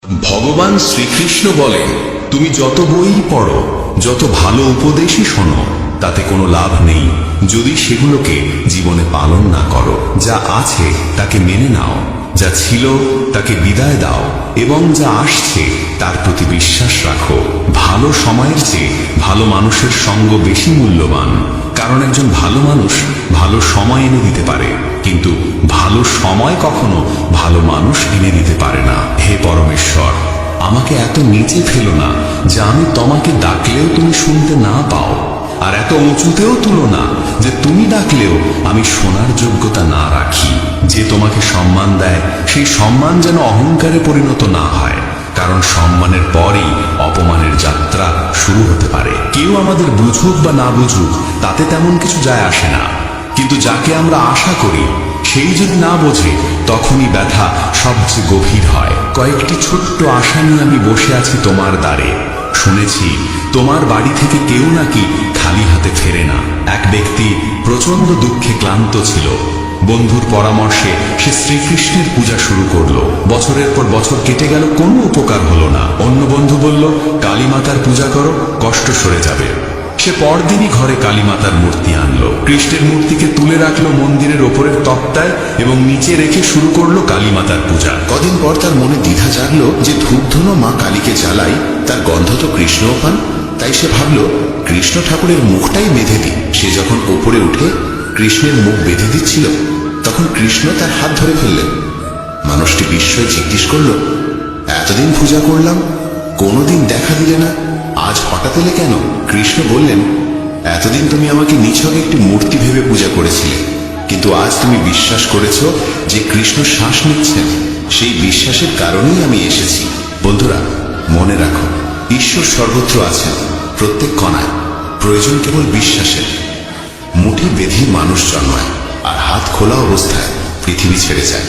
ভগবান শ্রীকৃষ্ণ বলেন, তুমি যত বই পড়ো, যত ভালো উপদেশই শোনো, তাতে কোনো লাভ নেই যদি সেগুলোকে জীবনে পালন না করো। যা আছে তাকে মেনে নাও, যা ছিল তাকে বিদায় দাও এবং যা আসছে তার প্রতি বিশ্বাস রাখো। ভালো সময়ের চেয়ে ভালো মানুষের সঙ্গ বেশি মূল্যবান, কারণ একজন ভালো মানুষ ভালো সময় এনে দিতে পারে, কিন্তু ভালো সময় কখনো ভালো মানুষ এনে দিতে পারে না। হে পরমেশ্বর, আমাকে এত নিচে ফেলো না যে আমি তোমাকে ডাকলেও তুমি শুনতে না পাও, আর এত উঁচুতেও তুলো না যে তুমি ডাকলেও আমি শোনার যোগ্যতা না রাখি। যে তোমাকে সম্মান দেয় সেই সম্মান যেন অহংকারে পরিণত না হয়, কারণ সম্মানের পরই অপমানের যাত্রা শুরু হতে পারে। কেউ আমাদের বুঝুক বা না বুঝুক তাতে তেমন কিছু যায় আসে না, কিন্তু যাকে আমরা আশা করি সেই যদি না বোঝে তখনই ব্যথা সবচেয়ে গভীর হয়। কয়েকটি ছোট্ট আশা নিয়ে আমি বসে আছি তোমার দ্বারে। শুনেছি তোমার বাড়ি থেকে কেউ নাকি খালি হাতে ফেরে না। এক ব্যক্তি প্রচন্ড দুঃখে ক্লান্ত ছিল। বন্ধুর পরামর্শে সে শ্রীকৃষ্ণের পূজা শুরু করলো। বছরের পর বছর কেটে গেল, কোনো উপকার হলো না। অন্য বন্ধু বলল, কালী মাতার পূজা করো, কষ্ট সরে যাবে। সে পরদিনই ঘরে কালী মাতার মূর্তি আনলো। কৃষ্ণের মূর্তিকে তুলে রাখলো মন্দিরের ওপরের তক্তায় এবং নিচে রেখে শুরু করলো কালী মাতার পূজা। কদিন পর তার মনে দ্বিধা জাগলো যে ধূপধুনো মা কালীকে জ্বালাই, তার গন্ধ তো কৃষ্ণও পান। তাই সে ভাবল কৃষ্ণ ঠাকুরের মুখটাই বেঁধে দিই। সে যখন ওপরে উঠে কৃষ্ণের মুখ বেঁধে দিচ্ছিল তখন কৃষ্ণ তার হাত ধরে ফেললেন। মানুষটি বিস্ময়ে জিজ্ঞেস করল, এতদিন পূজা করলাম, কোনোদিন দেখা দিলে না, আজ হঠাৎ এলে কেন? কৃষ্ণ বললেন, এতদিন তুমি আমাকে নিছক একটি মূর্তি ভেবে পূজা করেছিলে, কিন্তু আজ তুমি বিশ্বাস করেছ যে কৃষ্ণ শ্বাস নিচ্ছেন। সেই বিশ্বাসের কারণেই আমি এসেছি। বন্ধুরা, মনে রাখো, ঈশ্বর সর্বত্র আছেন, প্রত্যেক কণায়। প্রয়োজন কেবল বিশ্বাসের। মুঠি বেঁধে মানুষ জন্মায়, আর হাত খোলা অবস্থায় পৃথিবী ছেড়ে যায়।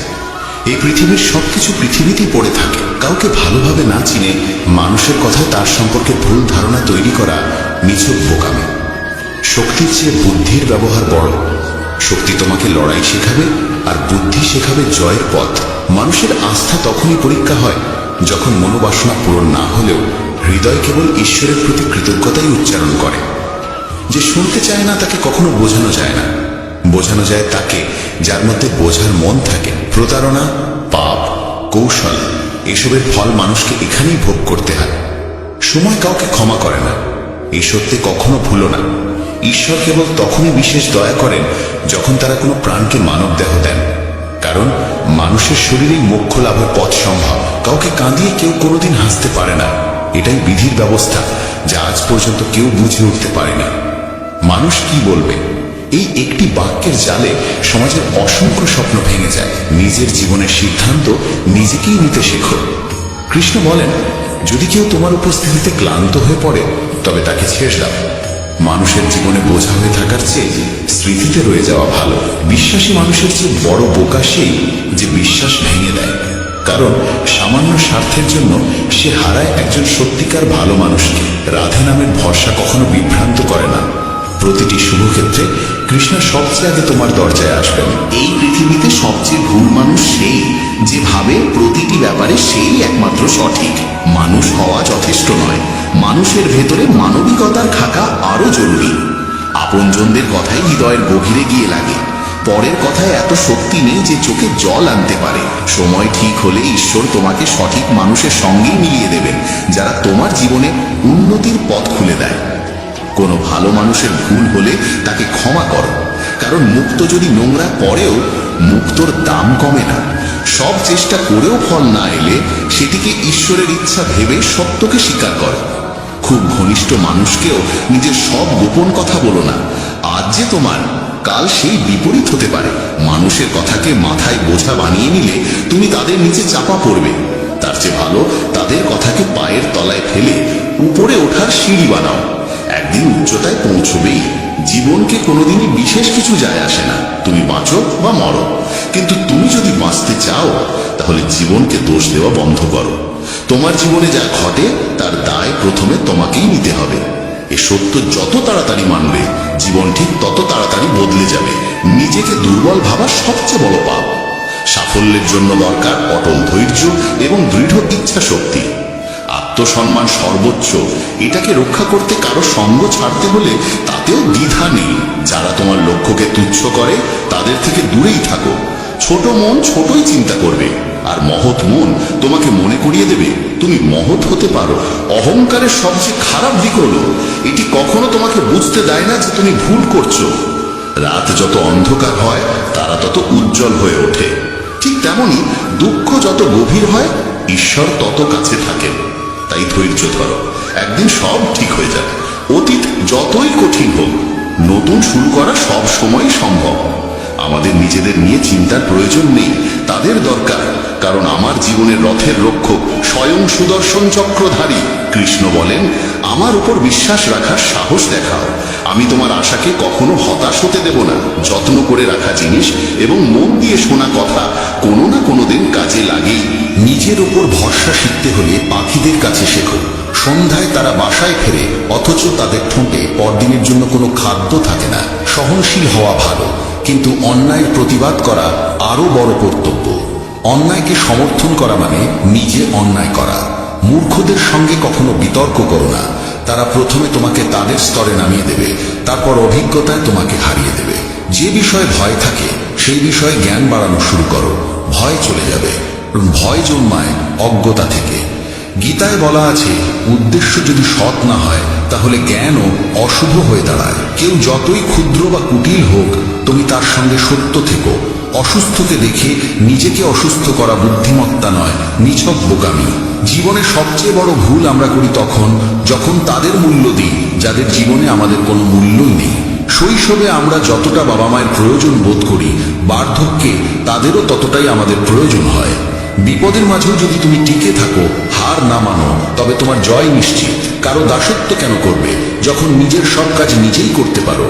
এই পৃথিবীর সবকিছু পৃথিবীতেই পড়ে থাকে। কাউকে ভালোভাবে না চিনে মানুষের কথায় তার সম্পর্কে ভুল ধারণা তৈরি করা নিছক বোকামি। শক্তির চেয়ে বুদ্ধির ব্যবহার বড়। শক্তি তোমাকে লড়াই শেখাবে, আর বুদ্ধি শেখাবে জয়ের পথ। মানুষের আস্থা তখনই পরীক্ষা হয় যখন মনোবাসনা পূরণ না হলেও হৃদয় কেবল ঈশ্বরের প্রতি কৃতজ্ঞতাই উচ্চারণ করে। যে শুনতে চায় না তাকে কখনো বোঝানো যায় না। বোঝানো যায় তাকে যার মধ্যে বোঝার মন থাকে। প্রতারণা, পাপ, কৌশল, এসবের ফল মানুষকে এখানেই ভোগ করতে হয়। সময় কাউকে ক্ষমা করে না, এই সত্যি কখনো ভুলো না। ঈশ্বর কেবল তখনই বিশেষ দয়া করেন যখন তারা কোনো প্রাণকে মানব দেহ দেন, কারণ মানুষের শরীরেই মোক্ষ লাভের পথ সম্ভব। কাউকে কাঁদিয়ে কেউ কোনোদিন হাসতে পারে না। এটাই বিধির ব্যবস্থা, যা আজ পর্যন্ত কেউ বুঝে উঠতে পারেনি। মানুষ কি বলবে, এই একটি বাক্যের জালে সমাজের অসংখ্য স্বপ্ন ভেঙে যায়। নিজের জীবনের সিদ্ধান্ত নিজেকেই নিতে শেখো। কৃষ্ণ বলেন, যদি কেউ তোমার উপস্থিতিতে ক্লান্ত হয়ে পড়ে তবে তাকে ছেড়ে দাও। মানুষের জীবনে বোঝা হয়ে থাকার চেয়ে স্মৃতিতে রয়ে যাওয়া ভালো। বিশ্বাসী মানুষের চেয়ে বড় বোকা সেই যে বিশ্বাস ভেঙে দেয়, কারণ সামান্য স্বার্থের জন্য সে হারায় একজন সত্যিকার ভালো মানুষকে। রাধে নামের ভরসা কখনো বিভ্রান্ত করে না। প্রতিটি শুভক্ষেত্রে কৃষ্ণ সবচেয়ে আগে তোমার দরজায় আসবেন। এই পৃথিবীতে সবচেয়ে ভুল মানুষ সেই যে ভাবে প্রতিটি ব্যাপারে সেই একমাত্র সঠিক। মানুষ হওয়া যথেষ্ট নয়, মানুষের ভেতরে মানবিকতার থাকা আরো জরুরি। আপনজনদের কথাই হৃদয়ের গভীরে গিয়ে লাগে। পরের কথায় এত শক্তি নেই যে চোখে জল আনতে পারে। সময় ঠিক হলে ঈশ্বর তোমাকে সঠিক মানুষের সঙ্গেই মিলিয়ে দেবেন, যারা তোমার জীবনে উন্নতির পথ খুলে দেয়। কোনো ভালো মানুষের ভুল হলে তাকে ক্ষমা করো, কারণ মুক্ত যদি নোংরা পড়েও মুক্তর দাম কমে না। সব চেষ্টা করেও ফল না এলে সেটিকে ঈশ্বরের ইচ্ছা ভেবে সত্যকে স্বীকার করো। খুব ঘনিষ্ঠ মানুষকেও নিজের সব গোপন কথা বলো না। আজ যে তোমার, কাল সেই বিপরীত হতে পারে। মানুষের কথাকে মাথায় বোঝা বানিয়ে নিলে তুমি তাদের নিচে চাপা পড়বে। তার চেয়ে ভালো তাদের কথাকে পায়ের তলায় ফেলে উপরে ওঠার সিঁড়ি বানাও। একদিন উচ্চতায় পৌঁছবেই। জীবনকে কোনোদিনই বিশেষ কিছু যায় আসে না, তুমি বাঁচো বা মরো। কিন্তু তুমি যদি বাঁচতে চাও তাহলে জীবনকে দোষ দেওয়া বন্ধ করো। তোমার জীবনে যা ঘটে তার দায় প্রথমে তোমাকেই নিতে হবে। এ সত্য যত তাড়াতাড়ি মানবে জীবন ঠিক তত তাড়াতাড়ি বদলে যাবে। নিজেকে দুর্বল ভাবা সবচেয়ে বড় পাপ। সাফল্যের জন্য দরকার অটল ধৈর্য এবং দৃঢ় ইচ্ছা শক্তি। আত্মসম্মান সর্বোচ্চ, এটাকে রক্ষা করতে কারো সঙ্গ ছাড়তে হলে তাতেও দ্বিধা নেই। যারা তোমার লক্ষ্যকে তুচ্ছ করে তাদের থেকে দূরেই থাকো। ছোট মন ছোটই চিন্তা করবে, আর মহৎ মন তোমাকে মনে করিয়ে দেবে তুমি মহৎ হতে পারো। অহংকারের সবচেয়ে খারাপ দিক হলো এটি কখনো তোমাকে বুঝতে দেয় না যে তুমি ভুল করছো। রাত যত অন্ধকার হয় তারা তত উজ্জ্বল হয়ে ওঠে। ঠিক তেমনি দুঃখ যত গভীর হয় ঈশ্বর তত কাছে থাকেন। তাই ধৈর্য ধরো, একদিন সব ঠিক হয়ে যাবে। অতীত যতই কঠিন হোক, নতুন শুরু করা সব সময় সম্ভব। আমাদের নিজেদের নিয়ে চিন্তার প্রয়োজন নেই, তাদের দরকার। কারণ আমার জীবনের রথের রক্ষক স্বয়ং সুদর্শন চক্রধারী কৃষ্ণ বলেন, আমার উপর বিশ্বাস রাখার সাহস দেখাও, আমি তোমার আশাকে কখনো হতাশ হতে দেব না। যত্ন করে রাখা জিনিস এবং মন দিয়ে শোনা কথা কোনো না কোনো দিন কাজে লাগেই। নিজের উপর ভরসা শিখতে হলে পাখিদের কাছে শেখো। সন্ধ্যায় তারা বাসায় ফেরে, অথচ তাদের ঠোঁটে পরদিনের জন্য কোনো খাদ্য থাকে না। সহনশীল হওয়া ভালো, কিন্তু অন্যায়ের প্রতিবাদ করা আরো বড় কর্তব্য। অন্যায়কে সমর্থন করা মানে নিজে অন্যায় করা। মূর্খদের সঙ্গে কখনো বিতর্ক করো না। তারা প্রথমে তোমাকে তাদের স্তরে নামিয়ে দেবে, তারপর অভিজ্ঞতায় তোমাকে হারিয়ে দেবে। যে বিষয়ে ভয় থাকে সেই বিষয়ে জ্ঞান বাড়ানো শুরু করো, ভয় চলে যাবে। ভয় জন্মায় অজ্ঞতা থেকে। গীতায় বলা আছে, উদ্দেশ্য যদি সৎ না হয় তাহলে জ্ঞানও অশুভ হয়ে দাঁড়ায়। কেউ যতই ক্ষুদ্র বা কুটিল হোক, তুমি তার সঙ্গে সত্য থেকো। অসুস্থকে দেখে নিজেকে অসুস্থ করা বুদ্ধিমত্তা নয়, নিছক বোকামি। জীবনে সবচেয়ে বড় ভুল আমরা করি তখন যখন তাদের মূল্য দিই যাদের জীবনে আমাদের কোনো মূল্যই নেই। শৈশবে আমরা যতটা বাবা মায়ের প্রয়োজন বোধ করি, বার্ধক্যে তাদেরও ততটাই আমাদের প্রয়োজন হয়। বিপদের মাঝেও যদি তুমি টিকে থাকো, হার না মানো, তবে তোমার জয় নিশ্চিত। কারো দাসত্ব কেন করবে যখন নিজের সব কাজ নিজেই করতে পারো?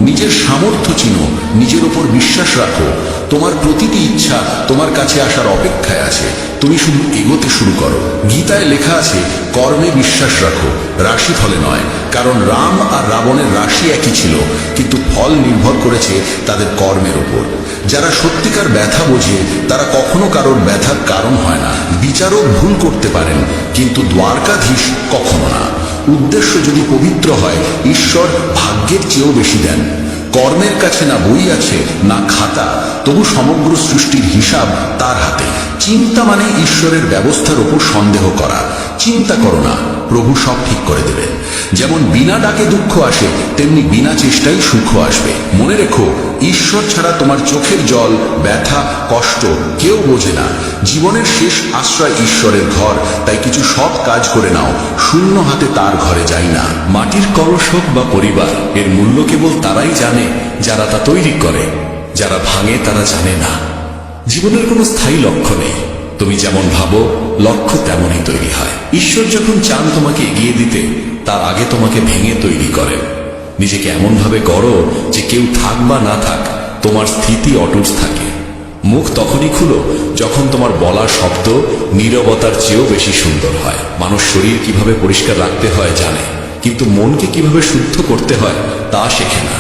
নিজের সামর্থ্য চিনো, নিজের ওপর বিশ্বাস রাখো। তোমার প্রতিটি ইচ্ছা তোমার কাছে আসার অপেক্ষায় আছে, তুমি শুধু এগোতে শুরু করো। গীতায় লেখা আছে, কর্মে বিশ্বাস রাখো, রাশিফলে নয়। কারণ রাম আর রাবণের রাশি একই ছিল, কিন্তু ফল নির্ভর করেছে তাদের কর্মের ওপর। যারা সত্যিকার ব্যথা বোঝে তারা কখনো কারোর ব্যথার কারণ হয় না। বিচারক ভুল করতে পারেন, কিন্তু দ্বারকাধীশ কখনো না। উদ্দেশ্য যদি পবিত্র হয়, ঈশ্বর ভাগ্যের চেয়েও বেশি দেন। কর্মের কাছে না বই আছে না খাতা, তবু সমগ্র সৃষ্টির হিসাব তার হাতে। চিন্তা মানে ঈশ্বরের ব্যবস্থার উপর সন্দেহ করা। চিন্তা করো না, প্রভু সব ঠিক করে দেবেন। যেমন বিনা ডাকে দুঃখ আসে, তেমনি বিনা চেষ্টায় সুখ আসবে। মনে রেখো, ঈশ্বর ছাড়া তোমার চোখের জল, ব্যথা, কষ্ট কেউ বোঝে না। জীবনের শেষ আশ্রয় ঈশ্বরের ঘর, তাই কিছু সৎ কাজ করে নাও, শূন্য হাতে তার ঘরে যাই না। মাটির কলস হোক বা পরিবার, এর মূল্য কেবল তারাই জানে যারা তা তৈরি করে। যারা ভাঙে তারা জানে না। জীবনের কোনো স্থায়ী লক্ষ্য নেই, তুমি যেমন ভাবো লক্ষ্য তেমনই তৈরি হয়। ঈশ্বর যখন চান তোমাকে এগিয়ে দিতে, তার আগে তোমাকে ভেঙে তৈরি করেন। নিজেকে এমন ভাবে গড়ো যে কেউ থাক বা না থাক, তোমার স্থিতি অটুট থাকে। মুখ তখনই খুলো যখন তোমার বলা শব্দ নীরবতার চেয়েও বেশি সুন্দর হয়। মানুষ শরীর কিভাবে পরিষ্কার রাখতে হয় জানে, কিন্তু মনকে কিভাবে শুদ্ধ করতে হয় তা শেখে না।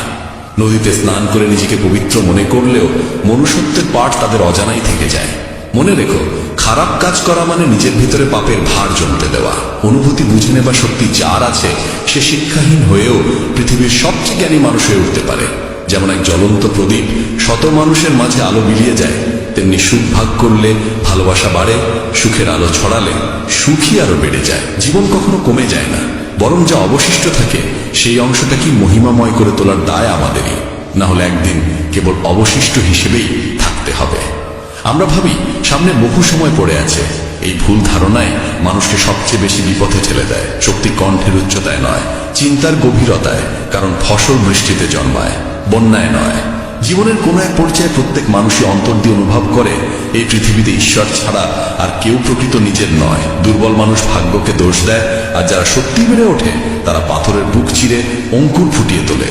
নদীতে স্নান করে নিজেকে পবিত্র মনে করলেও মনুষ্যত্বের পাঠ তাদের অজানাই থেকে যায়। মনে রেখো, খারাপ কাজ করা মানে নিজের ভিতরে পাপের ভার জমতে দেওয়া। অনুভূতি বুঝে নেবা শক্তি যার আছে, সে শিক্ষাহীন হয়েও পৃথিবীর সবচেয়ে জ্ঞানী মানুষ হয়ে উঠতে পারে। যেমন এক জ্বলন্ত প্রদীপ শত মানুষের মাঝে আলো বিলিয়ে যায়, তেমনি সুখ ভাগ করলে ভালোবাসা বাড়ে, সুখের আলো ছড়ালে সুখই আরো বেড়ে যায়। জীবন কখনো কমে যায় না, বরং যা অবশিষ্ট থাকে সেই অংশটা কি মহিমাময় করে তোলার দায় আমাদেরই। না হলে একদিন কেবল অবশিষ্ট হিসেবেই থাকতে হবে। আমরা ভাবি সামনে বহু সময় পড়ে আছে। এই ভুল ধারণায় মানুষকে সবচেয়ে বেশি বিপথে ঠেলে দেয়। শক্তি কণ্ঠের উচ্চতায় নয়, চিন্তার গভীরতায়। কারণ ফসল বৃষ্টিতে জন্মায়, বন্যায় নয়। জীবনের কোনো এক পর্যায়ে প্রত্যেক মানুষই অন্তর দিয়ে অনুভব করে এই পৃথিবীতে ঈশ্বর ছাড়া আর কেউ প্রকৃত নিজের নয়। দুর্বল মানুষ ভাগ্যকে দোষ দেয়, আর যারা সত্যি বেড়ে ওঠে তারা পাথরের বুক চিরে অঙ্কুর ফুটিয়ে তোলে।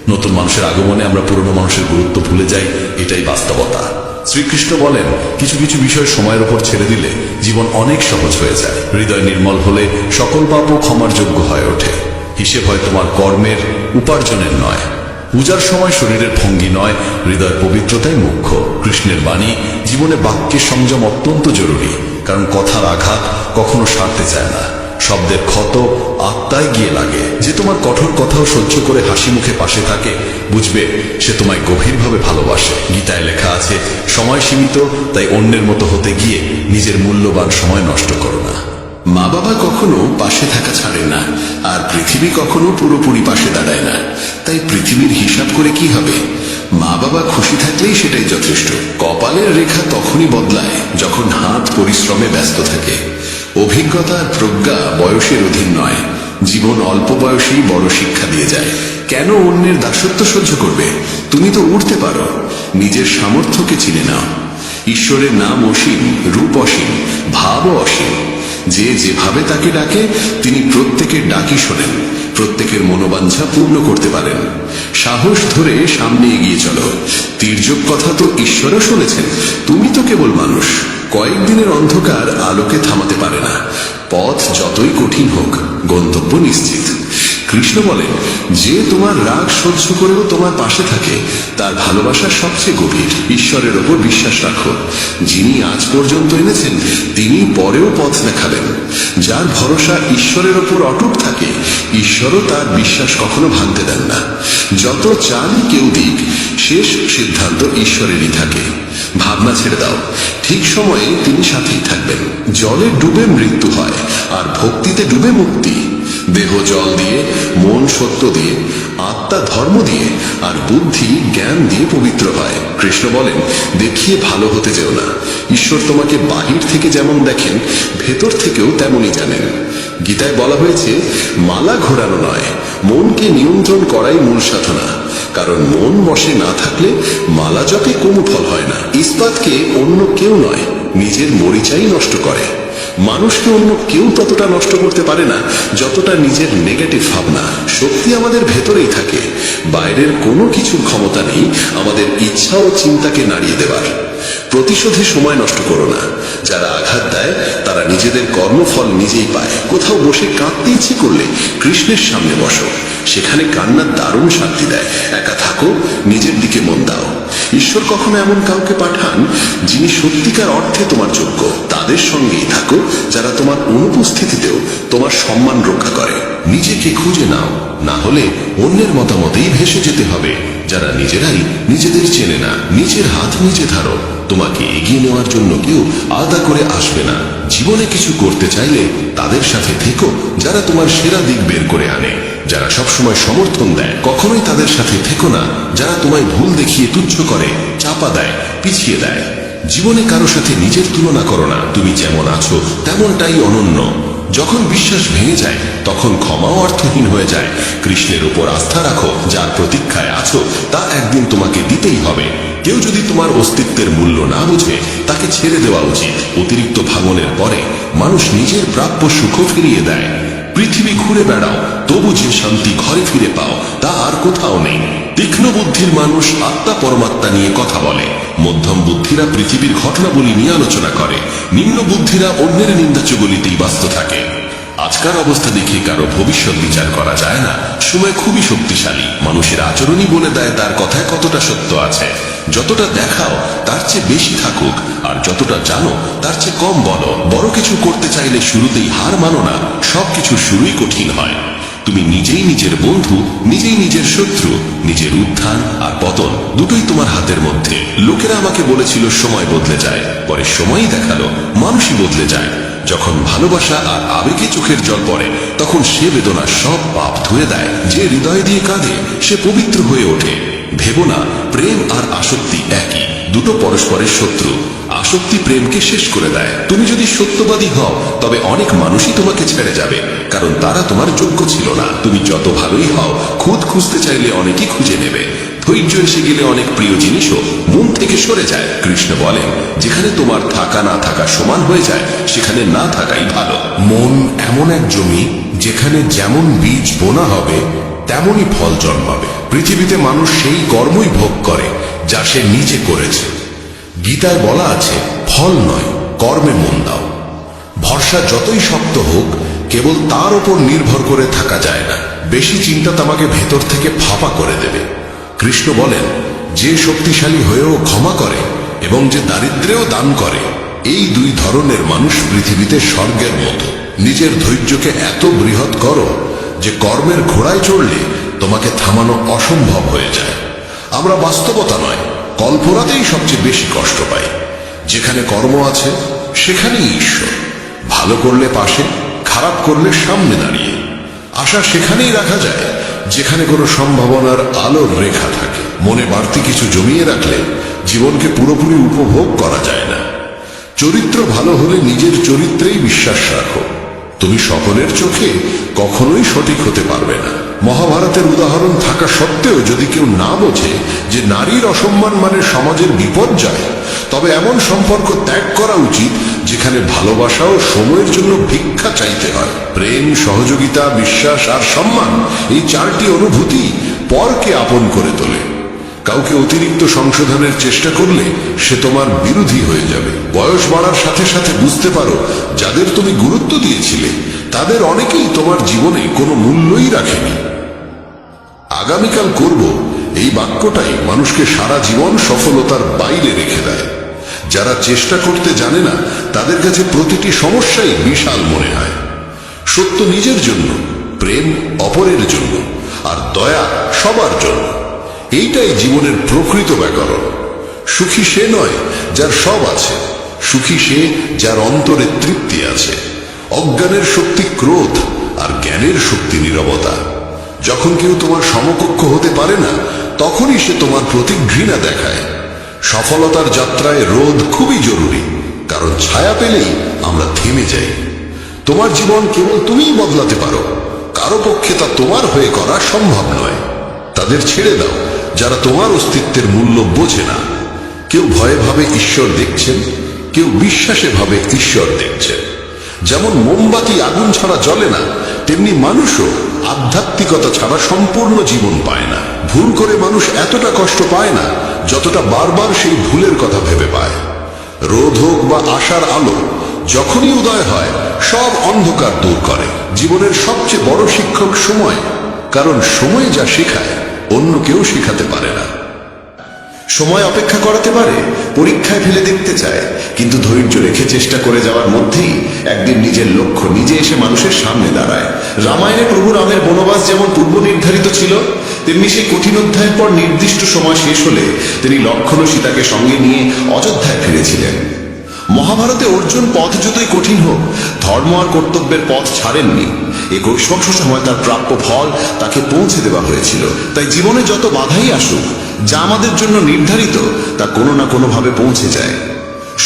নতুন মানুষের আগমনে আমরা পুরনো মানুষের গুরুত্ব ভুলে যাই, এটাই বাস্তবতা। শ্রীকৃষ্ণ বলেন, কিছু কিছু বিষয় সময়ের উপর ছেড়ে দিলে জীবন অনেক সহজ হয়ে যায়। হৃদয় নির্মল হলে সকল পাপও ক্ষমার যোগ্য হয়ে ওঠে। হিসেব হয় তোমার কর্মের, উপার্জনের নয়। পূজার সময় শরীরের ভঙ্গি নয়, হৃদয় পবিত্রতাই মুখ্য। কৃষ্ণের বাণী, জীবনে বাক্যের সংযম অত্যন্ত জরুরি, কারণ কথার আঘাত কখনো সারতে চায় না। শব্দের ক্ষত আত্মায় গিয়ে লাগে। যে তোমার কঠোর কথাও সহ্য করে হাসি মুখে পাশে থাকে, বুঝবে সে তোমায় গভীরভাবে ভালোবাসে। গীতায় লেখা আছে, সময় সীমিত, তাই অন্যের মতো হতে গিয়ে নিজের মূল্যবান সময় নষ্ট করো না। মা বাবা কখনো পাশে থাকা ছাড়ে না, আর পৃথিবী কখনো পুরোপুরি পাশে দাঁড়ায় না। তাই পৃথিবীর হিসাব করে কি হবে? মা বাবা খুশি থাকলেই সেটাই যথেষ্ট। কপালের রেখা তখনই বদলায় যখন হাত পরিশ্রমে ব্যস্ত থাকে। অভিজ্ঞতা আর প্রজ্ঞা বয়সের অধীন নয়। জীবন অল্প বয়সেই বড় শিক্ষা দিয়ে যায়। কেন অন্যের দাসত্ব সহ্য করবে? তুমি তো উঠতে পারো। নিজের সামর্থ্যকে চিনে নাও। ঈশ্বরের নাম অসীম, রূপ অসীম, ভাবও অসীম। যে যেভাবে তাকে ডাকে তিনি প্রত্যেকের ডাকি শোনেন, প্রত্যেকের মনোবাঞ্ছা পূর্ণ করতে পারেন। সাহস ধরে সামনে এগিয়ে চলো। তির্যক কথা তো ঈশ্বরও শুনেছেন, তুমি তো কেবল মানুষ। কয়েকদিনের অন্ধকার আলোকে থামাতে পারে না। পথ যতই কঠিন হোক, গন্তব্য নিশ্চিত। কৃষ্ণ বলেন, যে তোমার রাগ সহ্য করেও তোমার পাশে থাকে, তার ভালোবাসা সবচেয়ে গভীর। ঈশ্বরের ওপর বিশ্বাস রাখো। যিনি আজ পর্যন্ত এনেছেন, তিনি পরেও পথ দেখাবেন। যার ভরসা ঈশ্বরের ওপর অটুট থাকে, ঈশ্বরও তার বিশ্বাস কখনো ভাঙতে দেন না। যত চালই কেউ দিক, শেষ সিদ্ধান্ত ঈশ্বরেরই থাকে। ভাবনা ছেড়ে দাও, ঠিক সময়ে তিনি সাথেই থাকবেন। জলে ডুবে মৃত্যু হয়, আর ভক্তিতে ডুবে মুক্তি। দেহ জল দিয়ে, মন সত্য দিয়ে, আত্মা ধর্ম দিয়ে, আর বুদ্ধি জ্ঞান দিয়ে পবিত্র হয়। কৃষ্ণ বলেন, দেখিয়ে ভালো হতে যেও না। ঈশ্বর তোমাকে বাহির থেকে যেমন দেখেন, ভেতর থেকেও তেমনই জানেন। গীতায় বলা হয়েছে, মালা ঘোরানো নয়, মনকে নিয়ন্ত্রণ করাই মূল সাধনা। কারণ মন বশে না থাকলে মালা জপে কোনো ফল হয় না। ইস্পাতকে অন্য কেউ নয়, নিজের মরিচাই নষ্ট করে। মানুষকে অন্য কেউ ততটা নষ্ট করতে পারে না যতটা নিজের নেগেটিভ ভাবনা। শক্তি আমাদের ভেতরেই থাকে। বাইরের কোনো কিছুর ক্ষমতা নেই আমাদের ইচ্ছা ও চিন্তাকে নাড়িয়ে দেবার। প্রতিশোধে সময় নষ্ট করো না। যারা আঘাত দেয় তারা নিজেদের কর্মফল নিজেই পায়। কোথাও বসে কাঁদতে ইচ্ছে করলে কৃষ্ণের সামনে বসো, সেখানে কান্নার দারুণ শান্তি দেয়। একা থাকো, নিজের দিকে মন দাও। ঈশ্বর কখনো এমন কাউকে পাঠান যিনি সত্যিকার অর্থে তোমার যোগ্য। তাদের সঙ্গেই থাকো যারা তোমার অনুপস্থিতিতেও তোমার সম্মান রক্ষা করে। নিজেকে খুঁজে নাও, না হলে অন্যের মতামতেই ভেসে যেতে হবে। যারা নিজেরাই নিজেদের চেনে না, নিজের হাত নিজে ধরো। তোমাকে এগিয়ে নেওয়ার জন্য কেউ আলাদা করে আসবে না। জীবনে কিছু করতে চাইলে তাদের সাথে থেকো যারা তোমার সেরা দিক বের করে আনে। যারা সবসময় সমর্থন দেয়, কখনোই তাদের সাথে থেকো না যারা তোমায় ভুল দেখিয়ে তুচ্ছ করে, চাপা দেয়, পিছিয়ে দেয়। জীবনে কারো সাথে নিজের তুলনা করো না। তুমি যেমন আছো তেমনটাই অনন্য। যখন বিশ্বাস ভেঙে যায়, তখন ক্ষমাও অর্থহীন হয়ে যায়। কৃষ্ণের উপর আস্থা রাখো। যার প্রতীক্ষায় আছো তা একদিন তোমাকে দিতেই হবে। কেউ যদি তোমার অস্তিত্বের মূল্য না বুঝে, তাকে ছেড়ে দেওয়া উচিত। অতিরিক্ত ভাঙনের পরে মানুষ নিজের প্রাপ্য সুখও ফিরিয়ে দেয়। পৃথিবী ঘুরে বেড়াও, তবু যে শান্তি ঘরে ফিরে পাও তা আর কোথাও নেই। তীক্ষ্ণ বুদ্ধির মানুষ আত্মা পরমাত্মা নিয়ে কথা বলে। মধ্যম বুদ্ধিরা পৃথিবীর ঘটনাবলী নিয়ে আলোচনা করে। নিম্ন বুদ্ধিরা অন্যের নিন্দাচুগলিতেই ব্যস্ত থাকে। আজকার অবস্থা দেখে কারো ভবিষ্যৎ বিচার করা যায় না। সময় খুবই শক্তিশালী। মানুষের আচরণই বলে দেয় তার কথায় কতটা সত্য আছে। যতটা দেখাও তার চেয়ে বেশি থাকুক, আর যতটা জানো তার চেয়ে কম বলো। বড় কিছু করতে চাইলে শুরুতেই হার মানো না। সবকিছু শুরুই কঠিন হয়। তুমি নিজেই নিজের বন্ধু, নিজেই নিজের শত্রু। নিজের উত্থান আর পতন দুটোই তোমার হাতের মধ্যে। লোকেরা আমাকে বলেছিল সময় বদলে যায়, পরে সময়ই দেখালো মানুষই বদলে যায়। যখন ভালোবাসা আর আবেগে চোখের জল পড়ে, তখন সে বেদনা সব পাপ ধুয়ে দেয়। যে হৃদয় দিয়ে কাঁদে সে পবিত্র হয়ে ওঠে। ভেবো না প্রেম আর আসক্তি একই, দুটো পরস্পরের শত্রু। আসক্তি প্রেমকে শেষ করে দেয়। তুমি যদি সত্যবাদী হও, তবে অনেক মানুষই তোমাকে ছেড়ে যাবে, কারণ তারা তোমার যোগ্য ছিল না। তুমি যত ভালোই হও, খুদ খুঁজতে চাইলে অনেকেই খুঁজে নেবে। ধৈর্য এসে গেলে অনেক প্রিয় জিনিসও মন থেকে সরে যায়। কৃষ্ণ বলেন, যেখানে তোমার থাকা না থাকা সমান হয়ে যায়, সেখানে না থাকাই ভালো। মন এমন এক জমি, যেখানে যেমন বীজ বোনা হবে তেমনই ফল জন্মাবে। পৃথিবীতে মানুষ সেই কর্মই ভোগ করে যা সে নিজে করেছে। গীতায় বলা আছে, ফল নয় কর্মে মন দাও। ভরসা যতই শক্ত হোক, কেবল তার উপর নির্ভর করে থাকা যায় না। বেশি চিন্তা তোমাকে ভেতর থেকে ফাঁপা করে দেবে। কৃষ্ণ বলেন, যে শক্তিশালী হয়েও ক্ষমা করে এবং যে দারিদ্র্যেও দান করে, এই দুই ধরনের মানুষ পৃথিবীতে স্বর্গের মতো। নিজের ধৈর্যকে এত বৃহৎ করো যে কর্মের ঘোড়ায় চড়লে তোমাকে থামানো অসম্ভব হয়ে যায়। আমরা বাস্তবতা নয়, কল্পনাতেই সবচেয়ে বেশি কষ্ট পাই। যেখানে কর্ম আছে সেখানেই ঈশ্বর। ভালো করলে পাশে, খারাপ করলে সামনে দাঁড়িয়ে। আশা সেখানেই রাখা যায় যেখানে কোনো সম্ভাবনার আলোর রেখা থাকে। মনে বাড়তি কিছু জমিয়ে রাখলে জীবনকে পুরোপুরি উপভোগ করা যায় না। চরিত্র ভালো হলে নিজের চরিত্রেই বিশ্বাস রাখো। তুমি সকলের চোখে কখনোই সঠিক হতে পারবে না। মহাভারতের উদাহরণ থাকা সত্ত্বেও যদি কেউ না বোঝে যে নারীর অসম্মান মানে সমাজের বিপর্যয়, তবে এমন সম্পর্ক ত্যাগ করা উচিত যেখানে ভালোবাসা ও সময়ের জন্য ভিক্ষা চাইতে হয়। প্রেম, সহযোগিতা, বিশ্বাস আর সম্মান, এই চারটি অনুভূতি পরকে আপন করে তোলে। কাউকে অতিরিক্ত সংশোধনের চেষ্টা করলে সে তোমার বিরোধী হয়ে যাবে। বয়স বাড়ার সাথে সাথে বুঝতে পারো, যাদের তুমি গুরুত্ব দিয়েছিলে তাদের অনেকেই তোমার জীবনে কোনো মূল্যই রাখেনি। আগামীকাল করব, এই বাক্যটাই মানুষকে সারা জীবন সফলতার বাইরে রেখে দেয়। যারা চেষ্টা করতে জানে না তাদের কাছে প্রতিটি সমস্যাই বিশাল মনে হয়। সত্য নিজের জন্য, প্রেম অপরের জন্য, আর দয়া সবার জন্য। এইটাই জীবনের প্রকৃত ব্যাকরণ। সুখী সে নয় যার সব আছে, সুখী সে যার অন্তরে তৃপ্তি আছে। অজ্ঞানের শক্তি ক্রোধ, আর জ্ঞানের শক্তি নীরবতা। যখন কেউ তোমার সমকক্ষ হতে পারে না, তখনই সে তোমার প্রতি ঘৃণা দেখায়। সফলতার যাত্রায় রোধ খুবই জরুরি, কারণ ছায়া পেলেই আমরা থেমে যাই। তোমার জীবন কেবল তুমিই বদলাতে পারো, কারো পক্ষে তা তোমার হয়ে করা সম্ভব নয়। তাদের ছেড়ে দাও যারা তোমার অস্তিত্বের মূল্য বোঝে না। কেউ ভয়ে ভাবে ঈশ্বর দেখছেন, কেউ বিশ্বাসে ভাবে ঈশ্বর দেখছেন। যেমন মোমবাতি আগুন ছাড়া জ্বলে না, তেমনি মানুষও আধ্যাত্মিকতা ছাড়া সম্পূর্ণ জীবন পায় না। ভুল করে মানুষ এতটা কষ্ট পায় না যতটা বারবার সেই ভুলের কথা ভেবে পায়। রোধ হোক বা আশার আলো, যখনই উদয় হয় সব অন্ধকার দূর করে। জীবনের সবচেয়ে বড় শিক্ষক সময়, কারণ সময় যা শেখায় অন্য কেউ শেখাতে পারে না। সময় অপেক্ষা করাতে পারে, পরীক্ষায় ফেলে দেখতে চায়, কিন্তু ধৈর্য রেখে চেষ্টা করে যাওয়ার মধ্যেই একদিন নিজের লক্ষ্য নিজে এসে মানুষের সামনে দাঁড়ায়। রামায়ণে প্রভু রামের বনবাস যেমন পূর্ব নির্ধারিত ছিল, তেমনি সেই কঠিন অধ্যায়ের পর নির্দিষ্ট সময় শেষ হলে তিনি লক্ষ্মণ ও সীতাকে সঙ্গে নিয়ে অযোধ্যায় ফিরেছিলেন। মহাভারতে অর্জুন পথ যতই কঠিন হোক, ধর্ম আর কর্তব্যের পথ ছাড়েননি। 21 বছর সময় তার প্রাপ্য ফল তাকে পৌঁছে দেওয়া হয়েছিল। তাই জীবনে যত বাধাই আসুক, যা আমাদের জন্য নির্ধারিত তা কোনো না কোনো ভাবে পৌঁছে যায়।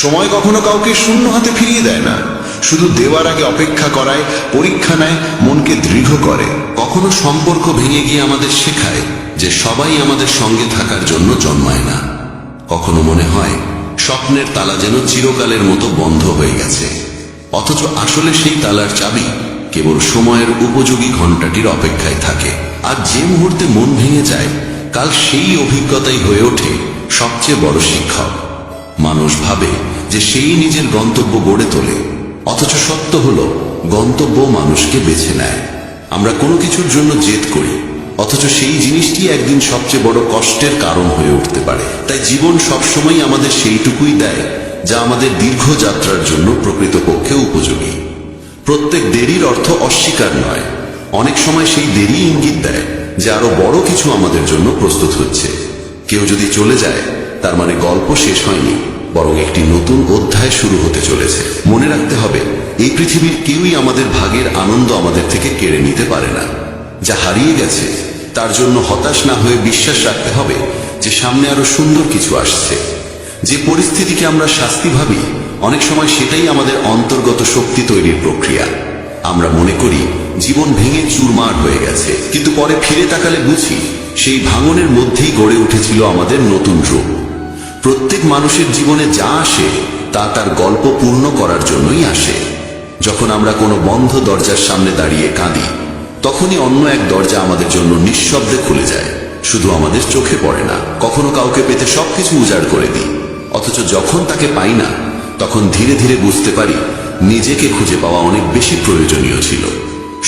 সময় কখনো কাউকে শূন্য হাতে ফিরিয়ে দেয় না, শুধু দেওয়ার আগে অপেক্ষা করায়, পরীক্ষা নেয়, মনকে দৃঢ় করে। কখনো সম্পর্ক ভেঙে গিয়ে আমাদের শেখায় যে সবাই আমাদের সঙ্গে থাকার জন্য জন্মায় না। কখনো মনে হয় স্বপ্নের তালা যেন চিরকালের মতো বন্ধ হয়ে গেছে, অথচ আসলে সেই তালার চাবি কেবল সময়ের উপযোগী ঘণ্টাটির অপেক্ষায় থাকে। আর যে মুহূর্তে মন ভেঙে যায়, কাল সেই অভিজ্ঞতাই হয়ে ওঠে সবচেয়ে বড় শিক্ষক। মানুষ ভাবে যে সেই নিজের গন্তব্য গড়ে তোলে, অথচ সত্য হলো গন্তব্য মানুষকে বেছে নেয়। আমরা কোনো কিছুর জন্য জেদ করি, অথচ সেই জিনিসটি একদিন সবচেয়ে বড় কষ্টের কারণ হয়ে উঠতে পারে। তাই জীবন সবসময় আমাদের সেইটুকুই দেয় যা আমাদের দীর্ঘ যাত্রার জন্য প্রকৃতপক্ষে উপযোগী। প্রত্যেক দেরির অর্থ অস্বীকার নয়, অনেক সময় সেই দেরি ইঙ্গিত দেয় যে আরো বড় কিছু আমাদের জন্য প্রস্তুত হচ্ছে। কেউ যদি চলে যায়, তার মানে গল্প শেষ হয়নি, বরং একটি নতুন অধ্যায় শুরু হতে চলেছে। মনে রাখতে হবে, এই পৃথিবীর কেউই আমাদের ভাগের আনন্দ আমাদের থেকে কেড়ে নিতে পারে না। যা হারিয়ে গেছে তার জন্য হতাশ না হয়ে বিশ্বাস রাখতে হবে যে সামনে আরো সুন্দর কিছু আসছে। যে পরিস্থিতিকে আমরা শাস্তি ভাবি, অনেক সময় সেটাই আমাদের অন্তর্গত শক্তি তৈরির প্রক্রিয়া। আমরা মনে করি জীবন ভেঙে চুরমার হয়ে গেছে, কিন্তু পরে ফিরে তাকালে বুঝি সেই ভাঙনের মধ্যেই গড়ে উঠেছিল আমাদের নতুন রূপ। প্রত্যেক মানুষের জীবনে যা আসে তা তার গল্প পূর্ণ করার জন্যই আসে। যখন আমরা কোনো বন্ধ দরজার সামনে দাঁড়িয়ে কাঁদি, তখনই অন্য এক দরজা আমাদের জন্য নিঃশব্দে খুলে যায়, শুধু আমাদের চোখে পড়ে না। কখনো কাউকে পেতে সবকিছু উজাড় করে দিই, অথচ যখন তাকে পাই না, তখন ধীরে ধীরে বুঝতে পারি নিজেকে খুঁজে পাওয়া অনেক বেশি প্রয়োজনীয় ছিল।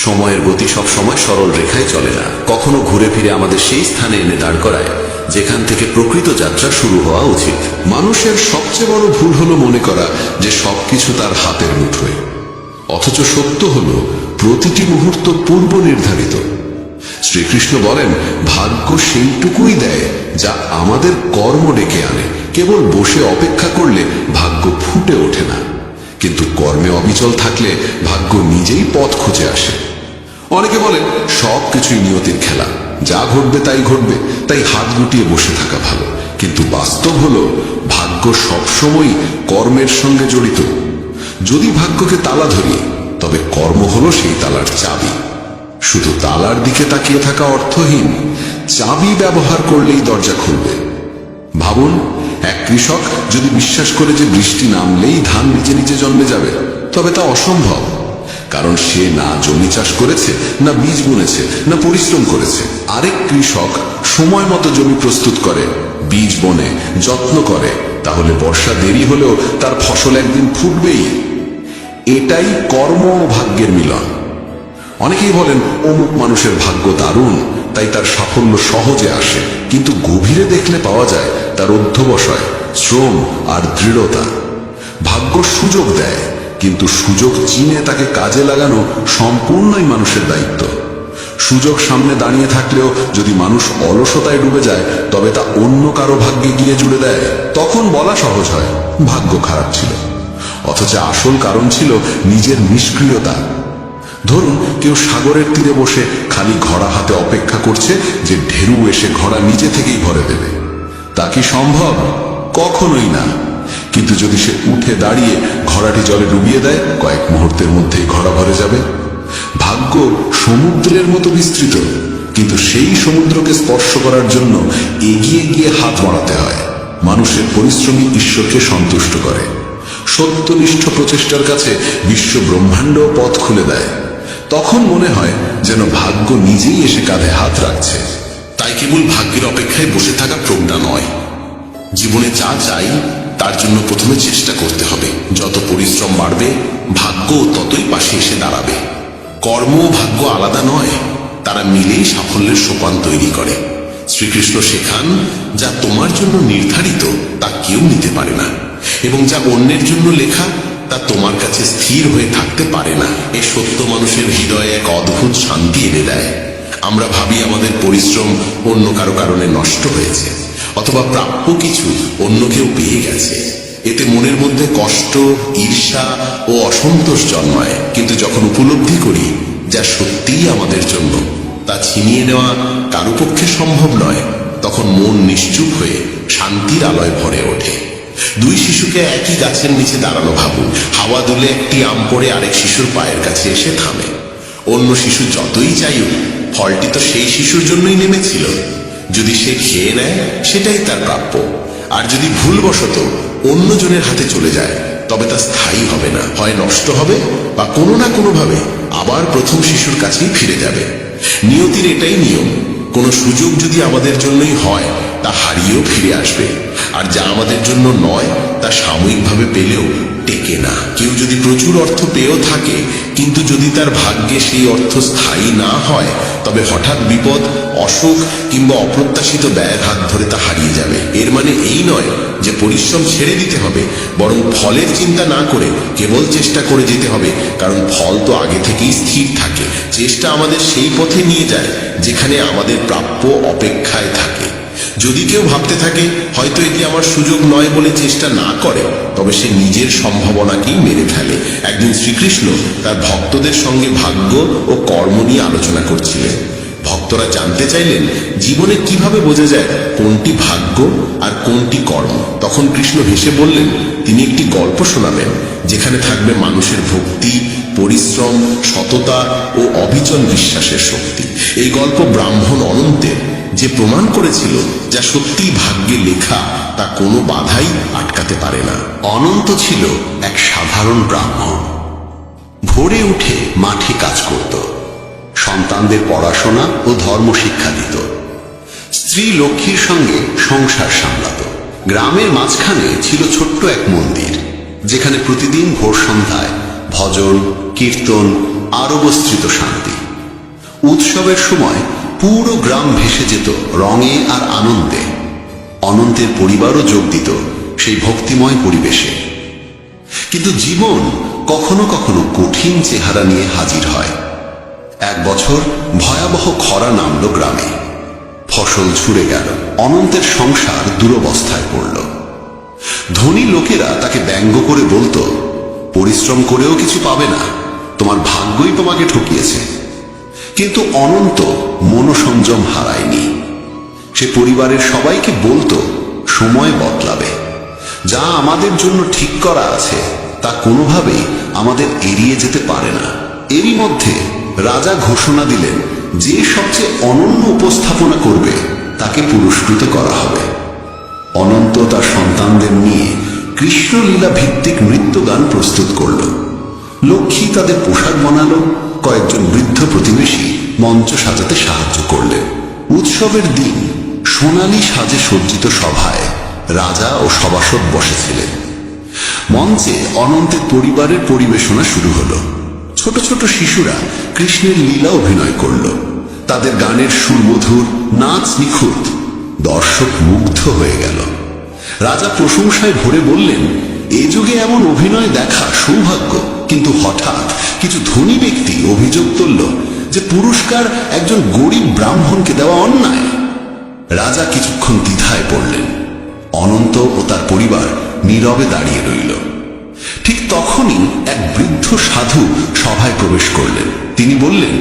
সময়ের গতি সব সময় সরল রেখায় চলে না, কখনো ঘুরে ফিরে আমাদের সেই স্থানে এনে দাঁড় করায় যেখান থেকে প্রকৃত যাত্রা শুরু হওয়া উচিত। মানুষের সবচেয়ে বড় ভুল হলো মনে করা যে সবকিছু তার হাতের মুঠোয়, অথচ সত্য হলো প্রতিটি মুহূর্ত পূর্ব নির্ধারিত। শ্রীকৃষ্ণ বলেন, ভাগ্য সেইটুকুই দেয় যা আমাদের কর্ম ডেকে আনে। কেবল বসে অপেক্ষা করলে ভাগ্য ফুটে ওঠে না, কিন্তু কর্মে অবিচল থাকলে ভাগ্য নিজেই পথ খুঁজে আসে। অনেকে বলেন সবকিছুই নিয়তির খেলা, যা ঘটবে তাই ঘটবে, তাই হাত গুটিয়ে বসে থাকা ভালো। কিন্তু বাস্তব হলো ভাগ্য সবসময় কর্মের সঙ্গে জড়িত। যদি ভাগ্যকে তালা ধরি, তবে কর্ম হলো সেই তালার চাবি। শুধু তালার দিকে তাকিয়ে থাকা অর্থহীন, চাবি ব্যবহার করলেই দরজা খুলবে। ভাবুন, এক কৃষক যদি বিশ্বাস করে যে বৃষ্টি নামলেই ধান নিজে নিজে জন্মে যাবে, তবে তা অসম্ভব। কারণ সে না জমি চাষ করেছে, না বীজ বুনেছে, না পরিশ্রম করেছে। আরেক কৃষক সময় মতো জমি প্রস্তুত করে, বীজ বনে, যত্ন করে, তাহলে বর্ষা দেরি হলেও তার ফসল একদিন ফুটবেই। এটাই কর্ম ও ভাগ্যের মিলন। অনেকেই বলেন অমুক মানুষের ভাগ্য দারুণ, তাই তার সাফল্য সহজে আসে, কিন্তু গভীরে দেখলে পাওয়া যায় তার অধ্যবসায়, শ্রম আর দৃঢ়তা। ভাগ্য সুযোগ দেয়, কিন্তু সুযোগ চিনে তাকে কাজে লাগানো সম্পূর্ণই মানুষের দায়িত্ব। সুযোগ সামনে দাঁড়িয়ে থাকলেও যদি মানুষ অলসতায় ডুবে যায়, তবে তা অন্য কারো ভাগ্যে গিয়ে জুড়ে দেয়। তখন বলা সহজ হয় ভাগ্য খারাপ ছিল, অথচ আসল কারণ ছিল নিজের নিষ্ক্রিয়তা। ধরুন, কেউ সাগরের তীরে বসে খালি ঘোড়া হাতে অপেক্ষা করছে যে ঢেউ এসে ঘোড়া নিজে থেকেই ভরে দেবে। তা কি সম্ভব? কখনোই না। কিন্তু যদি সে উঠে দাঁড়িয়ে ঘোড়াটি জলে ডুবিয়ে দেয়, কয়েক মুহূর্তের মধ্যেই ঘোড়া ভরে যাবে। ভাগ্য সমুদ্রের মতো বিস্তৃত, কিন্তু সেই সমুদ্রকে স্পর্শ করার জন্য এগিয়ে গিয়ে হাত বাড়াতে হয়। মানুষের পরিশ্রমী ঈশ্বরকে সন্তুষ্ট করে। সত্যনিষ্ঠ প্রচেষ্টার কাছে বিশ্ব ব্রহ্মাণ্ড পথ খুলে দেয়। তখন মনে হয় যেন ভাগ্য নিজেই এসে কাঁধে হাত রাখছে। তাই কেবল ভাগ্যের অপেক্ষায় বসে থাকা প্রজ্ঞা নয়। জীবনে যা চাই তার জন্য প্রথমে চেষ্টা করতে হবে। যত পরিশ্রম বাড়বে, ভাগ্য ততই পাশে এসে দাঁড়াবে। কর্ম ও ভাগ্য আলাদা নয়, তারা মিলেই সাফল্যের সোপান তৈরি করে। শ্রীকৃষ্ণ শেখান, যা তোমার জন্য নির্ধারিত তা কেউ নিতে পারে না, এবং যা অন্যের জন্য লেখা তা তোমার কাছে স্থির হয়ে থাকতে পারে না। এ সত্য মানুষের হৃদয়ে এক অদ্ভুত শান্তি এনে দেয়। আমরা ভাবি আমাদের পরিশ্রম অন্য কারো কারণে নষ্ট হয়েছে, অথবা প্রাপ্য কিছু অন্য কেউ পেয়ে গেছে। এতে মনের মধ্যে কষ্ট, ঈর্ষা ও অসন্তোষ জন্মায়। কিন্তু যখন উপলব্ধি করি যা সত্যিই আমাদের জন্য, তা ছিনিয়ে নেওয়া কারো পক্ষে সম্ভব নয়, তখন মন নিশ্চুপ হয়ে শান্তির আলোয় ভরে ওঠে। দুই শিশুকে একই গাছের নিচে দাঁড়ানো ভাবুন। হাওয়া দুলে একটি আম পড়ে আরেক শিশুর পায়ের কাছে এসে থামে। অন্য শিশু যতই চাইুক, ফলটি তো সেই শিশুর জন্যই নেমেছিল। যদি সে খেয়ে নেয়, সেটাই তার প্রাপ্য। আর যদি ভুলবশত অন্যজনের হাতে চলে যায়, তবে তা স্থায়ী হবে না, হয় নষ্ট হবে বা কোনো না কোনোভাবে আবার প্রথম শিশুর কাছেই ফিরে যাবে। নিয়তির এটাই নিয়ম। কোনো সুযোগ যদি আমাদের জন্যই হয়, তা হারিয়েও ফিরে আসবে, আর যা আমাদের জন্য নয় তা সাময়িকভাবে পেলেও টেকে না। কেউ যদি প্রচুর অর্থ পেয়েও থাকে, কিন্তু যদি তার ভাগ্যে সেই অর্থ স্থায়ী না হয়, তবে হঠাৎ বিপদ, অসুখ কিংবা অপ্রত্যাশিত ব্যয়ের হাত ধরে তা হারিয়ে যাবে। এর মানে এই নয় যে পরিশ্রম ছেড়ে দিতে হবে, বরং ফলের চিন্তা না করে কেবল চেষ্টা করে যেতে হবে, কারণ ফল তো আগে থেকেই স্থির থাকে। চেষ্টা আমাদের সেই পথে নিয়ে যায় যেখানে আমাদের প্রাপ্য অপেক্ষায় থাকে। যদি কেউ ভাবতে থাকে হয়তো এটি আমার সুযোগ নয় বলে চেষ্টা না করে, তবে সে নিজের সম্ভাবনাকেই মেরে ফেলে। একদিন শ্রীকৃষ্ণ তার ভক্তদের সঙ্গে ভাগ্য ও কর্ম নিয়ে আলোচনা করছিলেন। ভক্তরা জানতে চাইলেন জীবনে কিভাবে বোঝা যায় কোনটি ভাগ্য আর কোনটি কর্ম। তখন কৃষ্ণ হেসে বললেন, তিনি একটি গল্প শোনাবেন যেখানে থাকবে মানুষের ভক্তি, পরিশ্রম, সততা ও অবিচল বিশ্বাসের শক্তি। এই গল্প ব্রাহ্মণ অনন্তের, যে প্রমাণ করেছিল যা সত্যিই ভাগ্যে লেখা তা কোনো বাধাই আটকাতে পারে না। অনন্ত ছিল এক সাধারণ ব্রাহ্মণ। ভোরে উঠে মাঠে কাজ করত, সন্তানদের পড়াশোনা ও ধর্ম শিক্ষা দিত, স্ত্রী লক্ষ্মীর সঙ্গে সংসার সামলাত। গ্রামের মাঝখানে ছিল ছোট্ট এক মন্দির, যেখানে প্রতিদিন ভোর সন্ধ্যায় ভজন, কীর্তন আর অবস্থিত শান্তি। উৎসবের সময় পুরো গ্রাম ভেসে যেত রঙে আর আনন্দে। অনন্তের পরিবারও যোগ দিত সেই ভক্তিময় পরিবেশে। কিন্তু জীবন কখনো কখনো কঠিন চেহারা নিয়ে হাজির হয়। এক বছর ভয়াবহ খরা নামল গ্রামে। ফসল ঝুরে গেল, অনন্তের সংসার দুরবস্থায় পড়ল। ধনী লোকেরা তাকে ব্যঙ্গ করে বলতো, পরিশ্রম করেও কিছু পাবে না, তোমার ভাগ্যই তোমাকে ঠকিয়েছে। কিন্তু অনন্ত মনোসংযম হারায়নি। সে পরিবারের সবাইকে বলতো, সময় বদলাবে, যা আমাদের জন্য ঠিক করা আছে তা কোনোভাবেই আমাদের এড়িয়ে যেতে পারে না। এরই মধ্যে রাজা ঘোষণা দিলেন, যে সবচেয়ে অনন্য উপস্থাপনা করবে তাকে পুরস্কৃত করা হবে। অনন্ত তার সন্তানদের নিয়ে কৃষ্ণলীলা ভিত্তিক নৃত্যগান প্রস্তুত করল। লক্ষ্মী তাদের পোশাক বানালো, কয়েকজন বৃদ্ধ প্রতিবেশী মঞ্চ সাজাতে সাহায্য করলেন। উৎসবের দিন সোনালী সাজে সজ্জিত সভায় রাজা ও সভাসদ বসেছিলেন। মঞ্চে অনন্তের পরিবারের পরিবেশনা শুরু হলো। ছোট ছোট শিশুরা কৃষ্ণের লীলা অভিনয় করল। তাদের গানের সুর মধুর, নাচ নিখুঁত। দর্শক মুগ্ধ হয়ে গেল। রাজা প্রশংসায় ভরে বললেন, এ যুগে এমন অভিনয় দেখা সৌভাগ্য। কিন্তু হঠাৎ কিছু ধনী ব্যক্তি অভিযোগ তুলল যে পুরস্কার একজন গরিব ব্রাহ্মণকে দেওয়া অন্যায়। রাজা কিছুক্ষণ দ্বিধায় পড়লেন। অনন্ত ও তার পরিবার নীরবে দাঁড়িয়ে রইল। ঠিক তখনই এক বৃদ্ধ সাধু সভায় প্রবেশ করলেন। তিনি বললেন,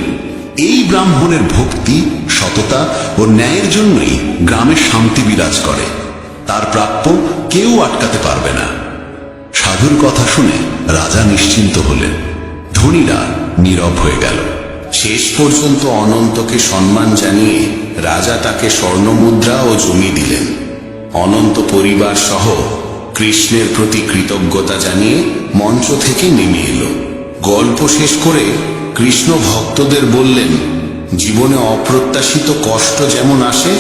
এই ব্রাহ্মণের ভক্তি, সততা ও ন্যায়ের জন্যই গ্রামে শান্তি বিরাজ করে। তার প্রাপ্য কেউ আটকাতে পারবে না। সাধুর কথা শুনে রাজা নিশ্চিন্ত হলেন। ধনীরা নীরব হয়ে গেল। শেষ পর্যন্ত অনন্তকে সম্মান জানিয়ে রাজা তাকে স্বর্ণমুদ্রা ও জমি দিলেন। অনন্ত পরিবার সহ কৃষ্ণের প্রতি কৃতজ্ঞতা জানিয়ে মঞ্চ থেকে নেমে এলো। গল্প শেষ করে কৃষ্ণ ভক্তদের বললেন, জীবনে অপ্রত্যাশিত কষ্ট যেমন আসে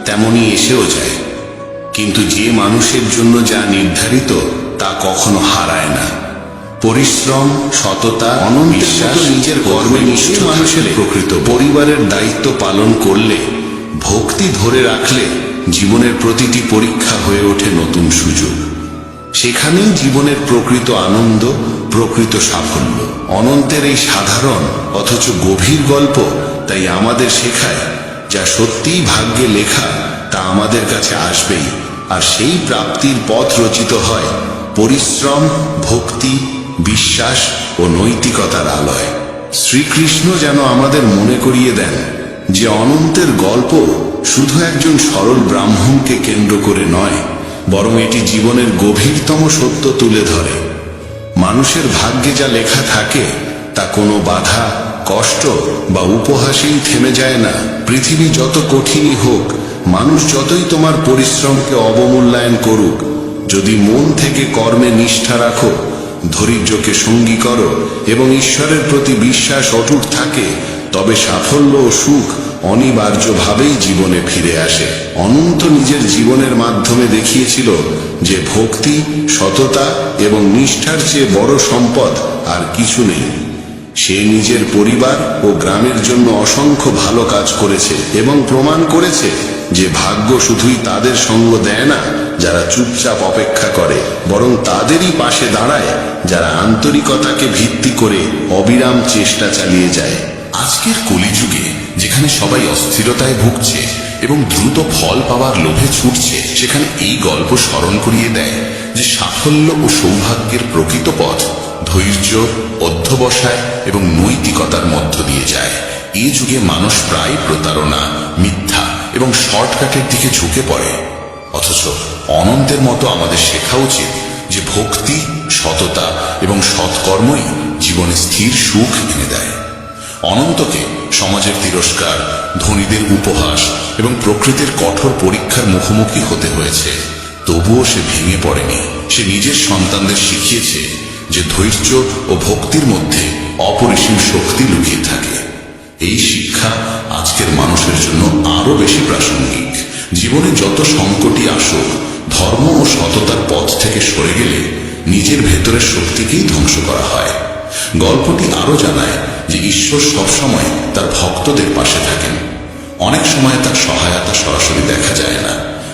তেমনই এসেও যায়, কিন্তু যে মানুষের জন্য যা নির্ধারিত তা কখনো হারায় না। পরিশ্রম, সততা, বিশ্বাস, নিজের কর্মে নিষ্ঠ মানুষের প্রকৃত পরিবারের দায়িত্ব পালন করলে, ভক্তি ধরে রাখলে জীবনের প্রতিটি পরীক্ষা হয়ে ওঠে নতুন সুযোগ। সেখানেই জীবনের প্রকৃত আনন্দ, প্রকৃত সাফল্য। অনন্তের এই সাধারণ অথচ গভীর গল্প তাই আমাদের শেখায়, যা সত্যিই ভাগ্যে লেখা তা আমাদের কাছে আসবেই। আর সেই প্রাপ্তির পথ রচিত হয় পরিশ্রম, ভক্তি, বিশ্বাস ও নৈতিকতার আলোয়। শ্রীকৃষ্ণ যেন আমাদের মনে করিয়ে দেন যে অনন্তের গল্প শুধু একজন সরল ব্রাহ্মণকে কেন্দ্র করে নয়, বরং এটি জীবনের গভীরতম সত্য তুলে ধরে। মানুষের ভাগ্যে যা লেখা থাকে তা কোনো বাধা, কষ্ট বা উপহাসেই থেমে যায় না। পৃথিবী যত কঠিনই হোক, মানুষ যতই তোমার পরিশ্রমকে অবমূল্যায়ন করুক, যদি মন থেকে কর্মে নিষ্ঠা রাখো, ধৈর্যকে সঙ্গী করো এবং ঈশ্বরের প্রতি বিশ্বাস অটুট থাকে, তবে সাফল্য ও সুখ অনিবার্যভাবেই জীবনে ফিরে আসে। অনন্ত নিজের জীবনের মাধ্যমে দেখিয়েছিল যে ভক্তি, সততা এবং নিষ্ঠার চেয়ে বড় সম্পদ আর কিছু নেই। সে নিজের পরিবার ও গ্রামের জন্য অসংখ্য ভালো কাজ করেছে এবং প্রমাণ করেছে যে ভাগ্য শুধুই তাদের সঙ্গ দেয় না যারা চুপচাপ অপেক্ষা করে, বরং তাদেরই পাশে দাঁড়ায় যারা আন্তরিকতাকে ভিত্তি করে অবিরাম চেষ্টা চালিয়ে যায়। আজকের কলিযুগে যেখানে সবাই অস্থিরতায় ভুগছে এবং দ্রুত ফল পাওয়ার লোভে ছুটছে, সেখানে এই গল্প স্মরণ করিয়ে দেয় যে সাফল্য ও সৌভাগ্যের প্রকৃত পথ ধৈর্য, অধ্যবসায় এবং নৈতিকতার মধ্য দিয়ে যায়। এই যুগে মানুষ প্রায় প্রতারণা, মিথ্যা এবং শর্টকাটের দিকে ঝুঁকে পড়ে। অথচ অনন্তের মতো আমাদের শেখা উচিত যে ভক্তি, সততা এবং সৎকর্মই জীবনে স্থির সুখ এনে দেয়। অনন্তকে সমাজের তিরস্কার, ধনীদের উপহাস এবং প্রকৃতির কঠোর পরীক্ষার মুখোমুখি হতে হয়েছে, তবুও সে ভেঙে পড়েনি। সে নিজের সন্তানদের শিখিয়েছে যে ধৈর্য ও ভক্তির মধ্যে অপরিসীম শক্তি লুকিয়ে থাকে। এই শিক্ষা আজকের মানুষের জন্য আরো বেশি প্রাসঙ্গিক। জীবনে যত সংকটই আসুক, ধর্ম ও সততার পথ থেকে সরে গেলে নিজের ভেতরের শক্তিকেই ধ্বংস করা হয়। গল্পটি আরো জানায় যে ঈশ্বর সবসময় তার ভক্তদের পাশে থাকেন। অনেক সময় তার সহায়তা সরাসরি দেখা যায় না,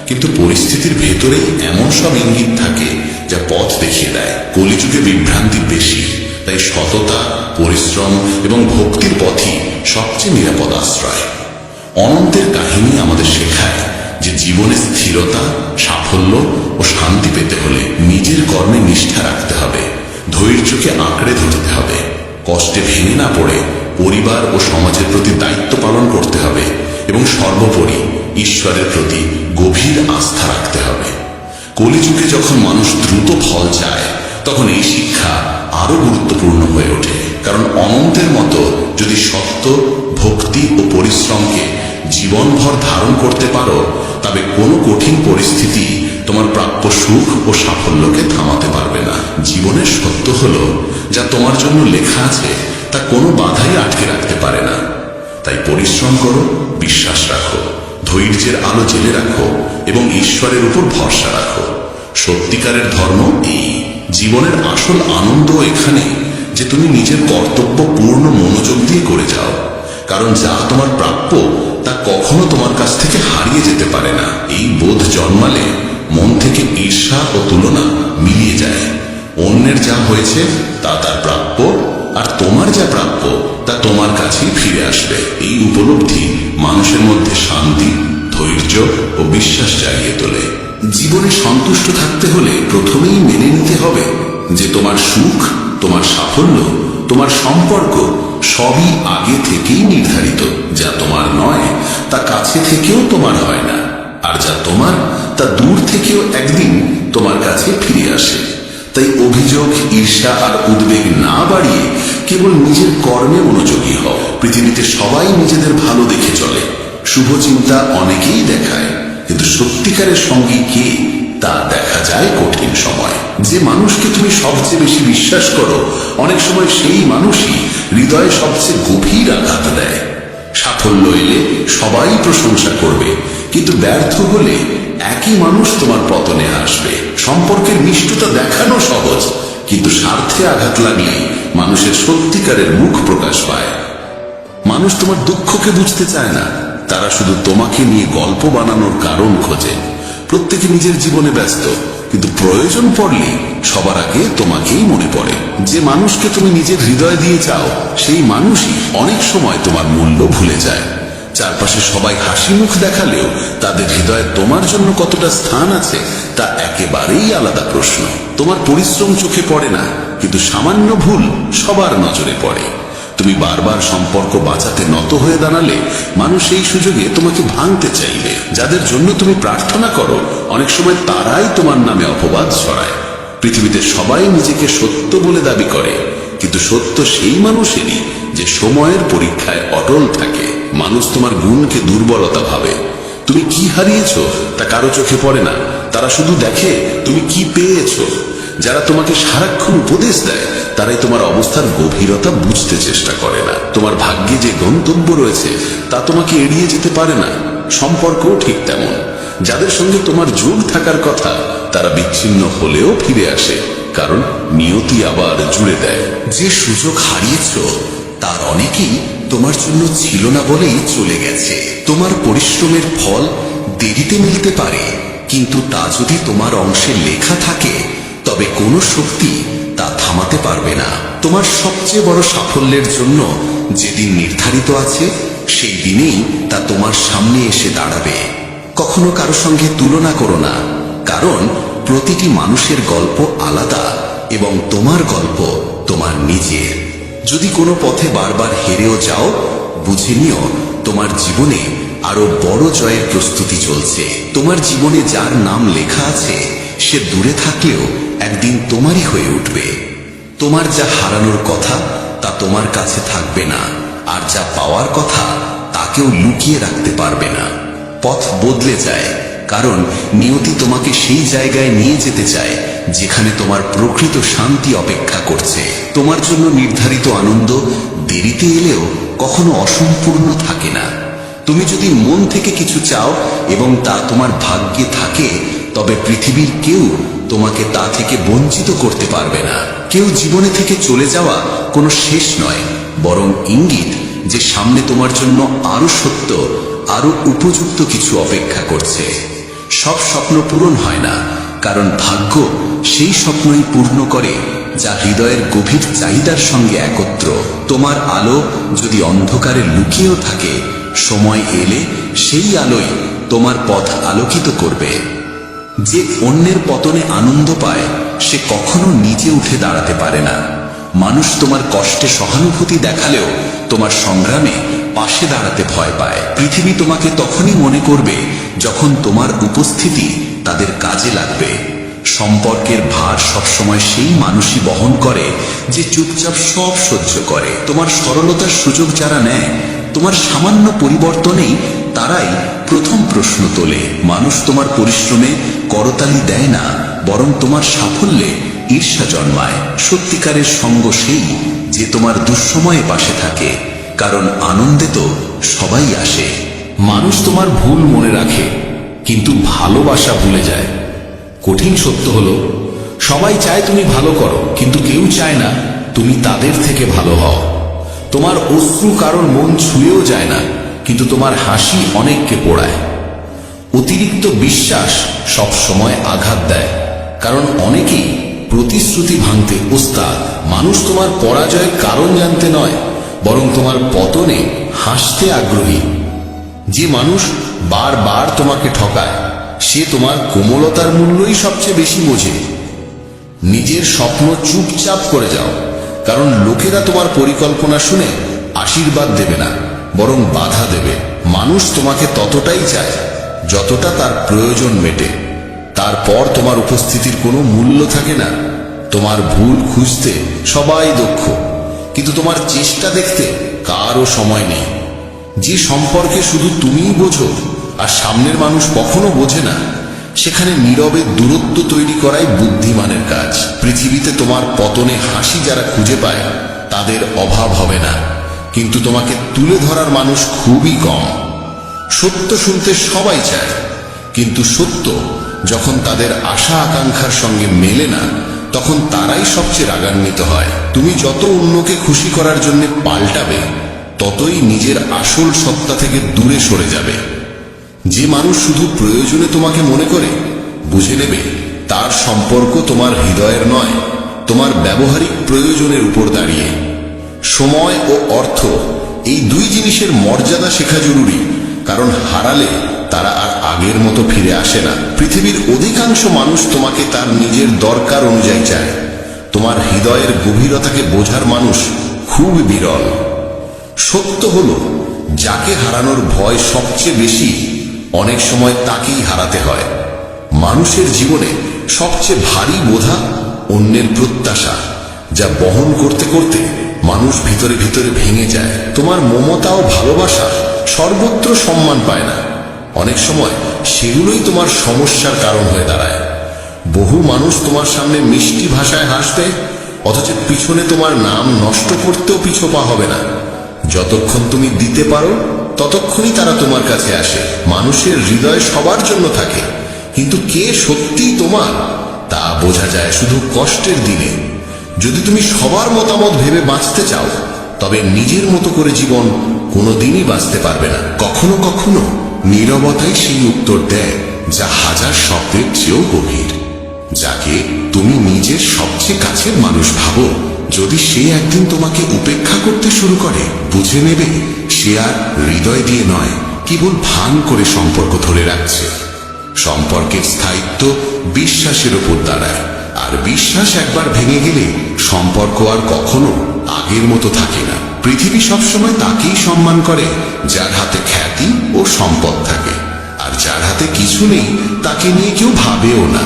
কিন্তু পরিস্থিতির ভেতরেই এমন সব ইঙ্গিত থাকে যা পথ দেখিয়ে দেয়। কলিযুগে বিভ্রান্তি বেশি, তাই সততা, পরিশ্রম এবং ভক্তির পথই সবচেয়ে নিরাপদ আশ্রয়। অনন্তের কাহিনী আমাদের শেখায় যে জীবনে স্থিরতা, সাফল্য ও শান্তি পেতে হলে নিজের কর্মে নিষ্ঠা রাখতে হবে, ধৈর্যকে আঁকড়ে ধরতে হবে, কষ্টে ভেঙে না পড়ে পরিবার ও সমাজের প্রতি দায়িত্ব পালন করতে হবে এবং সর্বোপরি ঈশ্বরের প্রতি গভীর আস্থা রাখতে হবে। কলিযুগে যখন মানুষ দ্রুত ফল চায়, তখন এই শিক্ষা আরো গুরুত্বপূর্ণ হয়ে ওঠে। কারণ অনন্তের মতো যদি সত্য, ভক্তি ও পরিশ্রমকে জীবনভর ধারণ করতে পারো, তবে কোনো কঠিন পরিস্থিতি তোমার প্রাপ্য সুখ ও সাফল্যকে থামাতে পারবে না। জীবনের সত্য হলো, যা তোমার জন্য লেখা আছে তা কোনো বাধাই আটকে রাখতে পারে না। তাই পরিশ্রম করো, বিশ্বাস রাখো, ধৈর্যের আলো জেলে রাখো এবং ঈশ্বরের উপর ভরসা রাখো। সত্যিকারের ধর্ম এই। জীবনের আসল আনন্দ এখানে যে তুমি নিজের কর্তব্য পূর্ণ মনোযোগ দিয়ে করে যাও। কারণ যা তোমার প্রাপ্য তা কখনো তোমার কাছ থেকে হারিয়ে যেতে পারে না। এই বোধ জন্মালে মন থেকে ঈর্ষা ও তুলনা মিলিয়ে যায়। অন্যের যা হয়েছে তা তার প্রাপ্য, আর তোমার যা প্রাপ্য তা তোমার কাছেই ফিরে আসবে। এই উপলব্ধি মানুষের মধ্যে শান্তি, ধৈর্য ও বিশ্বাস জাগিয়ে তোলে। জীবনে সন্তুষ্ট থাকতে হলে প্রথমেই মেনে নিতে হবে যে তোমার সুখ, তোমার সাফল্য, তোমার সম্পর্ক সবই আগে থেকেই নির্ধারিত। যা তোমার নয় তা কাছে থেকেও তোমার হয় না, আর যা তোমার তা দূর থেকেও একদিন তোমার কাছে ফিরে আসে। তাই অভিযোগ, ঈর্ষা আর উদ্বেগ না বাড়িয়ে কেবল নিজের কর্মে মনোযোগী হও। পৃথিবীতে সবাই নিজেদের ভালো দেখে চলে, শুভ চিন্তা অনেকেই দেখায়, কিন্তু সত্যিকারের সঙ্গী কে তা দেখা যায় কঠিন সময়। যে মানুষকে তুমি সবচেয়ে বেশি বিশ্বাস করো, অনেক সময় সেই মানুষই হৃদয়ে সবচেয়ে গভীর আঘাত দেয়। সাফল্য এলে সবাই প্রশংসা করবে, কিন্তু ব্যর্থ হলে একই মানুষ তোমার পতনে আসবে। সম্পর্কের মিষ্টতা দেখানো সহজ, কিন্তু স্বার্থে আঘাত লাগলে মানুষের সত্যিকারের মুখ প্রকাশ পায়। মানুষ তোমার দুঃখকে বুঝতে চায় না, তারা শুধু তোমাকে নিয়ে গল্প বানানোর কারণ খোঁজে। প্রত্যেকে নিজের জীবনে ব্যস্ত, কিন্তু প্রয়োজন পড়লে সবার আগে তোমাকেই মনে পড়ে। যে মানুষকে তুমি নিজের হৃদয় দিয়ে চাও, সেই মানুষই অনেক সময় তোমার মূল্য ভুলে যায়। চারপাশে সবাই হাসি মুখ দেখালেও তাদের হৃদয়ে তোমার জন্য কতটা স্থান আছে তা একেবারেই আলাদা প্রশ্ন। তোমার পরিশ্রম চোখে পড়ে না, কিন্তু সামান্য ভুল সবার নজরে পড়ে। তুমি বারবার সম্পর্ক বাঁচাতে নত হয়ে দাঁড়ালে মানুষ এই সুযোগে তোমাকে ভাঙতে চাইবে। যাদের জন্য তুমি প্রার্থনা করো, অনেক সময় তারাই তোমার নামে অপবাদ ছড়ায়। পৃথিবীতে সবাই নিজেকে সত্য বলে দাবি করে, কিন্তু সত্য সেই মানুষেরই যে সময়ের পরীক্ষায় অটল থাকে। মানুষ তোমার গুণকে দুর্বলতা ভাবে। তুমি কি হারিয়েছ তা কারো চোখে পড়ে না, তারা শুধু দেখে তুমি কি পেয়েছো। যারা তোমাকে সারাক্ষণ উপদেশ দেয়, তারাই তোমার অবস্থার গভীরতা বুঝতে চেষ্টা করে না। তোমার ভাগ্যে যে গন্তব্য রয়েছে তা তোমাকে এড়িয়ে যেতে পারে না। সম্পর্কও ঠিক তেমন। যাদের সঙ্গে তোমার যোগ থাকার কথা, তারা বিচ্ছিন্ন হলেও ফিরে আসে, কারণ নিয়তি আবার জুড়ে দেয়। যে সুযোগ হারিয়েছ তার অনেকেই তোমার জন্য ছিল না বলেই চলে গেছে। তোমার পরিশ্রমের ফল দেরিতে মিলতে পারে, কিন্তু তা যদি তোমার অংশে লেখা থাকে, তবে কোনো শক্তি তা থামাতে পারবে না। তোমার সবচেয়ে বড় সাফল্যের জন্য যেদিন নির্ধারিত আছে, সেই দিনেই তা তোমার সামনে এসে দাঁড়াবে। কখনো কারো সঙ্গে তুলনা করো না, কারণ প্রতিটি মানুষের গল্প আলাদা এবং তোমার গল্প তোমার নিজের। যদি কোনো পথে বারবার হেরেও যাও, বুঝে নিও তোমার জীবনে আরো বড় জয়ের প্রস্তুতি চলছে। তোমার জীবনে যার নাম লেখা আছে, সে দূরে থাকলেও একদিন তোমারই হয়ে উঠবে। তোমার যা হারানোর কথা তা তোমার কাছে থাকবে না, আর যা পাওয়ার কথা তাকেও লুকিয়ে রাখতে পারবে না। পথ বদলে যায়, কারণ নিয়তি তোমাকে সেই জায়গায় নিয়ে যেতে চায় যেখানে তোমার প্রকৃত শান্তি অপেক্ষা করছে। তোমার জন্য নির্ধারিত আনন্দ দেরিতে এলেও কখনো অসম্পূর্ণ থাকে না। তুমি যদি মন থেকে কিছু চাও এবং তা তোমার ভাগ্যে থাকে, তবে পৃথিবীর কেউ তোমাকে তা থেকে বঞ্চিত করতে পারবে না। কেউ জীবনে থেকে চলে যাওয়া কোনো শেষ নয়, বরং ইঙ্গিত যে সামনে তোমার জন্য আরো সত্য, আরো উপযুক্ত কিছু অপেক্ষা করছে। সব স্বপ্ন পূরণ হয় না, কারণ ভাগ্য সেই স্বপ্নই পূর্ণ করে যা হৃদয়ের গভীর চাহিদার সঙ্গে একত্র। তোমার আলো যদি অন্ধকারে লুকিয়েও থাকে, সময় এলে সেই আলোই তোমার পথ আলোকিত করবে। যে অন্যের পতনে আনন্দ পায়, সে কখনো নিজে উঠে দাঁড়াতে পারে না। মানুষ তোমার কষ্টে সহানুভূতি দেখালেও তোমার সংগ্রামে পাশে দাঁড়াতে ভয় পায়। পৃথিবী তোমাকে তখনই মনে করবে যখন তোমার উপস্থিতি তাদের কাজে লাগবে। সম্পর্কের ভার সবসময় সেই মানুষই বহন করে যে চুপচাপ সব সহ্য করে। তোমার সরলতার সুযোগ যারা নেয়, তোমার সামান্য পরিবর্তনেই তারাই প্রথম প্রশ্ন তোলে। মানুষ তোমার পরিশ্রমে করতালি দেয় না, বরং তোমার সাফল্যে ঈর্ষা জন্মায়। সত্যিকারের সঙ্গ সেই যে তোমার দুঃসময়ে পাশে থাকে, কারণ আনন্দে তো সবাই আসে। মানুষ তোমার ভুল মনে রাখে, কিন্তু ভালোবাসা ভুলে যায়। কঠিন সত্য হলো, সবাই চায় তুমি ভালো করো, কিন্তু কেউ চায় না তুমি তাদের থেকে ভালো হও। তোমার অশ্রু কারোর মন ছুঁয়েও যায় না, কিন্তু তোমার হাসি অনেককে পোড়ায়। অতিরিক্ত বিশ্বাস সব সময় আঘাত দেয়, কারণ অনেকেই প্রতিশ্রুতি ভাঙতে ওস্তাদ। মানুষ তোমার পরাজয়ের কারণ জানতে নয়, বরং তোমার পতনে হাসতে আগ্রহী। যে মানুষ বারবার তোমাকে ঠকায়, সে তোমার কোমলতার মূল্যই সবচেয়ে বেশি বোঝে। নিজের স্বপ্ন চুপচাপ করে যাও, কারণ লোকেরা তোমার পরিকল্পনা শুনে আশীর্বাদ দেবে না, বরং বাধা দেবে। মানুষ তোমাকে ততটাই চায় যতটা তার প্রয়োজন মেটে। তারপর তোমার উপস্থিতির কোনো মূল্য থাকে না। তোমার ভুল খুঁজতে সবাই দক্ষ, কিন্তু তোমার চেষ্টা দেখতে কারও সময় নেই। যে সম্পর্কে শুধু তুমিই বোঝো আর সামনের মানুষ কখনো বোঝে না, সেখানে নীরবে দূরত্ব তৈরি করাই বুদ্ধিমানের কাজ। পৃথিবীতে তোমার পতনে হাসি যারা খুঁজে পায়, তাদের অভাব হবে না, কিন্তু তোমাকে তুলে ধরার মানুষ খুবই কম। সত্য শুনতে সবাই চায়, কিন্তু সত্য যখন তাদের আশা আকাঙ্ক্ষার সঙ্গে মেলে না, তখন তারাই সবচেয়ে রাগান্বিত হয়। তুমি যত অন্যকে খুশি করার জন্য পাল্টাবে, ততই নিজের আসল সত্তা থেকে দূরে সরে যাবে। যে মানুষ শুধু প্রয়োজনে তোমাকে মনে করে, বুঝে নেবে তার সম্পর্ক তোমার হৃদয়ের নয়, তোমার ব্যবহারিক প্রয়োজনের উপর দাঁড়িয়ে। সময় ও অর্থ, এই দুই জিনিসের মর্যাদা শেখা জরুরি, কারণ হারালে তারা আর আগের মতো ফিরে আসে না। পৃথিবীর অধিকাংশ মানুষ তোমাকে তার নিজের দরকার অনুযায়ী চায়। তোমার হৃদয়ের গভীরতাকে বোঝার মানুষ খুব বিরল। সত্য হলো, যাকে হারানোর ভয় সবচেয়ে বেশি, অনেক সময় তাকেই হারাতে হয়। মানুষের জীবনে সবচেয়ে ভারী বোঝা অন্যের প্রত্যাশা, যা বহন করতে করতে মানুষ ভিতরে ভিতরে ভেঙে যায়। তোমার মমতা ও ভালোবাসা সর্বত্র সম্মান পায় না, অনেক সময় সেগুলোই তোমার সমস্যার কারণ হয়ে দাঁড়ায়। বহু মানুষ তোমার সামনে মিষ্টি ভাষায় হাসবে, অথচ পিছনে তোমার নাম নষ্ট করতেও পিছোপা হবে না। যতক্ষণ তুমি দিতে পারো, ততক্ষণই তারা তোমার কাছে আসে। মানুষের হৃদয় সবার জন্য থাকে, কিন্তু কে সত্যিই তোমার তা বোঝা যায় শুধু কষ্টের দিনে। যদি তুমি সবার মতামত ভেবে বাঁচতে চাও, তবে নিজের মতো করে জীবন কোনোদিনই বাঁচতে পারবে না। কখনো কখনো নীরবতাই সেই উত্তর দেয় যা হাজার শব্দের চেয়েও গভীর। যাকে তুমি নিজের সবচেয়ে কাছের মানুষ ভাবো, যদি সে একদিন তোমাকে উপেক্ষা করতে শুরু করে, বুঝে নেবে সে আর হৃদয় দিয়ে নয়, কেবল ভান করে সম্পর্ক ধরে রাখছে। সম্পর্কের স্থায়িত্ব বিশ্বাসের উপর দাঁড়ায়, আর বিশ্বাস একবার ভেঙে গেলে সম্পর্ক আর কখনো আগের মতো থাকে না। পৃথিবী সবসময় তাকেই সম্মান করে যার হাতে খ্যাতি ও সম্পদ থাকে, আর যার হাতে কিছু নেই তাকে নিয়ে কেউ ভাবেও না।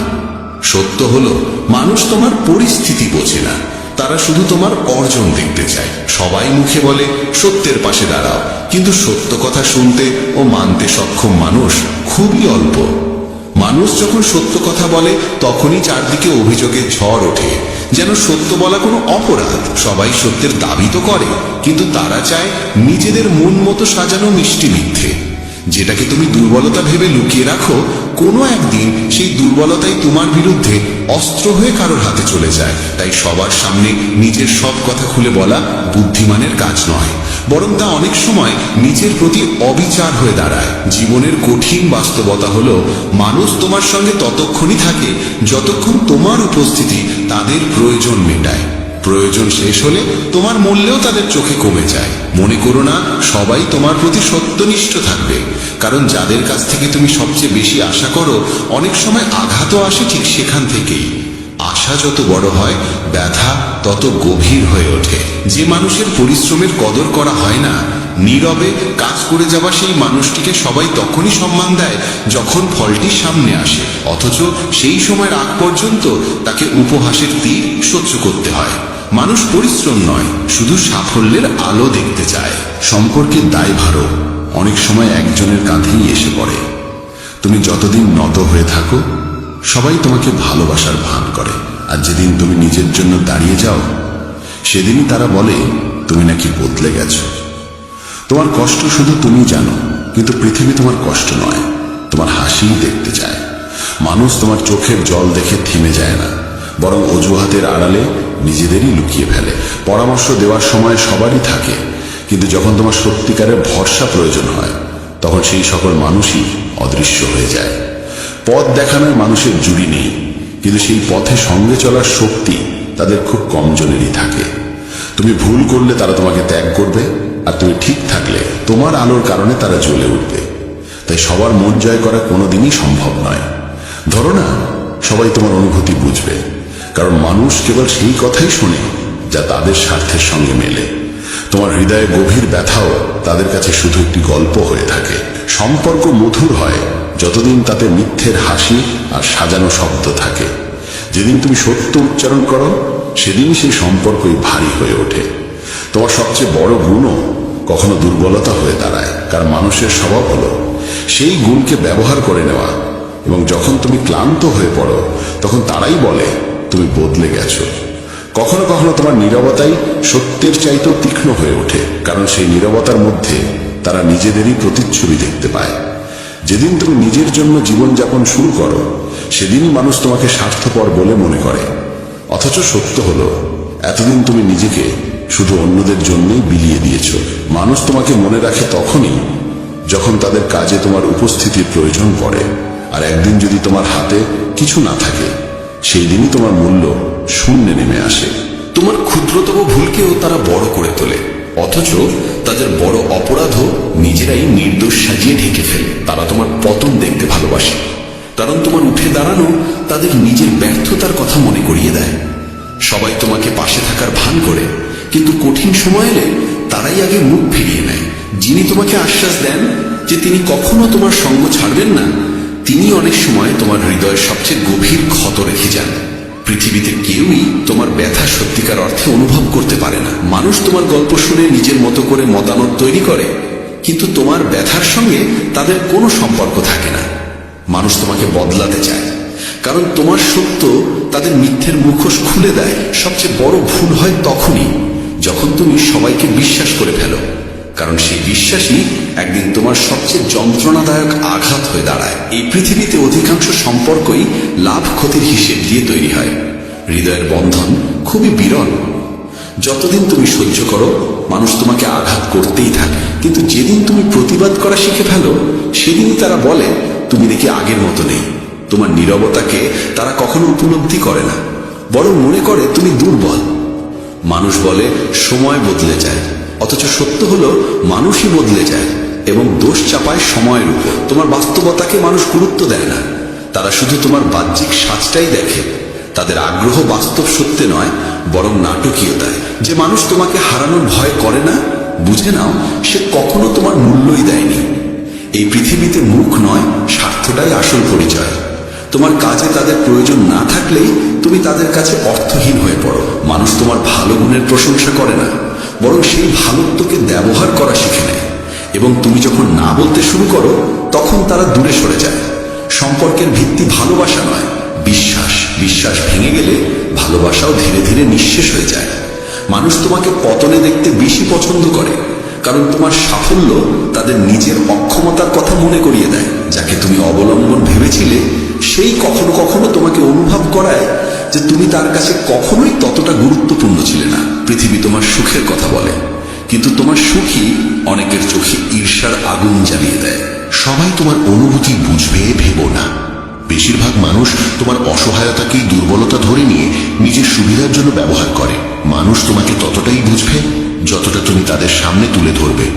সত্য হলো, মানুষ তোমার পরিস্থিতি বোঝে না, তারা শুধু তোমার অর্জন দেখতে চায়। সবাই মুখে বলে সত্যের পাশে দাঁড়াও, কিন্তু সত্য কথা শুনতে ও মানতে সক্ষম মানুষ খুবই অল্প। মানুষ যখন সত্য কথা বলে, তখনই চারদিকে অভিযোগের ঝড় ওঠে, যেন সত্য বলা কোনো অপরাধ। সবাই সত্যের দাবি তো করে, কিন্তু তারা চায় নিজেদের মন মতো সাজানো মিষ্টি মিথ্যে। যেটাকে তুমি দুর্বলতা ভেবে লুকিয়ে রাখো, কোনো একদিন সেই দুর্বলতাই তোমার বিরুদ্ধে অস্ত্র হয়ে কারোর হাতে চলে যায়। তাই সবার সামনে নিজের সব কথা খুলে বলা বুদ্ধিমানের কাজ নয়, বরং তা অনেক সময় নিজের প্রতি অবিচার হয়ে দাঁড়ায়। জীবনের কঠিন বাস্তবতা হলো মানুষ তোমার সঙ্গে ততক্ষণই থাকে যতক্ষণ তোমার উপস্থিতি তাদের প্রয়োজন মেটায়। প্রয়োজন শেষ হলে তোমার মূল্যও তাদের চোখে কমে যায়। মনে করো না সবাই তোমার প্রতি সত্যনিষ্ঠ থাকবে, কারণ যাদের কাছ থেকে তুমি সবচেয়ে বেশি আশা করো অনেক সময় আঘাতও আসে ঠিক সেখান থেকেই। আশা যত বড় হয় ব্যথা তত গভীর হয়ে ওঠে। যে মানুষের পরিশ্রমের কদর করা হয় না, নীরবে কাজ করে যাওয়া সেই মানুষটিকে সবাই তখনই সম্মান দেয় যখন ফলটি সামনে আসে, অথচ সেই সময়ের আগ পর্যন্ত তাকে উপহাসের তীর সহ্য করতে হয়। মানুষ পরিশ্রম নয়, শুধু সাফল্যের আলো দেখতে চায়। সম্পর্কের দায়ভারও অনেক সময় একজনের কাঁধেই এসে পড়ে। তুমি যতদিন নত হয়ে থাকো সবাই তোমাকে ভালোবাসার ভান করে, আর যেদিন তুমি নিজের জন্য দাঁড়িয়ে যাও সেদিনই তারা বলে তুমি নাকি বদলে গেছো। তোমার কষ্ট শুধু তুমি জানো, কিন্তু পৃথিবী তোমার কষ্ট নয়, তোমার হাসিই দেখতে চায়। মানুষ তোমার চোখের জল দেখে থেমে যায় না, বরং অজুহাতের আড়ালে নিজেদেরই লুকিয়ে ফেলে। পরামর্শ দেওয়ার সময় সবারই থাকে, কিন্তু যখন তোমার সত্যিকারের ভরসা প্রয়োজন হয় তখন সেই সকল মানুষই অদৃশ্য হয়ে যায়। পথ দেখানোর মানুষের জুড়ি নেই, কিন্তু সেই পথে সঙ্গে চলার শক্তি তাদের খুব কম জনেরই থাকে। তুমি ভুল করলে তারা তোমাকে ত্যাগ করবে, আর তুমি ঠিক থাকলে তোমার আলোর কারণে তারা জ্বলে উঠবে। তাই সবার মন জয় করা কোনোদিনই সম্ভব নয়। ধরো না সবাই তোমার অনুভূতি বুঝবে, কারণ মানুষ কেবল সেই কথাই শোনে যা তাদের স্বার্থের সঙ্গে মেলে। তোমার হৃদয়ে গভীর ব্যথাও তাদের কাছে শুধু একটি গল্প হয়ে থাকে। সম্পর্ক মধুর হয় যতদিন তাতে মিথ্যের হাসি আর সাজানো শব্দ থাকে। যেদিন তুমি সত্য উচ্চারণ করো সেদিনই সেই সম্পর্কই ভারী হয়ে ওঠে। তোমার সবচেয়ে বড় গুণও কখনো দুর্বলতা হয়ে দাঁড়ায়, কারণ মানুষের স্বভাব হলো সেই গুণকে ব্যবহার করে নেওয়া, এবং যখন তুমি ক্লান্ত হয়ে পড়ো তখন তারাই বলে তুমি বদলে গেছো। কখনো কখনো তোমার নীরবতাই সত্যের চাইতেও তীক্ষ্ণ হয়ে ওঠে, কারণ সেই নীরবতার মধ্যে তারা নিজেদেরই প্রতিচ্ছবি দেখতে পায়। যেদিন তুমি নিজের জন্য জীবনযাপন শুরু করো সেদিনই মানুষ তোমাকে স্বার্থপর বলে মনে করে, অথচ সত্য হলো এতদিন তুমি নিজেকে শুধু অন্যদের জন্যই বিলিয়ে দিয়েছ। মানুষ তোমাকে মনে রাখে তখনই যখন তাদের কাজে তোমার উপস্থিতির প্রয়োজন পড়ে, আর একদিন যদি তোমার হাতে কিছু না থাকে সেই দিনই তোমার মূল্য শূন্যে নেমে আসে। তোমার ক্ষুদ্রতম ভুলকেও তারা বড় করে তোলে, অথচ তাদের বড় অপরাধও নিজেরাই নির্দোষ সাজিয়ে ঢেকে ফেলে। তারা তোমার পতন দেখতে ভালোবাসে, কারণ তোমার উঠে দাঁড়ানো তাদের নিজের ব্যর্থতার কথা মনে করিয়ে দেয়। সবাই তোমাকে পাশে থাকার ভান করে, কিন্তু কঠিন সময় এলে তারাই আগে মুখ ফিরিয়ে নেয়। যিনি তোমাকে আশ্বাস দেন যে তিনি কখনো তোমার সঙ্গ ছাড়বেন না, তিনি অনেক সময় তোমার হৃদয়ের সবচেয়ে গভীর ক্ষত রেখে যান। পৃথিবীতে কেউই তোমার ব্যথা সত্যিকার অর্থে অনুভব করতে পারে না। মানুষ তোমার গল্প শুনে নিজের মতো করে মতামত তৈরি করে, কিন্তু তোমার ব্যথার সঙ্গে তাদের কোনো সম্পর্ক থাকে না। মানুষ তোমাকে বদলাতে চায়, কারণ তোমার সত্য তাদের মিথ্যের মুখোশ খুলে দেয়। সবচেয়ে বড় ভুল হয় তখনই যখন তুমি সবাইকে বিশ্বাস করে ফেলো, কারণ সেই বিশ্বাসই একদিন তোমার সবচেয়ে যন্ত্রণাদায়ক আঘাত হয়ে দাঁড়ায়। এই পৃথিবীতে অধিকাংশ সম্পর্কই লাভ ক্ষতির হিসেব দিয়ে তৈরি হয়। হৃদয়ের বন্ধন খুবই বিরল। যতদিন তুমি সহ্য করো মানুষ তোমাকে আঘাত করতেই থাকে, কিন্তু যেদিন তুমি প্রতিবাদ করা শিখে ফেলো সেদিনই তারা বলে তুমি দেখি আগের মতো নেই। তোমার নীরবতাকে তারা কখনো উপলব্ধি করে না, বরং মনে করে তুমি দুর্বল। মানুষ বলে সময় বদলে যায়, অথচ সত্য হলো মানুষই বদলে যায় এবং দোষ চাপায় সময়ের উপর। তোমার বাস্তবতাকে মানুষ গুরুত্ব দেয় না, তারা শুধু তোমার বাহ্যিক সাজটাই দেখে। তাদের আগ্রহ বাস্তব সত্যে নয়, বরং নাটকীয়তায়। যে মানুষ তোমাকে হারানোর ভয় করে না, বুঝে নাও সে কখনো তোমার মূল্যই দেয়নি। এই পৃথিবীতে মুখ নয়, স্বার্থটাই আসল পরিচয়। তোমার কাজে তাদের প্রয়োজন না থাকলেই তুমি তাদের কাছে অর্থহীন হয়ে পড়ো। মানুষ তোমার ভালো গুণের প্রশংসা করে না, বরং সেই ভালোত্বকে ব্যবহার করা শিখে নেয়, এবং তুমি যখন না বলতে শুরু করো তখন তারা দূরে সরে যায়। সম্পর্কের ভিত্তি ভালোবাসা নয়, বিশ্বাস। বিশ্বাস ভেঙে গেলে ভালোবাসাও ধীরে ধীরে নিঃশেষ হয়ে যায়। মানুষ তোমাকে পতনে দেখতে বেশি পছন্দ করে, কারণ তোমার সাফল্য তাদের নিজের অক্ষমতার কথা মনে করিয়ে দেয়। যাকে তুমি অবলম্বন ভেবেছিলে সেই কখনো কখনো তোমাকে অনুভব করায় যে তুমি তার কাছে কখনোই ততটা গুরুত্বপূর্ণ ছিলে না। পৃথিবী তোমার সুখের কথা বলে, কিন্তু তোমার সুখী অনেকের চোখে ঈর্ষার আগুন জ্বালিয়ে দেয়। সবাই তোমার অনুভূতি বুঝবে ভেবো না। বেশিরভাগ মানুষ তোমার অসহায়তাকেই দুর্বলতা ধরে নিয়ে নিজের সুবিধার জন্য ব্যবহার করে। মানুষ তোমাকে ততটাই বুঝবে যতটা তুমি তাদের সামনে তুলে ধরবে,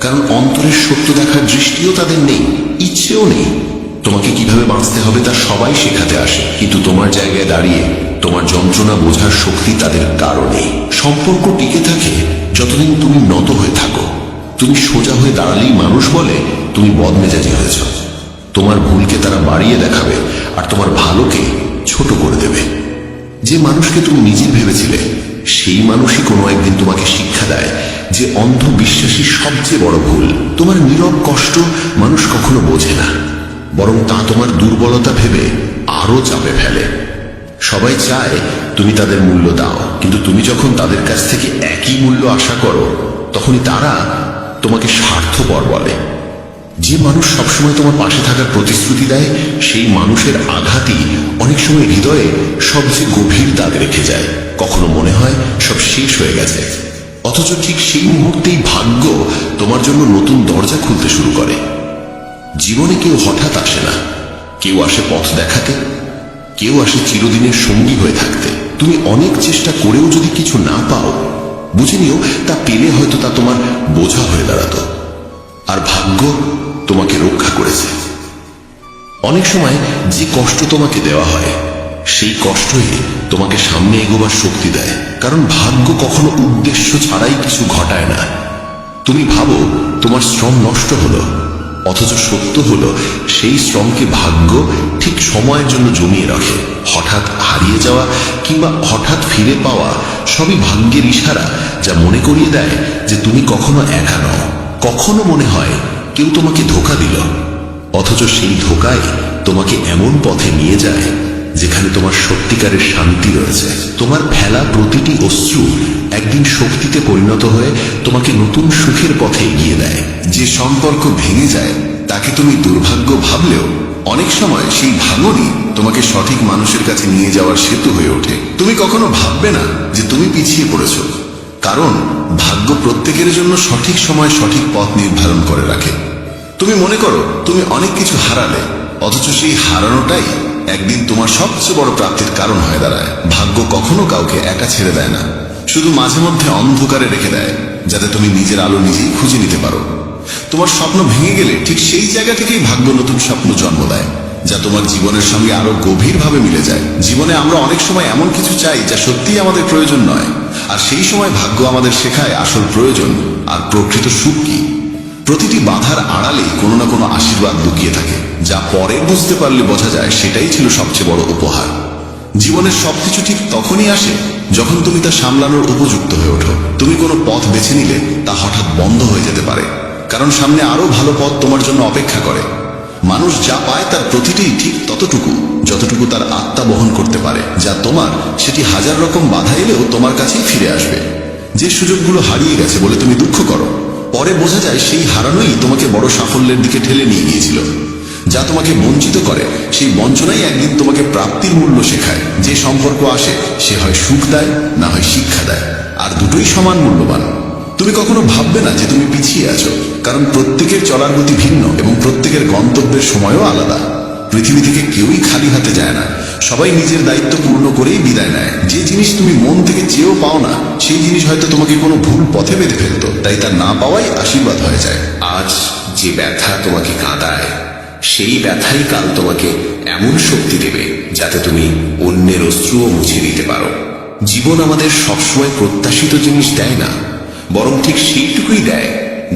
কারণ অন্তরের সত্য দেখার দৃষ্টিও তাদের নেই, ইচ্ছেও নেই। তোমাকে কিভাবে বাঁচতে হবে তা সবাই শেখাতে আসে, কিন্তু তোমার জায়গায় দাঁড়িয়ে তোমার যন্ত্রণা বোঝার শক্তি তাদের কারো নেই। সম্পর্ক টিকে থাকে যতদিন তুমি নত হয়ে থাকো। তুমি সোজা হয়ে দাঁড়ালেই মানুষ বলে তুমি বদমেজাজি হয়েছ। তোমার ভুলকে তারা বাড়িয়ে দেখাবে আর তোমার ভালোকে ছোট করে দেবে। যে মানুষকে তুমি নিজের ভেবেছিলে সেই মানুষই কোনো একদিন তোমাকে শিক্ষা দেয় যে অন্ধবিশ্বাসী সবচেয়ে বড় ভুল। তোমার নীরব কষ্ট মানুষ কখনো বোঝে না, বরং তা তোমার দুর্বলতা ভেবে আরো চাপে ফেলে। সবাই চায় তুমি তাদের মূল্য দাও, কিন্তু তুমি যখন তাদের কাছ থেকে একই মূল্য আশা করো তখনই তারা তোমাকে স্বার্থপর বলে। যে মানুষ সবসময় তোমার পাশে থাকার প্রতিশ্রুতি দেয় সেই মানুষের আঘাতই অনেক সময় হৃদয়ে সবচেয়ে গভীর দাগ রেখে যায়। কখনো মনে হয় সব শেষ হয়ে গেছে, অথচ ঠিক সেই মুহূর্তেই ভাগ্য তোমার জন্য নতুন দরজা খুলতে শুরু করে। জীবনে কেউ হঠাৎ আসে না, কেউ আসে পথ দেখাতে, কেউ আসে চিরদিনের সঙ্গী হয়ে থাকতে। তুমি অনেক চেষ্টা করেও যদি কিছু না পাও, বুঝে নিও তা পেলে হয়তো তা তোমার বোঝা হয়ে দাঁড়াতো, আর ভাগ্য তোমাকে রক্ষা করেছে। অনেক সময় যে কষ্ট তোমাকে দেওয়া হয় সেই কষ্টই তোমাকে সামনে এগোবার শক্তি দেয়, কারণ ভাগ্য কখনো উদ্দেশ্য ছাড়াই কিছু ঘটায় না। তুমি ভাবো তোমার শ্রম নষ্ট হলো, অথচ সত্য হলো সেই শ্রমকে ভাগ্য ঠিক সময়ের জন্য জমিয়ে রাখে। হঠাৎ হারিয়ে যাওয়া কিংবা হঠাৎ ফিরে পাওয়া সবই ভাগ্যের ইশারা, যা মনে করিয়ে দেয় যে তুমি কখনো একা নও। কখনো মনে হয় কেউ তোমাকে ধোঁকা দিল, অথচ সেই ধোঁকায় তোমাকে এমন পথে নিয়ে যায় যেখানে তোমার সত্যিকারের শান্তি রয়েছে। তোমার ফেলা প্রতিটি অশ্রু একদিন শক্তিতে পরিণত হয়ে তোমাকে নতুন সুখের পথে এগিয়ে দেয়। যে সম্পর্ক ভেঙে যায় তাকে তুমি দুর্ভাগ্য ভাবলেও অনেক সময় সেই ভাঙনই তোমাকে সঠিক মানুষের কাছে নিয়ে যাওয়ার সেতু হয়ে ওঠে। তুমি কখনো ভাববে না যে তুমি পিছিয়ে পড়েছ, কারণ ভাগ্য প্রত্যেকের জন্য সঠিক সময় সঠিক পথ নির্ধারণ করে রাখে। তুমি মনে করো তুমি অনেক কিছু হারালে, অথচ সেই হারানোটাই একদিন তোমার সবচেয়ে বড় প্রাপ্তির কারণ হয়ে দাঁড়ায়। ভাগ্য কখনো কাউকে একা ছেড়ে দেয় না, শুধু মাঝে মধ্যে অন্ধকারে রেখে দেয় যাতে তুমি নিজের আলো নিজেই খুঁজে নিতে পারো। তোমার স্বপ্ন ভেঙে গেলে ঠিক সেই জায়গা থেকেই ভাগ্য নতুন স্বপ্ন জন্ম দেয়, যা তোমার জীবনের সঙ্গে আরো গভীরভাবে মিলে যায়। জীবনে আমরা অনেক সময় এমন কিছু চাই যা সত্যিই আমাদের প্রয়োজন নয়, আর সেই সময় ভাগ্য আমাদের শেখায় আসল প্রয়োজন আর প্রকৃত সুখ কি। প্রতিটি বাধার আড়ালেই কোনো না কোনো আশীর্বাদ লুকিয়ে থাকে, যা পরে বুঝতে পারলে বোঝা যায় সেটাই ছিল সবচেয়ে বড় উপহার। জীবনের সবকিছু ঠিক তখনই আসে যখন তুমি তা সামলানোর উপযুক্ত হয়ে ওঠো। তুমি কোনো পথ বেছে নিলে তা হঠাৎ বন্ধ হয়ে যেতে পারে, কারণ সামনে আরো ভালো পথ তোমার জন্য অপেক্ষা করে। মানুষ যা পায় তার প্রতিটি ঠিক ততটুকু যতটুকু তার আত্মা বহন করতে পারে। যা তোমার সেটি হাজার রকম বাধা এলেও তোমার কাছেই ফিরে আসবে। যে সুযোগগুলো হারিয়ে গেছে বলে তুমি দুঃখ করো, পরে বোঝা যায় সেই হারানোই তোমাকে বড় সাফল্যের দিকে ঠেলে নিয়ে গিয়েছিল। যা তোমাকে বঞ্চিত করে সেই বঞ্চনাই একদিন তোমাকে প্রাপ্তির মূল্য শেখায়। যে সম্পর্ক আসে সে হয় সুখ দেয়, না হয় শিক্ষা দেয়, আর দুটোই সমান মূল্যবান। তুমি কখনো ভাববে না যে তুমি পিছিয়ে আছো, কারণ প্রত্যেকের চলার গতি ভিন্ন এবং প্রত্যেকের গন্তব্যের সময়ও আলাদা। পৃথিবী থেকে কেউই খালি হাতে যায় না, সবাই নিজের দায়িত্ব পূর্ণ করেই বিদায় নেয়। যে জিনিস তুমি মন থেকে চেয়েও পাও না, সেই জিনিস হয়তো তোমাকে কোনো ভুল পথে বেঁধে ফেলতো, তাই তা না পাওয়াই আশীর্বাদ হয়ে যায়। আজ যে ব্যথা তোমাকে কাঁদায় সেই ব্যথাই কাল তোমাকে এমন শক্তি দেবে যাতে তুমি অন্যের অশ্রুও মুছে দিতে পারো। জীবন আমাদের সবসময় প্রত্যাশিত জিনিস দেয় না, বরং ঠিক সেইটুকুই দেয়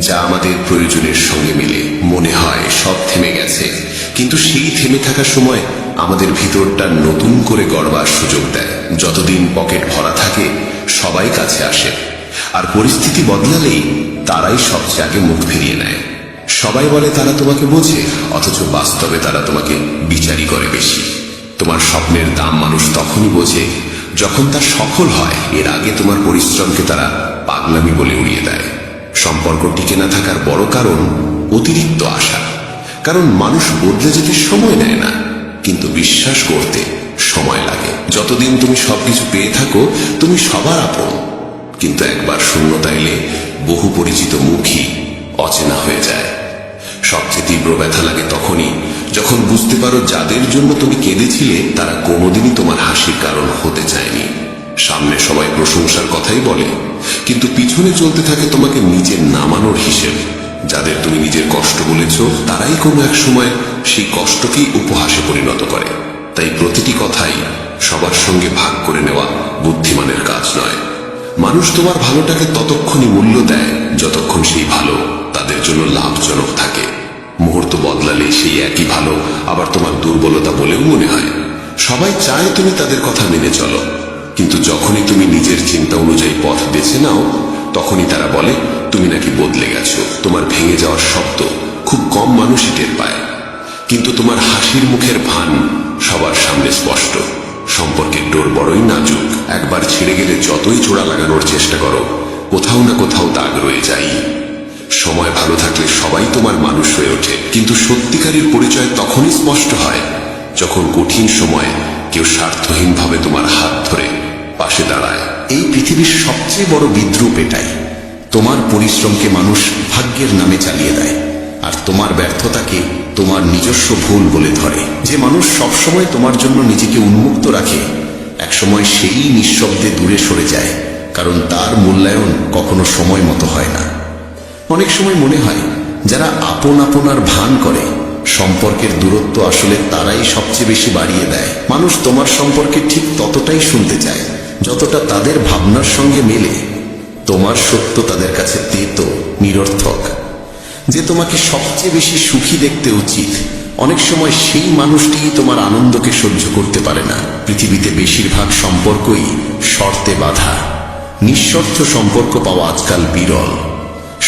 যা আমাদের প্রয়োজনের সঙ্গে মিলে। মনে হয় সব থেমে গেছে, কিন্তু সেই থেমে থাকার সময় আমাদের ভিতরটা নতুন করে গড়বার সুযোগ দেয়। যতদিন পকেট ভরা থাকে সবাই কাছে আসে, আর পরিস্থিতি বদলালেই তারাই সবচেয়ে আগে মুখ ফিরিয়ে নেয়। সবাই বলে তারা তোমাকে বোঝে, অথচ বাস্তবে তারা তোমাকে বিচারই করে বেশি। তোমার স্বপ্নের দাম মানুষ তখনই বোঝে যখন তা সফল হয়। এর আগে তোমার পরিশ্রমকে তারা পাগলামি বলে উড়িয়ে দেয়। সম্পর্ক টিকে না থাকার বড় কারণ অতিরিক্ত আশা, কারণ মানুষ বদলে যেতে সময় নেয় না, কিন্তু বিশ্বাস করতে সময় লাগে। যতদিন তুমি সবকিছু পেয়ে থাকো তুমি সবার আপন, কিন্তু একবার শূন্যতা এলে বহু পরিচিত মুখই অচেনা হয়ে যায়। সবচেয়ে তীব্র ব্যথা লাগে তখনই যখন বুঝতে পারো যাদের জন্য তুমি কেঁদেছিলে তারা কোনোদিনই তোমার হাসির কারণ হতে চায়নি। সামনে সবাই প্রশংসার কথাই বলে, কিন্তু পিছনে চলতে থাকে তোমাকে নিজের নামানোর হিসেব। যাদের তুমি নিজের কষ্ট বলেছ তারাই কোনো এক সময় সেই কষ্টকেই উপহাসে পরিণত করে। তাই প্রতিটি কথাই সবার সঙ্গে ভাগ করে নেওয়া বুদ্ধিমানের কাজ নয়। মানুষ তোমার ভালোটাকে ততক্ষণই মূল্য দেয় যতক্ষণ সেই ভালো তাদের জন্য লাভজনক থাকে। মুহূর্ত বদলালে সেই একই ভালো আবার তোমার দুর্বলতা বলেও মনে হয়। সবাই চায় তুমি তাদের কথা মেনে চলো, কিন্তু যখনই তুমি নিজের চিন্তা অনুযায়ী পথ বেছে নাও তখনই তারা বলে তুমি নাকি বদলে গেছো। তোমার ভেঙে যাওয়ার শব্দ খুব কম মানুষই টের পায়, কিন্তু তোমার হাসির মুখের ভান সবার সামনে স্পষ্ট। সম্পর্কের ডোর বড়ই নাজুক, একবার ছিঁড়ে গেলে যতই জোড়া লাগানোর চেষ্টা করো কোথাও না কোথাও দাগ রয়ে যায়। সময় ভালো থাকলে সবাই তোমার মানুষ হয়ে ওঠে, কিন্তু সত্যিকারের পরিচয় তখনই স্পষ্ট হয় যখন কঠিন সময়ে কেউ স্বার্থহীনভাবে তোমার হাত ধরে পাশে দাঁড়ায়। এই পৃথিবীর সবচেয়ে বড় বিদ্রূপ এটাই, তোমার পরিশ্রমকে মানুষ ভাগ্যের নামে চালিয়ে দেয়, আর তোমার ব্যর্থতাকে তোমার নিজস্ব ভুল বলে ধরে। যে মানুষ সবসময় তোমার জন্য নিজেকে উন্মুক্ত রাখে একসময় সেই নিঃশব্দে দূরে সরে যায়, কারণ তার মূল্যায়ন কখনো সময় মতো হয় না। অনেক সময় মনে হয় যারা আপন আপনার ভান করে সম্পর্কের দূরত্ব আসলে তারাই সবচেয়ে বেশি বাড়িয়ে দেয়। মানুষ তোমার সম্পর্কে ঠিক ততটাই শুনতে চায় যতটা তাদের ভাবনার সঙ্গে মেলে। তোমার সত্য তাদের কাছে তেতো, নিরর্থক। যে তোমাকে সবচেয়ে বেশি সুখী দেখতে উচিত অনেক সময় সেই মানুষটিই তোমার আনন্দকে সহ্য করতে পারে না। পৃথিবীতে বেশিরভাগ সম্পর্কই শর্তে বাঁধা। নিঃশর্ত সম্পর্ক পাওয়া আজকাল বিরল।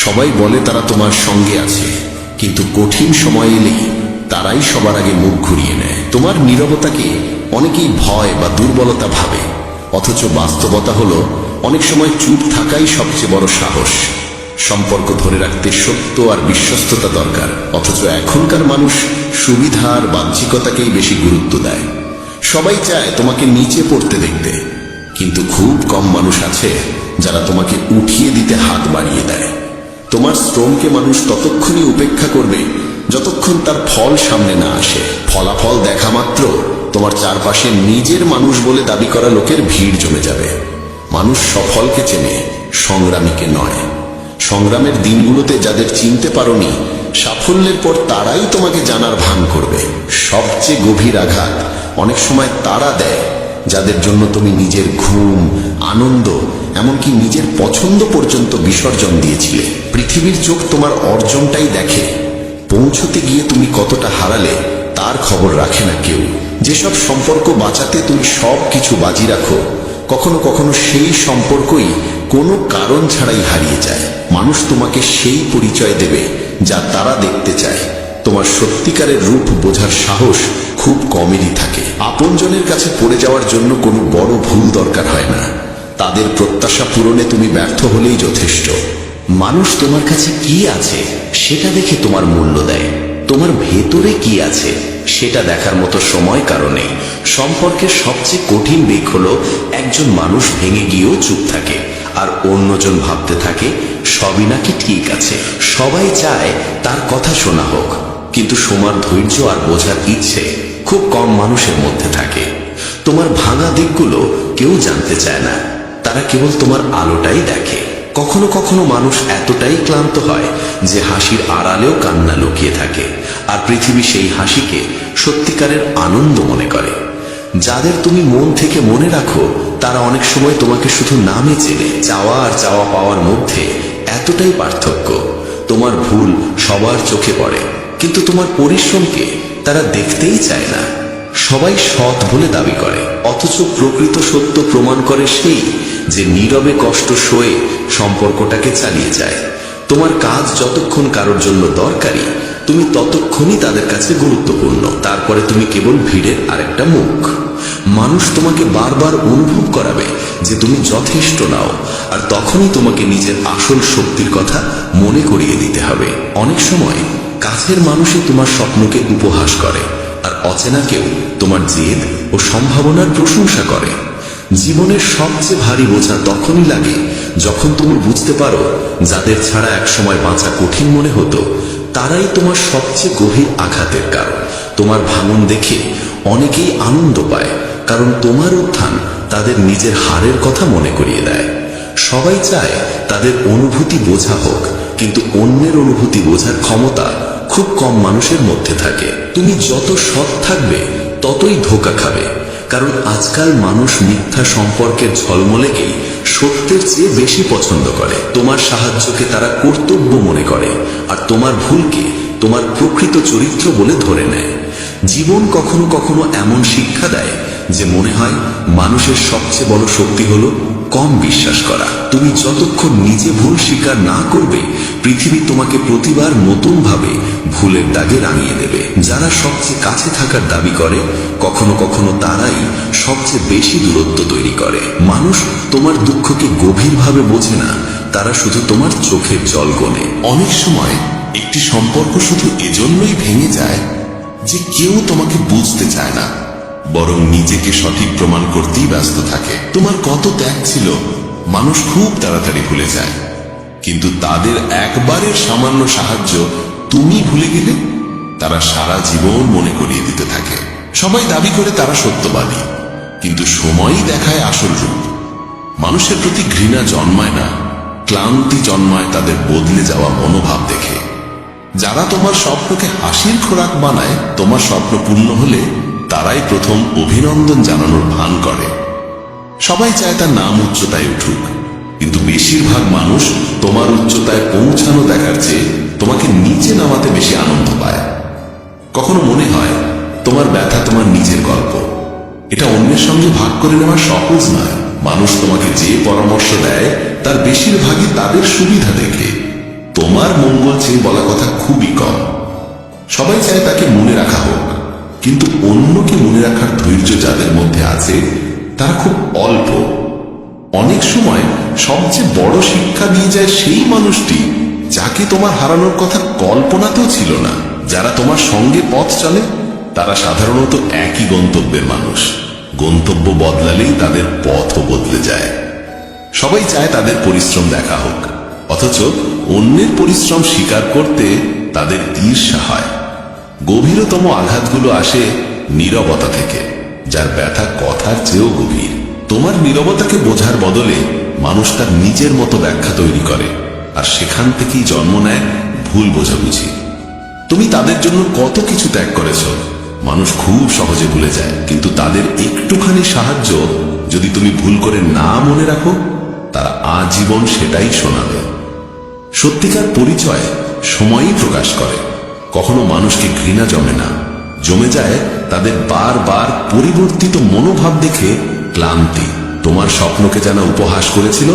সবাই বলে তারা তোমার সঙ্গে আছে, কিন্তু কঠিন সময় এলেই তারাই সবার আগে মুখ ঘুরিয়ে নেয়। তোমার নীরবতাকে অনেকেই ভয় বা দুর্বলতা ভাবে, অথচ বাস্তবতা হলো অনেক সময় চুপ থাকাই সবচেয়ে বড় সাহস। সম্পর্ক ধরে রাখতে সত্য আর বিশ্বস্ততা দরকার, অথচ এখনকার মানুষ সুবিধা আর বাহ্যিকতাকেই বেশি গুরুত্ব দেয়। সবাই চায় তোমাকে নিচে পড়তে দেখতে, কিন্তু খুব কম মানুষ আছে যারা তোমাকে উঠিয়ে দিতে হাত বাড়িয়ে দেয়। তোমার শ্রমকে মানুষ ততক্ষণই উপেক্ষা করবে যতক্ষণ তার ফল সামনে না আসে। ফলাফল দেখা মাত্র তোমার চারপাশে নিজের মানুষ বলে দাবি করা লোকের ভিড় জমে যাবে। মানুষ সফলকে চেনে, সংগ্রামীকে নয়। সংগ্রামের দিনগুলোতে যাদের চিনতে পারোনি, সাফল্যের পর তারাই তোমাকে জানার ভান করবে। সবচেয়ে গভীর আঘাত অনেক সময় তারা দেয় যাদের জন্য তুমি নিজের ঘুম, আনন্দ, এমনকি নিজের পছন্দ পর্যন্ত বিসর্জন দিয়েছিলে। পৃথিবীর চোখ তোমার অর্জনটাই দেখে, পৌঁছতে গিয়ে তুমি কতটা হারালে তার খবর রাখে না কেউ। যেসব সম্পর্ক বাঁচাতে তুমি সব কিছু বাজি রাখো, কখনো কখনো সেই সম্পর্কই কোনো কারণ ছাড়াই হারিয়ে যায়। মানুষ তোমাকে সেই পরিচয় দেবে যা তারা দেখতে চায়। তোমার সত্যিকারের রূপ বোঝার সাহস খুব কমেরই থাকে। আপনজনের কাছে পড়ে যাওয়ার জন্য কোনো বড় ভুল দরকার হয় না, তাদের প্রত্যাশা পূরণে তুমি ব্যর্থ হলেই যথেষ্ট। মানুষ তোমার কাছে কি আছে সেটা দেখে তোমার মূল্য দেয়, তোমার ভেতরে কি আছে সেটা দেখার মতো সময় কারণে। সম্পর্কের সবচেয়ে কঠিন দিক হলো একজন মানুষ ভেঙে গিয়েও চুপ থাকে, আর অন্যজন ভাবতে থাকে সবই নাকি ঠিক আছে। সবাই চায় তার কথা শোনা হোক, কিন্তু শোনার ধৈর্য আর বোঝার ইচ্ছে খুব কম মানুষের মধ্যে থাকে। তোমার ভাঙা দিকগুলো কেউ জানতে চায় না, তারা কেবল তোমার আলোটাই দেখে। কখনো কখনো মানুষ এতটাই ক্লান্ত হয় যে হাসির আড়ালেও কান্না লুকিয়ে থাকে, আর পৃথিবী সেই হাসিকে সত্যিকারের আনন্দ মনে করে। যাদের তুমি মন থেকে মনে রাখো তারা অনেক সময় তোমাকে শুধু নামে চেনে। চাওয়া আর চাওয়া পাওয়ার মধ্যে এতটাই পার্থক্য। তোমার ভুল সবার চোখে পড়ে, কিন্তু তোমার পরিশ্রমকে তারা দেখতেই চায় না। সবাই সৎ বলে দাবি করে, অথচ প্রকৃত সত্য প্রমাণ করে সেই যে নীরবে কষ্ট সয়ে সম্পর্কটাকে চালিয়ে যায়। তোমার কাজ যতক্ষণ কারোর জন্য দরকারি, তুমি ততক্ষণই তাদের কাছে গুরুত্বপূর্ণ। তারপরে তুমি কেবল ভিড়ের আরেকটা মুখ। মানুষ তোমাকে বারবার অনুভব করাবে যে তুমি যথেষ্ট নাও, আর তখনই তোমাকে নিজের আসল শক্তির কথা মনে করিয়ে দিতে হবে। অনেক সময় কাছের মানুষই তোমার স্বপ্নকে উপহাস করে, আর অচেনা কেউ তোমার জেদ ও সম্ভাবনার প্রশংসা করে। জীবনের সবচেয়ে ভারী বোঝা তখনই লাগে যখন তুমি বুঝতে পারো যাদের ছাড়া একসময় বাঁচা কঠিন মনে হতো, তারাই তোমার সবচেয়ে গভীর আঘাতের কারণ। তোমার ভাঙন দেখে অনেকেই আনন্দ পায়, কারণ তোমার উত্থান তাদের নিজের হারের কথা মনে করিয়ে দেয়। সবাই চায় তাদের অনুভূতি বোঝা হোক, কিন্তু অন্যের অনুভূতি বোঝার ক্ষমতা খুব কম মানুষের মধ্যে থাকে। তুমি যত সৎ থাকবে ততই ধোঁকা খাবে, কারণ আজকাল মানুষ মিথ্যা সম্পর্কের ঝলমলেকেই সত্যের চেয়ে বেশি পছন্দ করে। তোমার সাহায্যকে তারা কর্তব্য মনে করে, আর তোমার ভুলকে তোমার প্রকৃত চরিত্র বলে ধরে নেয়। জীবন কখনো কখনো এমন শিক্ষা দেয় যে মনে হয় মানুষের সবচেয়ে বড় শক্তি হলো কম বিশ্বাস করা। তুমি যতক্ষণ নিজে ভুল স্বীকার না করবে, পৃথিবী তোমাকে প্রতিবার নতুন ভাবে ভুলের দাগে রাঙিয়ে দেবে। যারা সবচেয়ে কাছে থাকার দাবি করে, কখনো কখনো তারাই সবচেয়ে বেশি দূরত্ব তৈরি করে। মানুষ তোমার দুঃখকে গভীরভাবে বোঝে না, তারা শুধু তোমার চোখের জল গোনে। অনেক সময় একটি সম্পর্ক শুধু এজন্যই ভেঙে যায় যে কেউ তোমাকে বুঝতে চায় না, বরং নিজেকে সঠিক প্রমাণ করতেই ব্যস্ত থাকে। তোমার কত ত্যাগ ছিল মানুষ খুব তাড়াতাড়ি ভুলে যায়, কিন্তু তাদের একবারের সামান্য সাহায্য তুমি ভুলে গেলে তারা সারা জীবন মনে করিয়ে দিতে থাকে। সবাই দাবি করে তারা সত্যবাদী, কিন্তু সময়ই দেখায় আসল রূপ। মানুষের প্রতি ঘৃণা জন্মায় না, ক্লান্তি জন্মায় তাদের বদলে যাওয়া মনোভাব দেখে। যারা তোমার স্বপ্নকে হাসির খোরাক বানায়, তোমার স্বপ্ন পূর্ণ হলে তারাই প্রথম অভিনন্দন জানানোর ভান করে। সবাই চায় তার নাম উচ্চতায় উঠুক, কিন্তু বেশিরভাগ মানুষ তোমার উচ্চতায় পৌঁছানো দেখার চেয়ে তোমাকে নিচে নামাতে বেশি আনন্দ পায়। কখনো মনে হয় তোমার ব্যথা তোমার নিজের গল্প, এটা অন্যের সঙ্গে ভাগ করে নেওয়া সহজ নয়। মানুষ তোমাকে যে পরামর্শ দেয় তার বেশিরভাগই তাদের সুবিধা দেখে, তোমার মঙ্গল চেয়ে বলা কথা খুবই কম। সবাই চায় তাকে মনে রাখা হোক, কিন্তু অন্যকে মনে রাখার ধৈর্য যাদের মধ্যে আছে তারা খুব অল্প। অনেক সময় সবচেয়ে বড় শিক্ষা দিয়ে যায় সেই মানুষটি যাকে তোমার হারানোর কথা কল্পনাতেও ছিল না। যারা তোমার সঙ্গে পথ চলে তারা সাধারণত একই গন্তব্যের মানুষ, গন্তব্য বদলালেই তাদের পথও বদলে যায়। সবাই চায় তাদের পরিশ্রম দেখা হোক, অথচ অন্যের পরিশ্রম স্বীকার করতে তাদের ঈর্ষা হয়। গভীরতম আঘাতগুলো আসে নীরবতা থেকে, যার ব্যথা কথার চেয়েও গভীর। তোমার নীরবতাকে বোঝার বদলে মানুষ তার নিজের মতো ব্যাখ্যা তৈরি করে, আর সেখান থেকেই জন্ম নেয় ভুল বোঝাবুঝি। তুমি তাদের জন্য কত কিছু ত্যাগ করেছ মানুষ খুব সহজে ভুলে যায়, কিন্তু তাদের একটুখানি সাহায্য যদি তুমি ভুল করে না মনে রাখো, তারা আজীবন সেটাই শোনাবে। সত্যিকার পরিচয় সময়ই প্রকাশ করে। কখনো মানুষকে ঘৃণা জমে না, জমে যায় তাদের বারবার পরিবর্তিত মনোভাব দেখে ক্লান্তি। তোমার স্বপ্নকে যারা উপহাস করেছিল,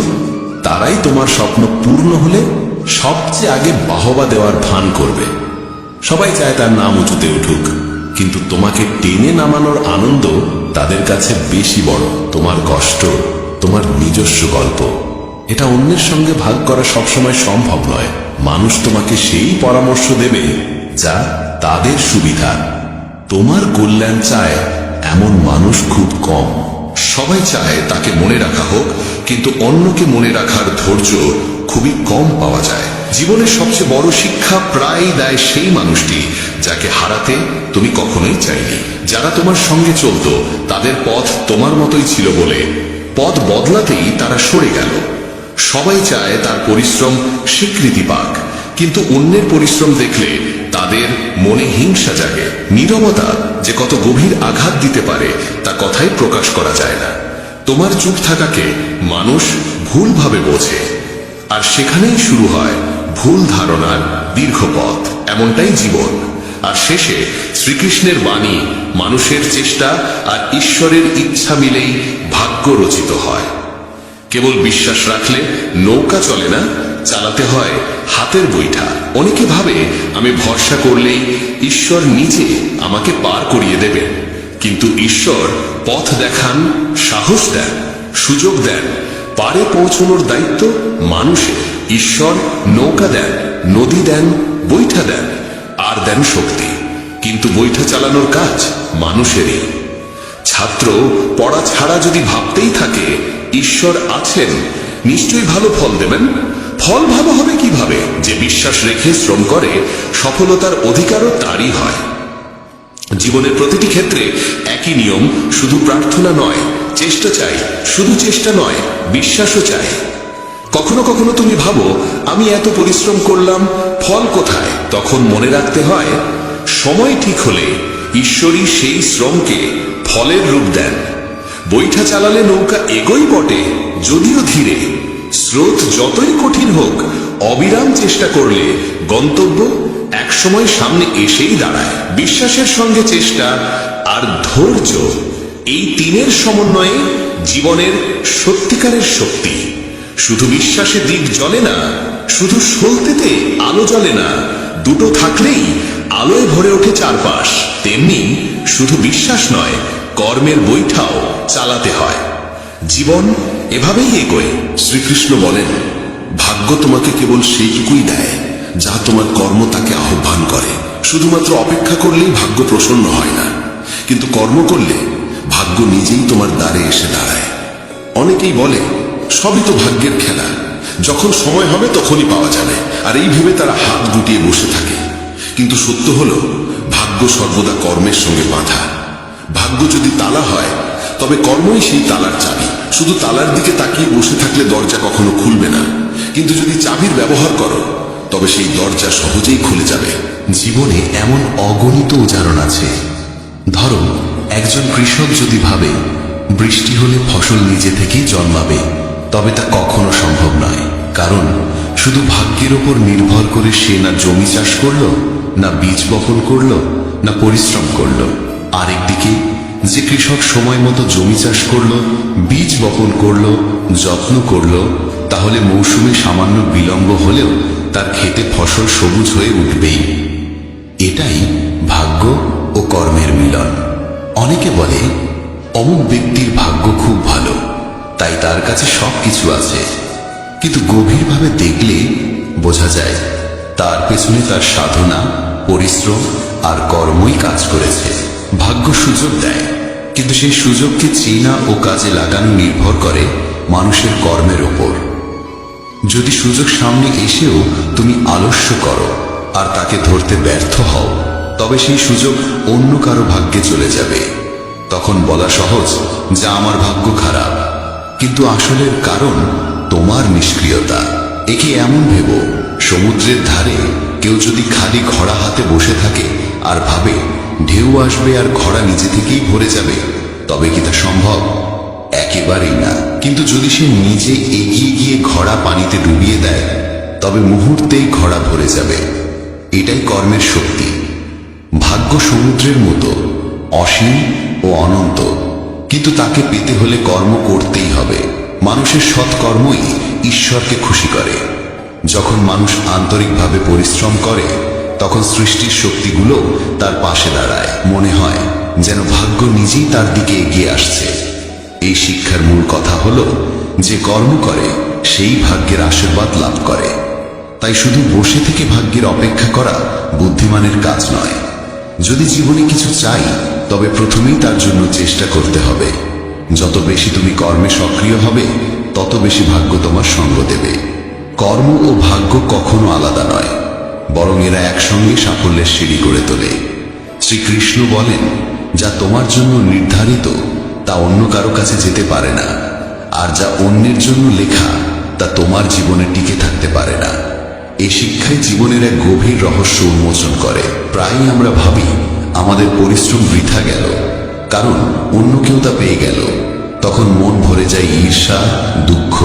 তারাই তোমার স্বপ্ন পূর্ণ হলে সবচেয়ে আগে বাহবা দেওয়ার ভান করবে। সবাই চায় তার নাম উঁচুতে উঠুক, কিন্তু তোমাকে টেনে নামানোর আনন্দ তাদের কাছে বেশি বড়। তোমার কষ্ট তোমার নিজস্ব গল্প, এটা অন্যের সঙ্গে ভাগ করা সবসময় সম্ভব নয়। মানুষ তোমাকে সেই পরামর্শ দেবে যা তাদের সুবিধা। তোমার কল্যাণ চায় এমন মানুষ খুব কম। সবাই চায় তাকে মনে রাখা হোক, কিন্তু অন্যকে মনে রাখার ধৈর্য খুবই কম পাওয়া যায়। জীবনের সবচেয়ে বড় শিক্ষা প্রায়ই দেয় সেই মানুষটি যাকে হারাতে তুমি কখনোই চাইনি। যারা তোমার সঙ্গে চলতো তাদের পথ তোমার মতোই ছিল বলে পথ বদলাতেই তারা সরে গেল। সবাই চায় তার পরিশ্রম স্বীকৃতি পাক, কিন্তু অন্যের পরিশ্রম দেখলে তাদের মনে হিংসা জাগে। নীরবতা যে কত গভীর আঘাত দিতে পারে তা কথাই প্রকাশ করা যায় না। তোমার চুপ থাকাকে মানুষ ভুলভাবে বোঝে, আর সেখানেই শুরু হয় ভুল ধারণার দীর্ঘ পথ। এমনটাই জীবন। আর শেষে শ্রীকৃষ্ণের বাণী, মানুষের চেষ্টা আর ঈশ্বরের ইচ্ছা মিলেই ভাগ্য রচিত হয়। কেবল বিশ্বাস রাখলে নৌকা চলে না, চালাতে হয় হাতের বৈঠা। অনেকে ভাবে আমি ভরসা করলেই ঈশ্বর নিজে আমাকে পার করিয়ে দেবেন, কিন্তু ঈশ্বর পথ দেখান, সাহস দেন, সুযোগ দেন। পারে পৌঁছানোর দায়িত্ব মানুষের। ঈশ্বর নৌকা দেন, নদী দেন, বৈঠা দেন, আর দেন শক্তি, কিন্তু বৈঠা চালানোর কাজ মানুষেরই। ছাত্র পড়া ছাড়া যদি ভাবতেই থাকে ঈশ্বর আছেন, নিশ্চয়ই ভালো ফল দেবেন। ফল ভালো হবে কিভাবে? যে বিশ্বাস রেখে শ্রম করে সফলতার অধিকারও তারই হয়। জীবনের প্রতিটি ক্ষেত্রে একই নিয়ম, শুধু প্রার্থনা নয়, চেষ্টা চাই, শুধু চেষ্টা নয়, বিশ্বাসও চাই। কখনো কখনো তুমি ভাবো, আমি এত পরিশ্রম করলাম, ফল কোথায়? তখন মনে রাখতে হয়, সময় ঠিক হলে ঈশ্বরই সেই শ্রমকে ফলের রূপ দেন। বৈঠা চালালে নৌকা এগোই বটে, যদিও ধীরে। স্রোত যতই কঠিন হোক, অবিরাম চেষ্টা করলে গন্তব্য একসময় সামনে এসেই দাঁড়ায়। বিশ্বাসের সঙ্গে চেষ্টা আর ধৈর্য, এই তিনের সমন্বয়ে জীবনের সত্যিকারের শক্তি। শুধু বিশ্বাসে দিক জ্বলে না, শুধু সলতেতে আলো জ্বলে না। দুটো থাকলেই আলোয় ভরে ওঠে চারপাশ। তেমনি শুধু বিশ্বাস নয়, কর্মের বৈঠাও চালাতে হয়। জীবন এভাবেই এগোয়। শ্রীকৃষ্ণ বলেন, ভাগ্য তোমাকে কেবল সেইটুকুই দেয় যা তোমার কর্ম তাকে আহ্বান করে। শুধুমাত্র অপেক্ষা করলেই ভাগ্য প্রসন্ন হয় না, কিন্তু কর্ম করলে ভাগ্য নিজেই তোমার দ্বারে এসে দাঁড়ায়। অনেকেই বলে, সবই তো ভাগ্যের খেলা, যখন সময় হবে তখনই পাওয়া যাবে, আর এই ভেবে তারা হাত গুটিয়ে বসে থাকে। কিন্তু সত্য হলো, ভাগ্য সর্বদা কর্মের সঙ্গে বাঁধা। ভাগ্য যদি তালা হয়, তবে কর্মই সেই তালার চাবি। শুধু তালার দিকে তাকিয়ে বসে থাকলে দরজা কখনো খুলবে না, কিন্তু যদি চাবির ব্যবহার করো, তবে সেই দরজা সহজেই খুলে যাবে। জীবনে এমন অগণিত উদাহরণ আছে। ধরো, একজন কৃষক যদি ভাবে বৃষ্টি হলে ফসল নিজে থেকেই জন্মাবে, তবে তা কখনো সম্ভব নয়। কারণ শুধু ভাগ্যের ওপর নির্ভর করে সে না জমি চাষ করলো, না বীজ বপন করলো, না পরিশ্রম করলো। আরেকদিকে যে কৃষক সময় মতো জমি চাষ করলো, বীজ বপন করলো, যত্ন করলো, তাহলে মৌসুমে সামান্য বিলম্ব হলেও তার ক্ষেতে ফসল সবুজ হয়ে উঠবেই। এটাই ভাগ্য ও কর্মের মিলন। অনেকে বলে, অমুক ব্যক্তির ভাগ্য খুব ভালো, তাই তার কাছে সবকিছু আছে। কিন্তু গভীরভাবে দেখলে বোঝা যায়, তার পেছনে তার সাধনা, পরিশ্রম আর কর্মই কাজ করেছে। ভাগ্য সুযোগ দেয়, কিন্তু সেই সুযোগকে চেনা ও কাজে লাগানো নির্ভর করে মানুষের কর্মের ওপর। যদি সুযোগ সামনে এসেও তুমি আলস্য করো আর তাকে ধরতে ব্যর্থ হও, তবে সেই সুযোগ অন্য কারো ভাগ্যে চলে যাবে। তখন বলা সহজ যে আমার ভাগ্য খারাপ, কিন্তু আসলের কারণ তোমার নিষ্ক্রিয়তা। একে এমন ভেবো, সমুদ্রের ধারে কেউ যদি খালি ঘোড়া হাতে বসে থাকে আর ভাবে ঢেউ আসবে আর ঘোড়া নিজে থেকেই ভরে যাবে, তবে কি তা সম্ভব? একেবারেই না। কিন্তু যদি সে নিজে এগিয়ে গিয়ে ঘোড়া পানিতে ডুবিয়ে দেয়, তবে মুহূর্তেই ঘোড়া ভরে যাবে। এটাই কর্মের শক্তি। ভাগ্য সমুদ্রের মতো অসীম ও অনন্ত, কিন্তু তাকে পেতে হলে কর্ম করতেই হবে। মানুষের সৎকর্মই ঈশ্বরকে খুশি করে। যখন মানুষ আন্তরিকভাবে পরিশ্রম করে, তখন সৃষ্টির শক্তিগুলো তার পাশে দাঁড়ায়। মনে হয় যেন ভাগ্য নিজেই তার দিকে এগিয়ে আসছে। এই শিক্ষার মূল কথা হলো, যে কর্ম করে সেই ভাগ্যের আশীর্বাদ লাভ করে। তাই শুধু বসে থেকে ভাগ্যের অপেক্ষা করা বুদ্ধিমানের কাজ নয়। যদি জীবনে কিছু চাই, তবে প্রথমেই তার জন্য চেষ্টা করতে হবে। যত বেশি তুমি কর্মে সক্রিয় হবে, তত বেশি ভাগ্য তোমার সঙ্গ দেবে। কর্ম ও ভাগ্য কখনো আলাদা নয়, বরং এরা একসঙ্গে সাফল্যের সিঁড়ি করে তোলে। শ্রীকৃষ্ণ বলেন, যা তোমার জন্য নির্ধারিত তা অন্য কারো কাছে যেতে পারে না, আর যা অন্যের জন্য লেখা তা তোমার জীবনে টিকে থাকতে পারে না। এই শিক্ষাই জীবনের এক গভীর রহস্য উন্মোচন করে। প্রায়ই আমরা ভাবি আমাদের পরিশ্রম বৃথা গেল, কারণ অন্য কেউ তা পেয়ে গেল। তখন মন ভরে যায় ঈর্ষা, দুঃখ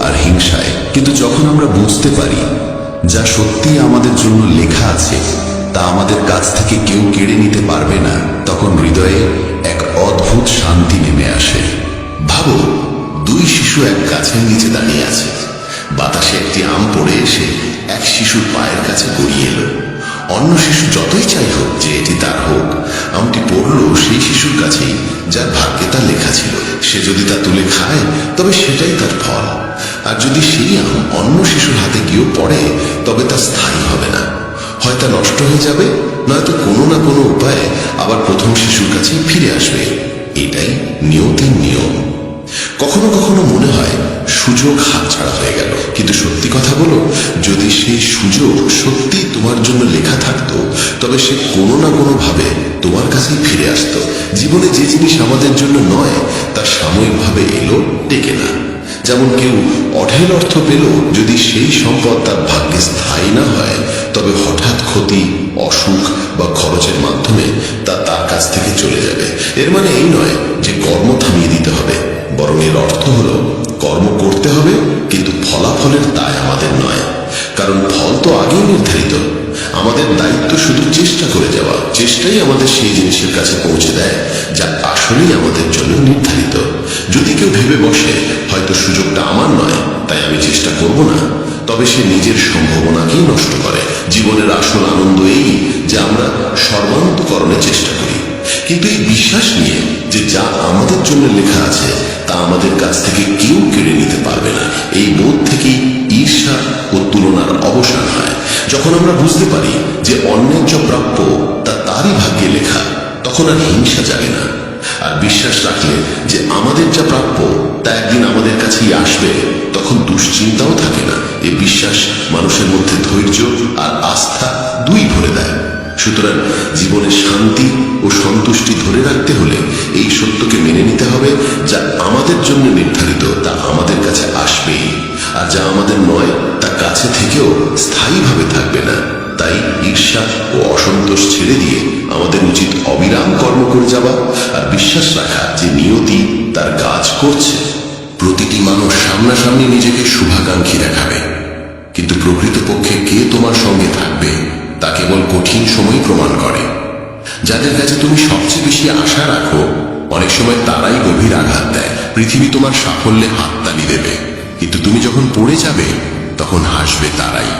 আর হিংসায়। কিন্তু যখন আমরা বুঝতে পারি যা সত্যিই আমাদের জন্য লেখা আছে তা আমাদের কাছ থেকে কেউ কেড়ে নিতে পারবে না, তখন হৃদয়ে এক অদ্ভুত শান্তি নেমে আসে। ভাবো, দুই শিশু এক গাছের নিচে দাঁড়িয়ে আছে। বাতাসে একটি আম পড়ে এসে এক শিশুর পায়ের কাছে গড়িয়ে এলো। অন্য শিশু যতই চাই হোক যে এটি তার হোক, আমটি পড়লো সেই শিশুর কাছেই যার ভাগ্যে তা লেখা ছিল। সে যদি তা তুলে খায়, তবে সেটাই তার ফল। আর যদি সেই আম অন্য শিশুর হাতে গিয়েও পড়ে, তবে তা স্থায়ী হবে না। হয় তা নষ্ট হয়ে যাবে, নয়তো কোনো না কোনো উপায়ে আবার প্রথম শিশুর কাছেই ফিরে আসবে। এটাই নিয়তির নিয়ম। কখনো কখনো মনে হয় সুযোগ হাতছাড়া হয়ে গেল, কিন্তু সত্যি কথা বলো, যদি সেই সুযোগ সত্যি তোমার জন্য লেখা থাকতো তবে সে কোনো না কোনো ভাবে তোমার কাছেই ফিরে আসতো। জীবনে যে জিনিস আমাদের জন্য নয় তা সাময়িকভাবে এলো, টেকে না। যেমন কেউ অঢেল অর্থ পেল, যদি সেই সম্পদ তার ভাগ্যে স্থায়ী না হয় তবে হঠাৎ ক্ষতি, অসুখ বা খরচের মাধ্যমে তা তার কাছ থেকে চলে যাবে। এর মানে এই নয় যে কর্ম থামিয়ে দিতে হবে, বরং এর অর্থ হলো কর্ম করতে হবে, কিন্তু ফলাফলের দায় আমাদের নয়, কারণ ফল তো আগেই নির্ধারিত। আমাদের দায়িত্ব শুধু চেষ্টা করে যাওয়া। চেষ্টাই আমাদের সেই জিনিসের কাছে পৌঁছে দেয় যা আসলেই আমাদের জন্য নির্ধারিত। যদি কেউ ভেবে বসে হয়তো সুযোগটা আমার নয় তাই আমি চেষ্টা করব না, তবে সে নিজের সম্ভাবনাকেই নষ্ট করে। জীবনের আসল আনন্দ এই যে আমরা সর্বান্তকরণে চেষ্টা করি, কিন্তু এই বিশ্বাস নিয়ে যে যা আমাদের জন্য লেখা আছে তা আমাদের কাছ থেকে কেউ কেড়ে নিতে পারবে না। এই বোধ থেকেই ঈর্ষা ও তুলনার অবসান হয়। যখন আমরা বুঝতে পারি যে অন্যের যা প্রাপ্য তা তারই ভাগ্যে লেখা, তখন আর হিংসা জাগে না। আর বিশ্বাস রাখলে যে আমাদের যা প্রাপ্য তা একদিন আমাদের কাছেই আসবে, তখন দুশ্চিন্তাও থাকে না। এই বিশ্বাস মানুষের মধ্যে ধৈর্য আর আস্থা দুই ভরে দেয়। সুতরাং জীবনে শান্তি ও সন্তুষ্টি ধরে রাখতে হলে এই সত্যকে মেনে নিতে হবে, যা আমাদের জন্য নির্ধারিত তা আমাদের কাছে আসবেই, আর যা আমাদের নয় তা কাছে থেকেও স্থায়ীভাবে থাকবে না। তাই ঈর্ষা ও অসন্তোষ ছেড়ে দিয়ে আমাদের উচিত অবিরাম কর্ম করে যাওয়া আর বিশ্বাস রাখা যে নিয়তি তার কাজ করছে। প্রতিটি মানুষ সামনাসামনি নিজেকে শুভাকাঙ্ক্ষী দেখাবে, কিন্তু প্রকৃতপক্ষে কে তোমার সঙ্গে থাকবে তা কেবল কঠিন সময় প্রমাণ করে। যাদের কাছে তুমি সবচেয়ে বেশি আশা রাখো অনেক সময় তারাই গভীর আঘাত দেয়। পৃথিবী তোমার সাফল্যে হাততালি দেবে, কিন্তু তুমি যখন পড়ে যাবে তখন হাসবে তারাই।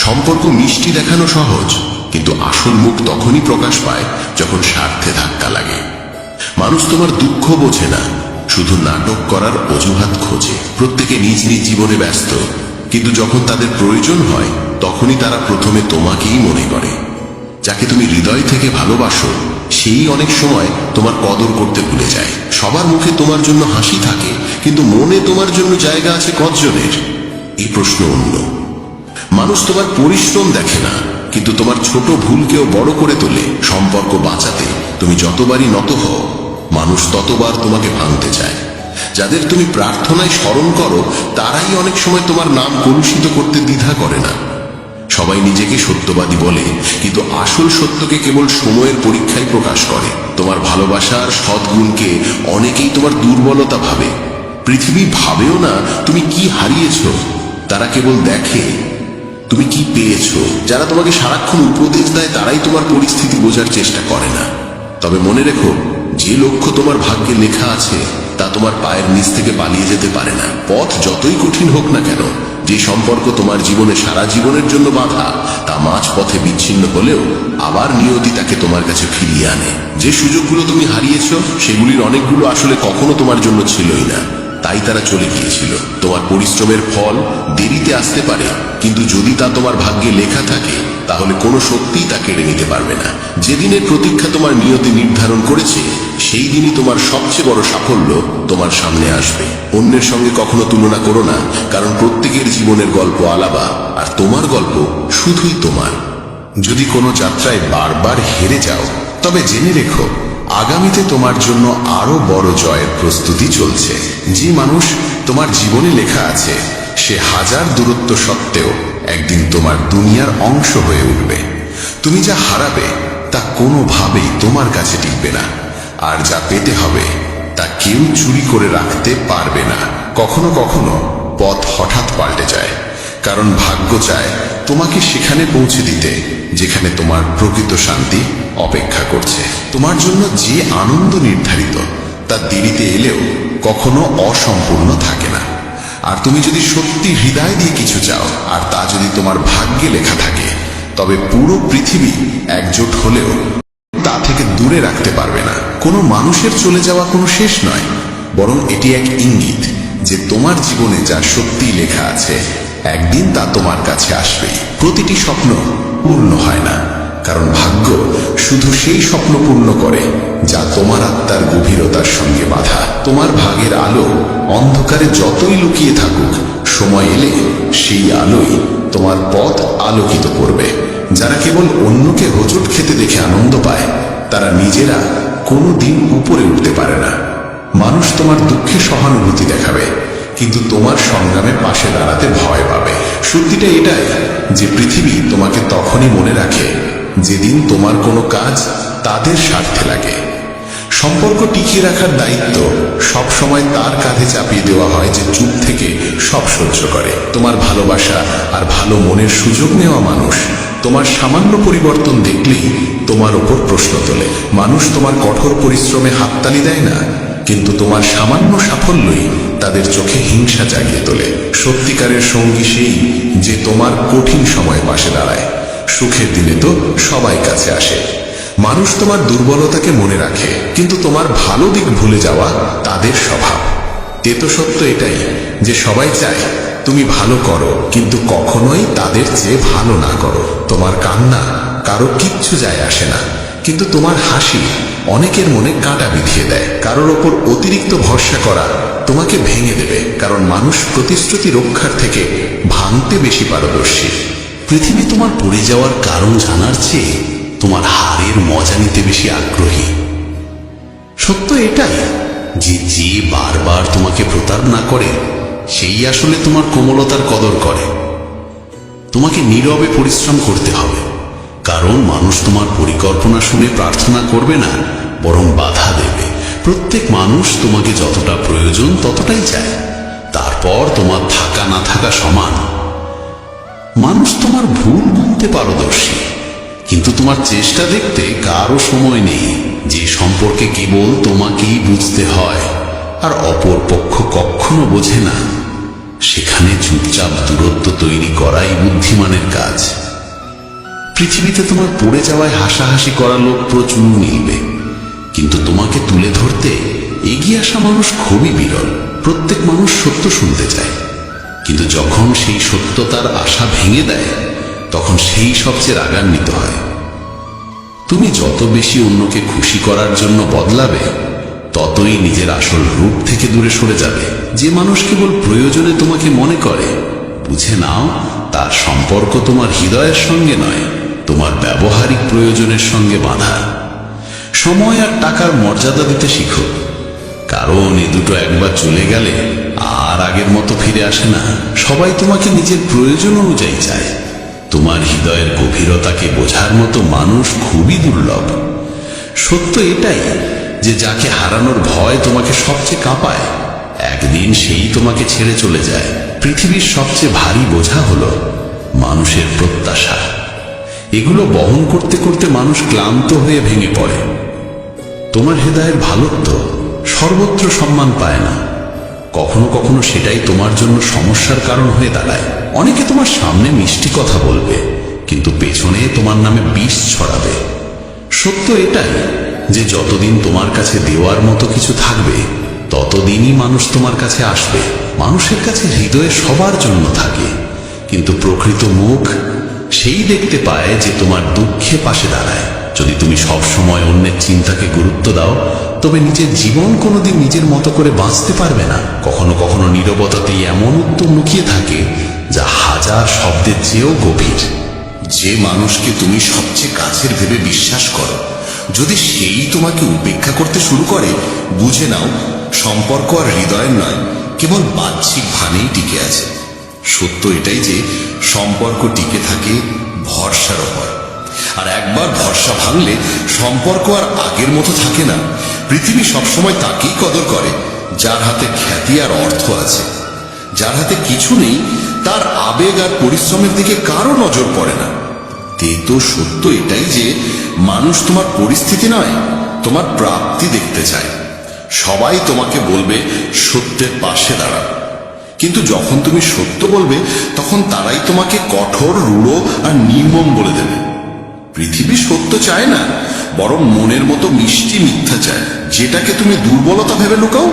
সম্পর্ক মিষ্টি দেখানো সহজ, কিন্তু আসল মুখ তখনই প্রকাশ পায় যখন স্বার্থে ধাক্কা লাগে। মানুষ তোমার দুঃখ বোঝে না, শুধু নাটক করার অজুহাত খোঁজে। প্রত্যেকে নিজ নিজ জীবনে ব্যস্ত, কিন্তু যখন তাদের প্রয়োজন হয় তখনই তারা প্রথমে তোমাকেই মনে করে। যাকে তুমি হৃদয় থেকে ভালোবাসো সেই অনেক সময় তোমার কদর করতে ভুলে যায়। সবার মুখে তোমার জন্য হাসি থাকে, কিন্তু মনে তোমার জন্য জায়গা আছে কতজনের? এই প্রশ্ন অন্য। মানুষ তোমার পরিশ্রম দেখে না, কিন্তু তোমার ছোট ভুলকেও বড় করে তোলে। সম্পর্ক বাঁচাতে তুমি যতবারই নত হও, মানুষ ততবার তোমাকে ভাঙতে চায়। যাদের তুমি প্রার্থনায় স্মরণ করো তারাই অনেক সময় তোমার নাম কলুষিত করতে দ্বিধা করে না। সবাই নিজেকে সত্যবাদী বলে, কিন্তু আসল সত্যকে কেবল সময়ের পরীক্ষায় প্রকাশ করে। তোমার ভালোবাসার সদ্গুণকে অনেকেই তোমার দুর্বলতা ভাবে। পৃথিবী ভাবেও না তুমি কি হারিয়েছ, তারা কেবল দেখে তুমি কি পেয়েছো। যারা তোমাকে সারাক্ষণ উপদেশ দেয় তারাই তোমার পরিস্থিতি বোঝার চেষ্টা করে না। তবে মনে রেখো, যে লক্ষ্য তোমার ভাগ্যে লেখা আছে তা তোমার পায়ের নিচ থেকে পালিয়ে যেতে পারে না। পথ যতই কঠিন হোক না কেন, যে সম্পর্ক তোমার জীবনে সারা জীবনের জন্য বাধা তা মাঝ পথে বিচ্ছিন্ন হলেও আবার নিয়তি তাকে তোমার কাছে ফিরিয়ে আনে। যে সুযোগগুলো তুমি হারিয়েছ সেগুলির অনেকগুলো আসলে কখনো তোমার জন্য ছিলই না, তাই তারা চলে গিয়েছিল। তোমার পরিশ্রমের ফল দেরিতে আসতে পারে, কিন্তু যদি তা তোমার ভাগ্যে লেখা থাকে তাহলে কোনো শক্তিই তা কেড়ে নিতে পারবে না। যেদিনের প্রতীক্ষা তোমার নিয়তি নির্ধারণ করেছে সেই দিনই তোমার সবচেয়ে বড় সাফল্য তোমার সামনে আসবে। অন্যের সঙ্গে কখনো তুলনা করো না, কারণ প্রত্যেকের জীবনের গল্প আলাদা, আর তোমার গল্প শুধুই তোমার। যদি কোনো যাত্রায় বারবার হেরে যাও তবে জেনে রেখো আগামীতে তোমার জন্য আরো বড় জয়ের প্রস্তুতি চলছে। যে মানুষ তোমার জীবনে লেখা আছে সে হাজার দূরত্ব সত্ত্বেও একদিন তোমার দুনিয়ার অংশ হয়ে উঠবে। তুমি যা হারাবে তা কোনোভাবেই তোমার কাছে টিকবে না, আর যা পেতে হবে তা কেউ চুরি করে রাখতে পারবে না। কখনো কখনো পথ হঠাৎ পাল্টে যায়, কারণ ভাগ্য চায় তোমাকে সেখানে পৌঁছে দিতে যেখানে তোমার প্রকৃত শান্তি অপেক্ষা করছে। তোমার জন্য যে আনন্দ নির্ধারিত তা দেরিতে এলেও কখনো অসম্পূর্ণ থাকে না। আর তুমি যদি সত্যি হৃদয় দিয়ে কিছু চাও আর তা যদি তোমার ভাগ্যে লেখা থাকে, তবে পুরো পৃথিবী একজোট হলেও তা থেকে দূরে রাখতে পারবে না। কোনো মানুষের চলে যাওয়া কোনো শেষ নয়, বরং এটি এক ইঙ্গিত যে তোমার জীবনে যা সত্যি লেখা আছে একদিন তা তোমার কাছে আসবেই। প্রতিটি স্বপ্ন পূর্ণ হয় না, কারণ ভাগ্য শুধু সেই স্বপ্ন পূর্ণ করে যা তোমার আত্মার গভীরতার সঙ্গে বাঁধা। তোমার ভাগের আলো অন্ধকারে যতই লুকিয়ে থাকুক, সময় এলে সেই আলোই তোমার পথ আলোকিত করবে। যারা কেবল অন্যকে হোঁচট খেতে দেখে আনন্দ পায়, তারা নিজেরা কোনোদিন উপরে উঠতে পারে না। মানুষ তোমার দুঃখে সহানুভূতি দেখাবে, কিন্তু তোমার সংগ্রামে পাশে দাঁড়াতে ভয় পাবে। সত্যিটা এটাই যে পৃথিবী তোমাকে তখনই মনে রাখে যেদিন তোমার কোনো কাজ তাদের স্বার্থে লাগে। সম্পর্ক টিকিয়ে রাখার দায়িত্ব সব সময় তার কাঁধে চাপিয়ে দেওয়া হয় যে চুপ থেকে সব সহ্য করে। তোমার ভালোবাসা আর ভালো মনের সুযোগ নেওয়া মানুষ তোমার সামান্য পরিবর্তন দেখলেই তোমার ওপর প্রশ্ন তোলে। মানুষ তোমার কঠোর পরিশ্রমে হাততালি দেয় না, কিন্তু তোমার সামান্য সাফল্যই তাদের চোখে হিংসা জাগিয়ে তোলে। সত্যিকারের সঙ্গী সেই যে তোমার কঠিন সময়ে পাশে দাঁড়ায়। সুখের দিনে তো সবাই কাছে আসে। মানুষ তোমার দুর্বলতাকে মনে রাখে, কিন্তু তোমার ভালো দিক ভুলে যাওয়া তাদের স্বভাব। তেতো সত্য এটাই যে সবাই চায় তুমি ভালো করো, কিন্তু কখনোই তাদের চেয়ে ভালো না করো। তোমার কান্না কারো কিচ্ছু যায় আসে না, কিন্তু তোমার হাসি অনেকের মনে কাঁটা বিঁধিয়ে দেয়। কারোর ওপর অতিরিক্ত ভরসা করা তোমাকে ভেঙে দেবে, কারণ মানুষ প্রতিশ্রুতি রক্ষার থেকে ভাঙতে বেশি পারদর্শী। পৃথিবী তোমার পড়ে যাওয়ার কারণ জানার চেয়ে তোমার হারের মজা নিতে বেশি আগ্রহী। সত্য এটাই যে যে বারবার তোমাকে প্রতারণা করে সেই আসলে তোমার কোমলতার কদর করে। তোমাকে নীরবে পরিশ্রম করতে হবে, কারণ মানুষ তোমার পরিকল্পনা শুনে প্রার্থনা করবে না, বরং বাধা দেবে। প্রত্যেক মানুষ তোমাকে যতটা প্রয়োজন ততটাই চায়, তারপর তোমার থাকা না থাকা সমান। মানুষ তোমার ভুল বুঝতে পারদর্শী, কিন্তু তোমার চেষ্টা দেখতে কারো সময় নেই। যে সম্পর্কে কেবল তোমাকেই বুঝতে হয় আর অপর পক্ষ কখনো বোঝে না, সেখানে চুপচাপ দূরত্ব তৈরি করাই বুদ্ধিমানের কাজ। পৃথিবীতে তোমার পড়ে যাওয়ায় হাসাহাসি করা লোক প্রচুর মিলবে, কিন্তু তোমাকে তুলে ধরতে এগিয়ে আসা মানুষ খুবই বিরল। প্রত্যেক মানুষ সত্য শুনতে চায়, কিন্তু যখন সেই সত্য তার আশা ভেঙে দেয়, তখন সেই সবচেয়ে রাগান্বিত হয়। তুমি যত বেশি অন্যকে খুশি করার জন্য বদলাবে, ততই নিজের আসল রূপ থেকে দূরে সরে যাবে। যে মানুষ কেবল প্রয়োজনে তোমাকে মনে করে, বুঝে নাও তার সম্পর্ক তোমার হৃদয়ের সঙ্গে নয়, তোমার ব্যবহারিক প্রয়োজনের সঙ্গে বাঁধা। সময় আর টাকার মর্যাদা দিতে শিখো, কারণ এ দুটো একবার চলে গেলে আর আগের মতো ফিরে আসে না। সবাই তোমাকে নিজের প্রয়োজন অনুযায়ী চায়। তোমার হৃদয়ের গভীরতাকে বোঝার মতো মানুষ খুবই দুর্লভ। সত্য এটাই যে যাকে হারানোর ভয় তোমাকে সবচেয়ে কাঁপায়, একদিন সেই তোমাকে ছেড়ে চলে যায়। পৃথিবীর সবচেয়ে ভারী বোঝা হলো মানুষের প্রত্যাশা। এগুলো বহন করতে করতে মানুষ ক্লান্ত হয়ে ভেঙে পড়ে। তোমার হৃদয়ের ভালোত্ব সর্বত্র সম্মান পায় না, কখনো কখনো সেটাই তোমার জন্য সমস্যার কারণ হয়ে দাঁড়ায়। অনেকে তোমার সামনে মিষ্টি কথা বলবে, কিন্তু পেছনে তোমার নামে বিষ ছড়াবে। সত্য এটাই যে যতদিন তোমার কাছে দেওয়ার মতো কিছু থাকবে, ততদিনই মানুষ তোমার কাছে আসবে। মানুষের কাছে হৃদয়ে সবার জন্য থাকে, কিন্তু প্রকৃত মুখ সেই দেখতে পায় যে তোমার দুঃখে পাশে দাঁড়ায়। যদি তুমি সব সময় অন্যের চিন্তাকে গুরুত্ব দাও, তবে নিজের জীবন কোনোদিন নিজের মতো করে বাঁচতে পারবে না। কখনো কখনো নীরবতাতেই এমন উত্তর লুকিয়ে থাকে যা হাজার শব্দের চেয়েও গভীর। যে মানুষকে তুমি সবচেয়ে কাছের ভেবে বিশ্বাস করো, যদি সেই তোমাকে উপেক্ষা করতে শুরু করে, বুঝে নাও সম্পর্ক আর হৃদয়ের নয়, কেবল বাহ্যিক ভানেই টিকে আছে। সত্য এটাই যে সম্পর্ক টিকে থাকে ভরসার ওপর, আর একবার ভরসা ভাঙলে সম্পর্ক আর আগের মতো থাকে না। পৃথিবী সবসময় তাকেই কদর করে যার হাতে খ্যাতি আর অর্থ আছে। যার হাতে কিছু নেই, তার আবেগ আর পরিশ্রমের দিকে কারো নজর পড়ে না। তো সত্য এটাই যে মানুষ তোমার পরিস্থিতি নয়, তোমার প্রাপ্তি দেখতে চায়। সবাই তোমাকে বলবে সত্যের পাশে দাঁড়াও, কিন্তু যখন তুমি সত্য বলবে, তখন তারাই তোমাকে কঠোর, রূঢ় আর নির্মম বলে দেবে। পৃথিবী সত্য চায় না, বরং মনের মতো মিষ্টি মিথ্যা চায়। যেটাকে তুমি দুর্বলতা ভেবে লুকাও,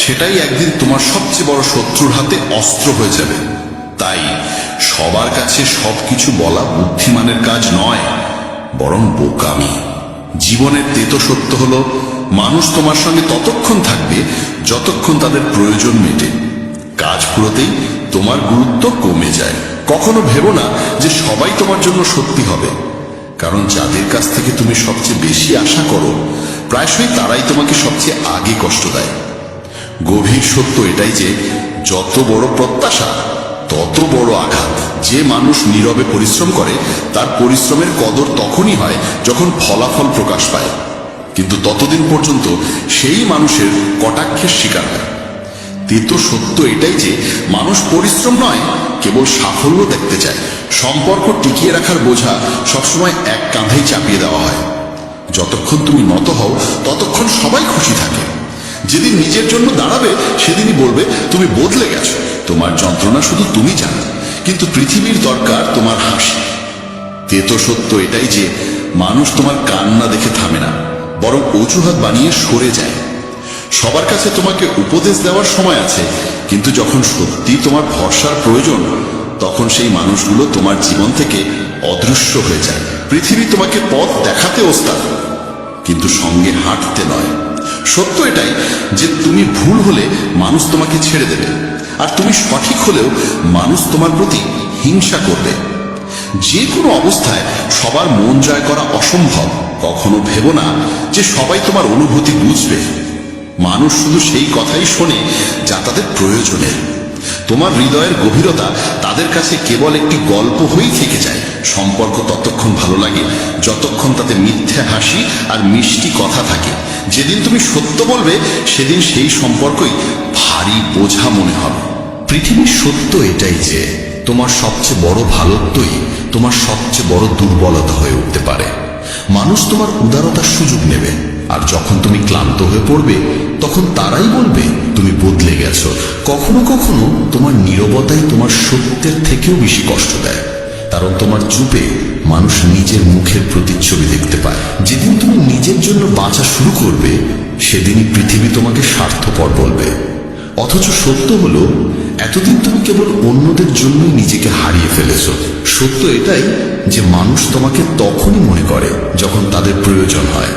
সেটাই একদিন তোমার সবচেয়ে বড় শত্রুর হাতে অস্ত্র হয়ে যাবে। তাই সবার কাছে সবকিছু বলা বুদ্ধিমানের কাজ নয়, বরং বোকামি। জীবনের তেতো সত্য হলো মানুষ তোমার সঙ্গে ততক্ষণ থাকবে যতক্ষণ তাদের প্রয়োজন মেটে। কাজ পুরোতেই তোমার গুরুত্ব কমে যায়। কখনো ভেবো না যে সবাই তোমার জন্য সত্যি হবে, কারণ যাদের কাছ থেকে তুমি সবচেয়ে বেশি আশা করো প্রায়শই তারাই তোমাকে সবচেয়ে আগে কষ্ট দেয়। গভীর সত্য এটাই যে যত বড় প্রত্যাশা তত বড় আঘাত। যে মানুষ নীরবে পরিশ্রম করে তার পরিশ্রমের কদর তখনই হয় যখন ফলাফল প্রকাশ পায়, কিন্তু ততদিন পর্যন্ত সেই মানুষের কটাক্ষের শিকার হয়। তেতো সত্য এটাই যে মানুষ পরিশ্রম নয়, কেবল সাফল্য দেখতে চায়। সম্পর্ক টিকিয়ে রাখার বোঝা সবসময় এক কাঁধেই চাপিয়ে দেওয়া হয়। যতক্ষণ তুমি নত হও ততক্ষণ সবাই খুশি থাকে। যেদিন নিজের জন্য দাঁড়াবে সেদিনই বলবে তুমি বদলে গেছো। তোমার যন্ত্রণা শুধু তুমি জানো, কিন্তু পৃথিবীর দরকার তোমার হাসি। তেতো সত্য এটাই যে মানুষ তোমার কান্না দেখে থামে না, বরং অজুহাত বানিয়ে সরে যায়। সবার কাছে তোমাকে উপদেশ দেওয়ার সময় আছে, কিন্তু যখন সত্যি তোমার ভরসার প্রয়োজন তখন সেই মানুষগুলো তোমার জীবন থেকে অদৃশ্য হয়ে যায়। পৃথিবী তোমাকে পথ দেখাতে ওস্তাদ, কিন্তু সঙ্গে হাঁটতে নয়। সত্য এটাই যে তুমি ভুল হলে মানুষ তোমাকে ছেড়ে দেবে, আর তুমি সঠিক হলেও মানুষ তোমার প্রতি হিংসা করবে। যে কোনো অবস্থায় সবার মন জয় করা অসম্ভব। কখনো ভেবো না যে সবাই তোমার অনুভূতি বুঝবে। মানুষ শুধু সেই কথাই শোনে যা তাদের প্রয়োজনের। তোমার হৃদয়ের গভীরতা তাদের কাছে কেবল একটি গল্প হয়েই থেকে যায়। সম্পর্ক ততক্ষণ ভালো লাগে যতক্ষণ তাতে মিথ্যে হাসি আর মিষ্টি কথা থাকে। যেদিন তুমি সত্য বলবে সেদিন সেই সম্পর্কই ভারী বোঝা মনে হবে। পৃথিবীর সত্য এটাই যে তোমার সবচেয়ে বড় ভালোত্বই তোমার সবচেয়ে বড় দুর্বলতা হয়ে উঠতে পারে। মানুষ তোমার উদারতার সুযোগ নেবে, আর যখন তুমি ক্লান্ত হয়ে পড়বে তখন তারাই বলবে তুমি বদলে গেছো। কখনো কখনো তোমার নীরবতাই তোমার সত্যের থেকেও বেশি কষ্ট দেয়, কারণ তোমার চুপে মানুষ নিজের মুখের প্রতিচ্ছবি দেখতে পায়। যেদিন তুমি নিজের জন্য বাঁচা শুরু করবে সেদিনই পৃথিবী তোমাকে স্বার্থপর বলবে। অথচ সত্য হলো এতদিন তুমি কেবল অন্যদের জন্যই নিজেকে হারিয়ে ফেলেছ। সত্য এটাই যে মানুষ তোমাকে তখনই মনে করে যখন তাদের প্রয়োজন হয়,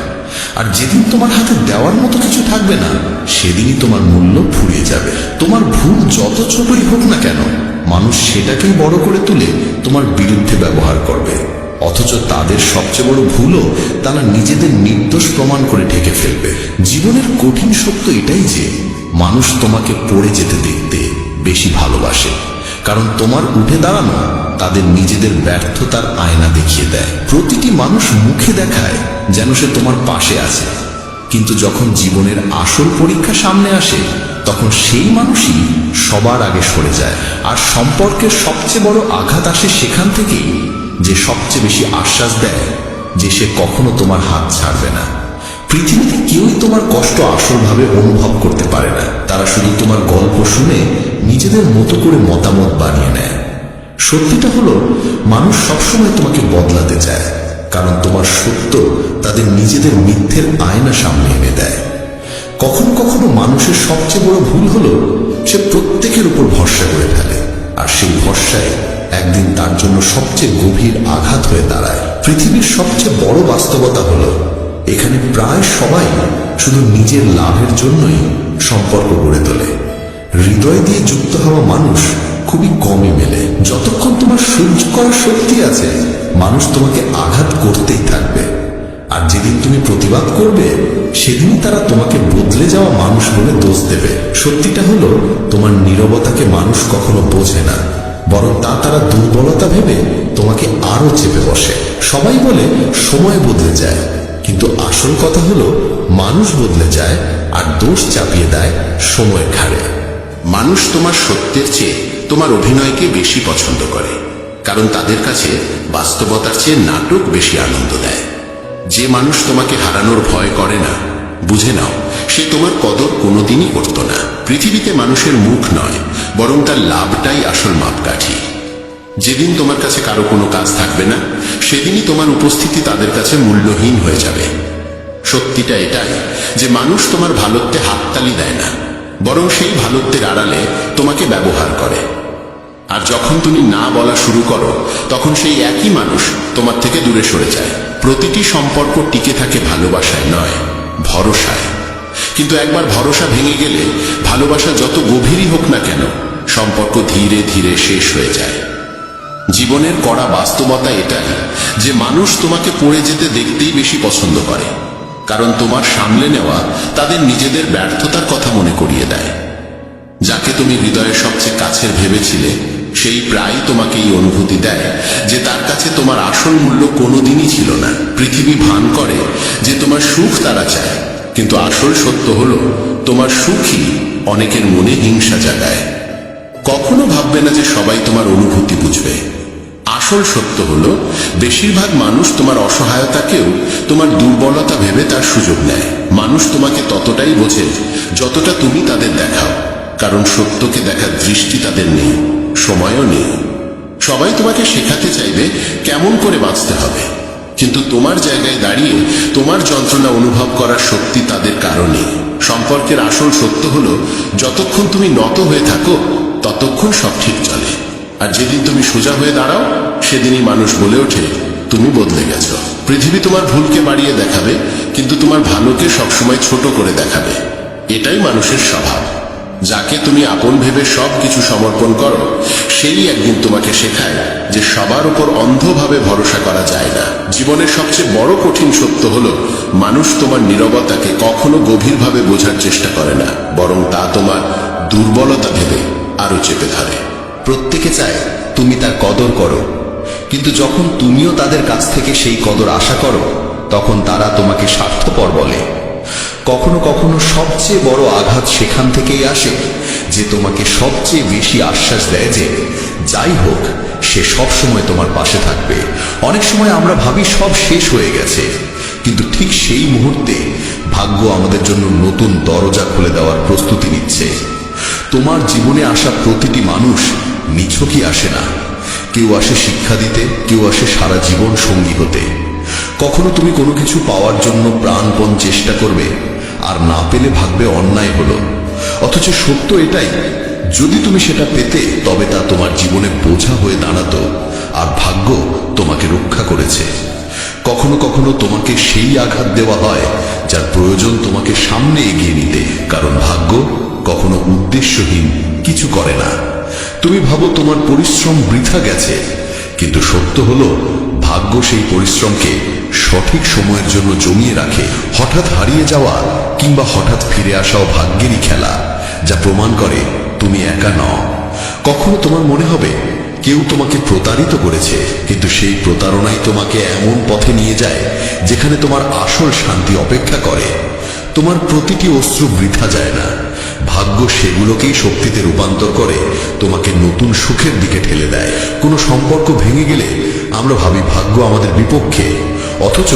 আর যেদিন তোমার হাতে দেওয়ার মতো কিছু থাকবে না সেদিনই তোমার মূল্য ফুরিয়ে যাবে। তোমার ভুল যত ছোটই হোক না কেন, মানুষ সেটাকেই বড় করে তুলে তোমার বিরুদ্ধে ব্যবহার করবে। অথচ তাদের সবচেয়ে বড় ভুলও তারা নিজেদের নির্দোষ প্রমাণ করে ঢেকে ফেলবে। জীবনের কঠিন সত্য এটাই যে মানুষ তোমাকে পড়ে যেতে দেখতে বেশি ভালোবাসে, কারণ তোমার উঠে দাঁড়ানো তাদের নিজেদের ব্যর্থতার আয়না দেখিয়ে দেয়। প্রতিটি মানুষ মুখে দেখায় যেন সে তোমার পাশে আছে, কিন্তু যখন জীবনের আসল পরীক্ষা সামনে আসে তখন সেই মানুষই সবার আগে সরে যায়। আর সম্পর্কের সবচেয়ে বড় আঘাত আসে সেখান থেকেই যে সবচেয়ে বেশি আশ্বাস দেয় যে সে কখনো তোমার হাত ছাড়বে না। পৃথিবীতে কেউই তোমার কষ্ট আসলভাবে অনুভব করতে পারে না। তারা শুধু তোমার গল্প শুনে নিজেদের মতো করে মতামত বানিয়ে নেয়। সত্যিটা হলো মানুষ সবসময় তোমাকে বদলাতে চায়, কারণ তোমার সত্য তাদের নিজেদের মিথ্যের আয়না সামনে এনে দেয়। কখনো কখনো মানুষের সবচেয়ে বড় ভুল হলো সে প্রত্যেকের উপর ভরসা করে ফেলে, আর সেই ভরসায় একদিন তার জন্য সবচেয়ে গভীর আঘাত হয়ে দাঁড়ায়। পৃথিবীর সবচেয়ে বড় বাস্তবতা হলো এখানে প্রায় সবাই শুধু নিজের লাভের জন্যই সম্পর্ক গড়ে তোলে। হৃদয় দিয়ে যুক্ত হওয়া মানুষ খুবই কমই মেলে। যতক্ষণ তোমার সহ্য করার শক্তি আছে মানুষ তোমাকে আঘাত করতেই থাকবে, আর যেদিন তুমি প্রতিবাদ করবে সেদিনই তারা তোমাকে বদলে যাওয়া মানুষ বলে দোষ দেবে। সত্যিটা হলো তোমার নীরবতাকে মানুষ কখনো বোঝে না, বরং তারা দুর্বলতা ভেবে তোমাকে আরো চেপে বসে। সবাই বলে সময় বদলে যায়, কিন্তু আসল কথা হলো মানুষ বদলে যায় আর দোষ চাপিয়ে দেয় সময়ের ঘাড়ে। মানুষ তোমার সত্যের চেয়ে তোমার অভিনয়কে বেশি পছন্দ করে, কারণ তাদের কাছে বাস্তবতার চেয়ে নাটক বেশি আনন্দ দেয়। যে মানুষ তোমাকে হারানোর ভয় করে না, বুঝে নাও সে তোমার কদর কোনোদিনই করত না। পৃথিবীতে মানুষের মুখ নয়, বরং তার লাভটাই আসল মাপকাঠি। যেদিন তোমার কাছে কারো কোনো কাজ থাকবে না সেদিনই তোমার উপস্থিতি তাদের কাছে মূল্যহীন হয়ে যাবে। সত্যিটা এটাই যে মানুষ তোমার ভালোত্বে হাততালি দেয় না, বরং সেই ভালোত্বের আড়ালে তোমাকে ব্যবহার করে। আর যখন তুমি না বলা শুরু করো তখন সেই একই মানুষ তোমার থেকে দূরে সরে যায়। প্রতিটি সম্পর্ক টিকে থাকে ভালোবাসায় নয়, ভরসায়। কিন্তু একবার ভরসা ভেঙে গেলে ভালোবাসা যত গভীরই হোক না কেন, সম্পর্ক ধীরে ধীরে শেষ হয়ে যায়। জীবনের কড়া বাস্তবতা এটাই যে মানুষ তোমাকে পড়ে যেতে দেখতেই বেশি পছন্দ করে, কারণ তোমার সামলে নেওয়া তাদের নিজেদের ব্যর্থতার কথা মনে করিয়ে দেয়। যাকে তুমি হৃদয়ের সবচেয়ে কাছের ভেবেছিলে, সেই প্রায় তোমাকে এই অনুভূতি দেয় যে তার কাছে তোমার আসল মূল্য কোনোদিনই ছিল না। পৃথিবী ভান করে যে তোমার সুখ তারা চায়, কিন্তু আসল সত্য হলো তোমার সুখই অনেকের মনে হিংসা জাগায়। কখনো ভাববে না যে সবাই তোমার অনুভূতি বুঝবে। আসল সত্য হলো বেশিরভাগ মানুষ তোমার অসহায়তাকেও তোমার দুর্বলতা ভেবে তার সুযোগ নেয়। মানুষ তোমাকে ততটাই বোঝে যতটা তুমি তাদের দেখাও, কারণ সত্যকে দেখার দৃষ্টি তাদের নেই, সময়ও নেই। সবাই তোমাকে শেখাতে চাইবে কেমন করে বাঁচতে হবে, কিন্তু তোমার জায়গায় দাঁড়িয়ে তোমার যন্ত্রণা অনুভব করার শক্তি তাদের কারণে। সম্পর্কের আসল সত্য হলো যতক্ষণ তুমি নত হয়ে থাকো ততক্ষণ সব ঠিক চলে, আর যেদিন তুমি সোজা হয়ে দাঁড়াও সেদিনই মানুষ বলে ওঠে তুমি বদলে গেছো। পৃথিবী তোমার ভুলকে বাড়িয়ে দেখাবে, কিন্তু তোমার ভালোকে সবসময় ছোট করে দেখাবে। এটাই মানুষের স্বভাব। যাকে তুমি আপন ভেবে সব কিছু সমর্পণ করো, সেই একদিন তোমাকে শেখায় যে সবার উপর অন্ধভাবে ভরসা করা যায় না। জীবনের সবচেয়ে বড় কঠিন সত্য হলো মানুষ তোমার নীরবতাকে কখনো গভীরভাবে বোঝার চেষ্টা করে না, বরং তা তোমার দুর্বলতা ভেবে আরো চেপে ধরে। প্রত্যেকে চায় তুমি তার কদর করো, কিন্তু যখন তুমিও তাদের কাছ থেকে সেই কদর আশা করো, তখন তারা তোমাকে স্বার্থপর বলে। কখনো কখনো সবচেয়ে বড় আঘাত সেখান থেকেই আসে যে তোমাকে সবচেয়ে বেশি আশ্বাস দেয় যে যাই হোক সে সব সময় তোমার পাশে থাকবে। অনেক সময় আমরা ভাবি সব শেষ হয়ে গেছে, কিন্তু ঠিক সেই মুহূর্তে ভাগ্য আমাদের জন্য নতুন দরজা খুলে দেওয়ার প্রস্তুতি নিচ্ছে। তোমার জীবনে আসা প্রতিটি মানুষ নিছকই আসে না। কেউ আসে শিক্ষা দিতে, কেউ আসে সারা জীবন সঙ্গী হতে। কখনো তুমি কোনো কিছু পাওয়ার জন্য প্রাণপণ চেষ্টা করবে, আর না পেলে ভাববে অন্যায় হলো। অথচ সত্য এটাই, যদি তুমি সেটা পেতে তবে তা তোমার জীবনে বোঝা হয়ে দাঁড়াতো, আর ভাগ্য তোমাকে রক্ষা করেছে। কখনো কখনো তোমাকে সেই আঘাত দেওয়া হয় যার প্রয়োজন তোমাকে সামনে এগিয়ে নিতে, কারণ ভাগ্য কখনো উদ্দেশ্যহীন কিছু করে না। তুমি ভাবো তোমার পরিশ্রম বৃথা গেছে, কিন্তু সত্য হলো ভাগ্য সেই পরিশ্রমকে সঠিক সময়ের জন্য জমিয়ে রাখে। হঠাৎ হারিয়ে যাওয়া কিংবা হঠাৎ ফিরে আসাও ভাগ্যেরই খেলা, যা প্রমাণ করে তুমি একা নও। কখনো তোমার মনে হবে কেউ তোমাকে প্রতারিত করেছে, কিন্তু সেই প্রতারণাই তোমাকে এমন পথে নিয়ে যায় যেখানে তোমার আসল শান্তি অপেক্ষা করে। তোমার প্রতিটি অশ্রু বৃথা যায় না, ভাগ্য সেগুলোকেই শক্তিতে রূপান্তর করে তোমাকে নতুন সুখের দিকে ঠেলে দেয়। কোনো সম্পর্ক ভেঙে গেলে আমরা ভাবি ভাগ্য আমাদের বিপক্ষে, অথচ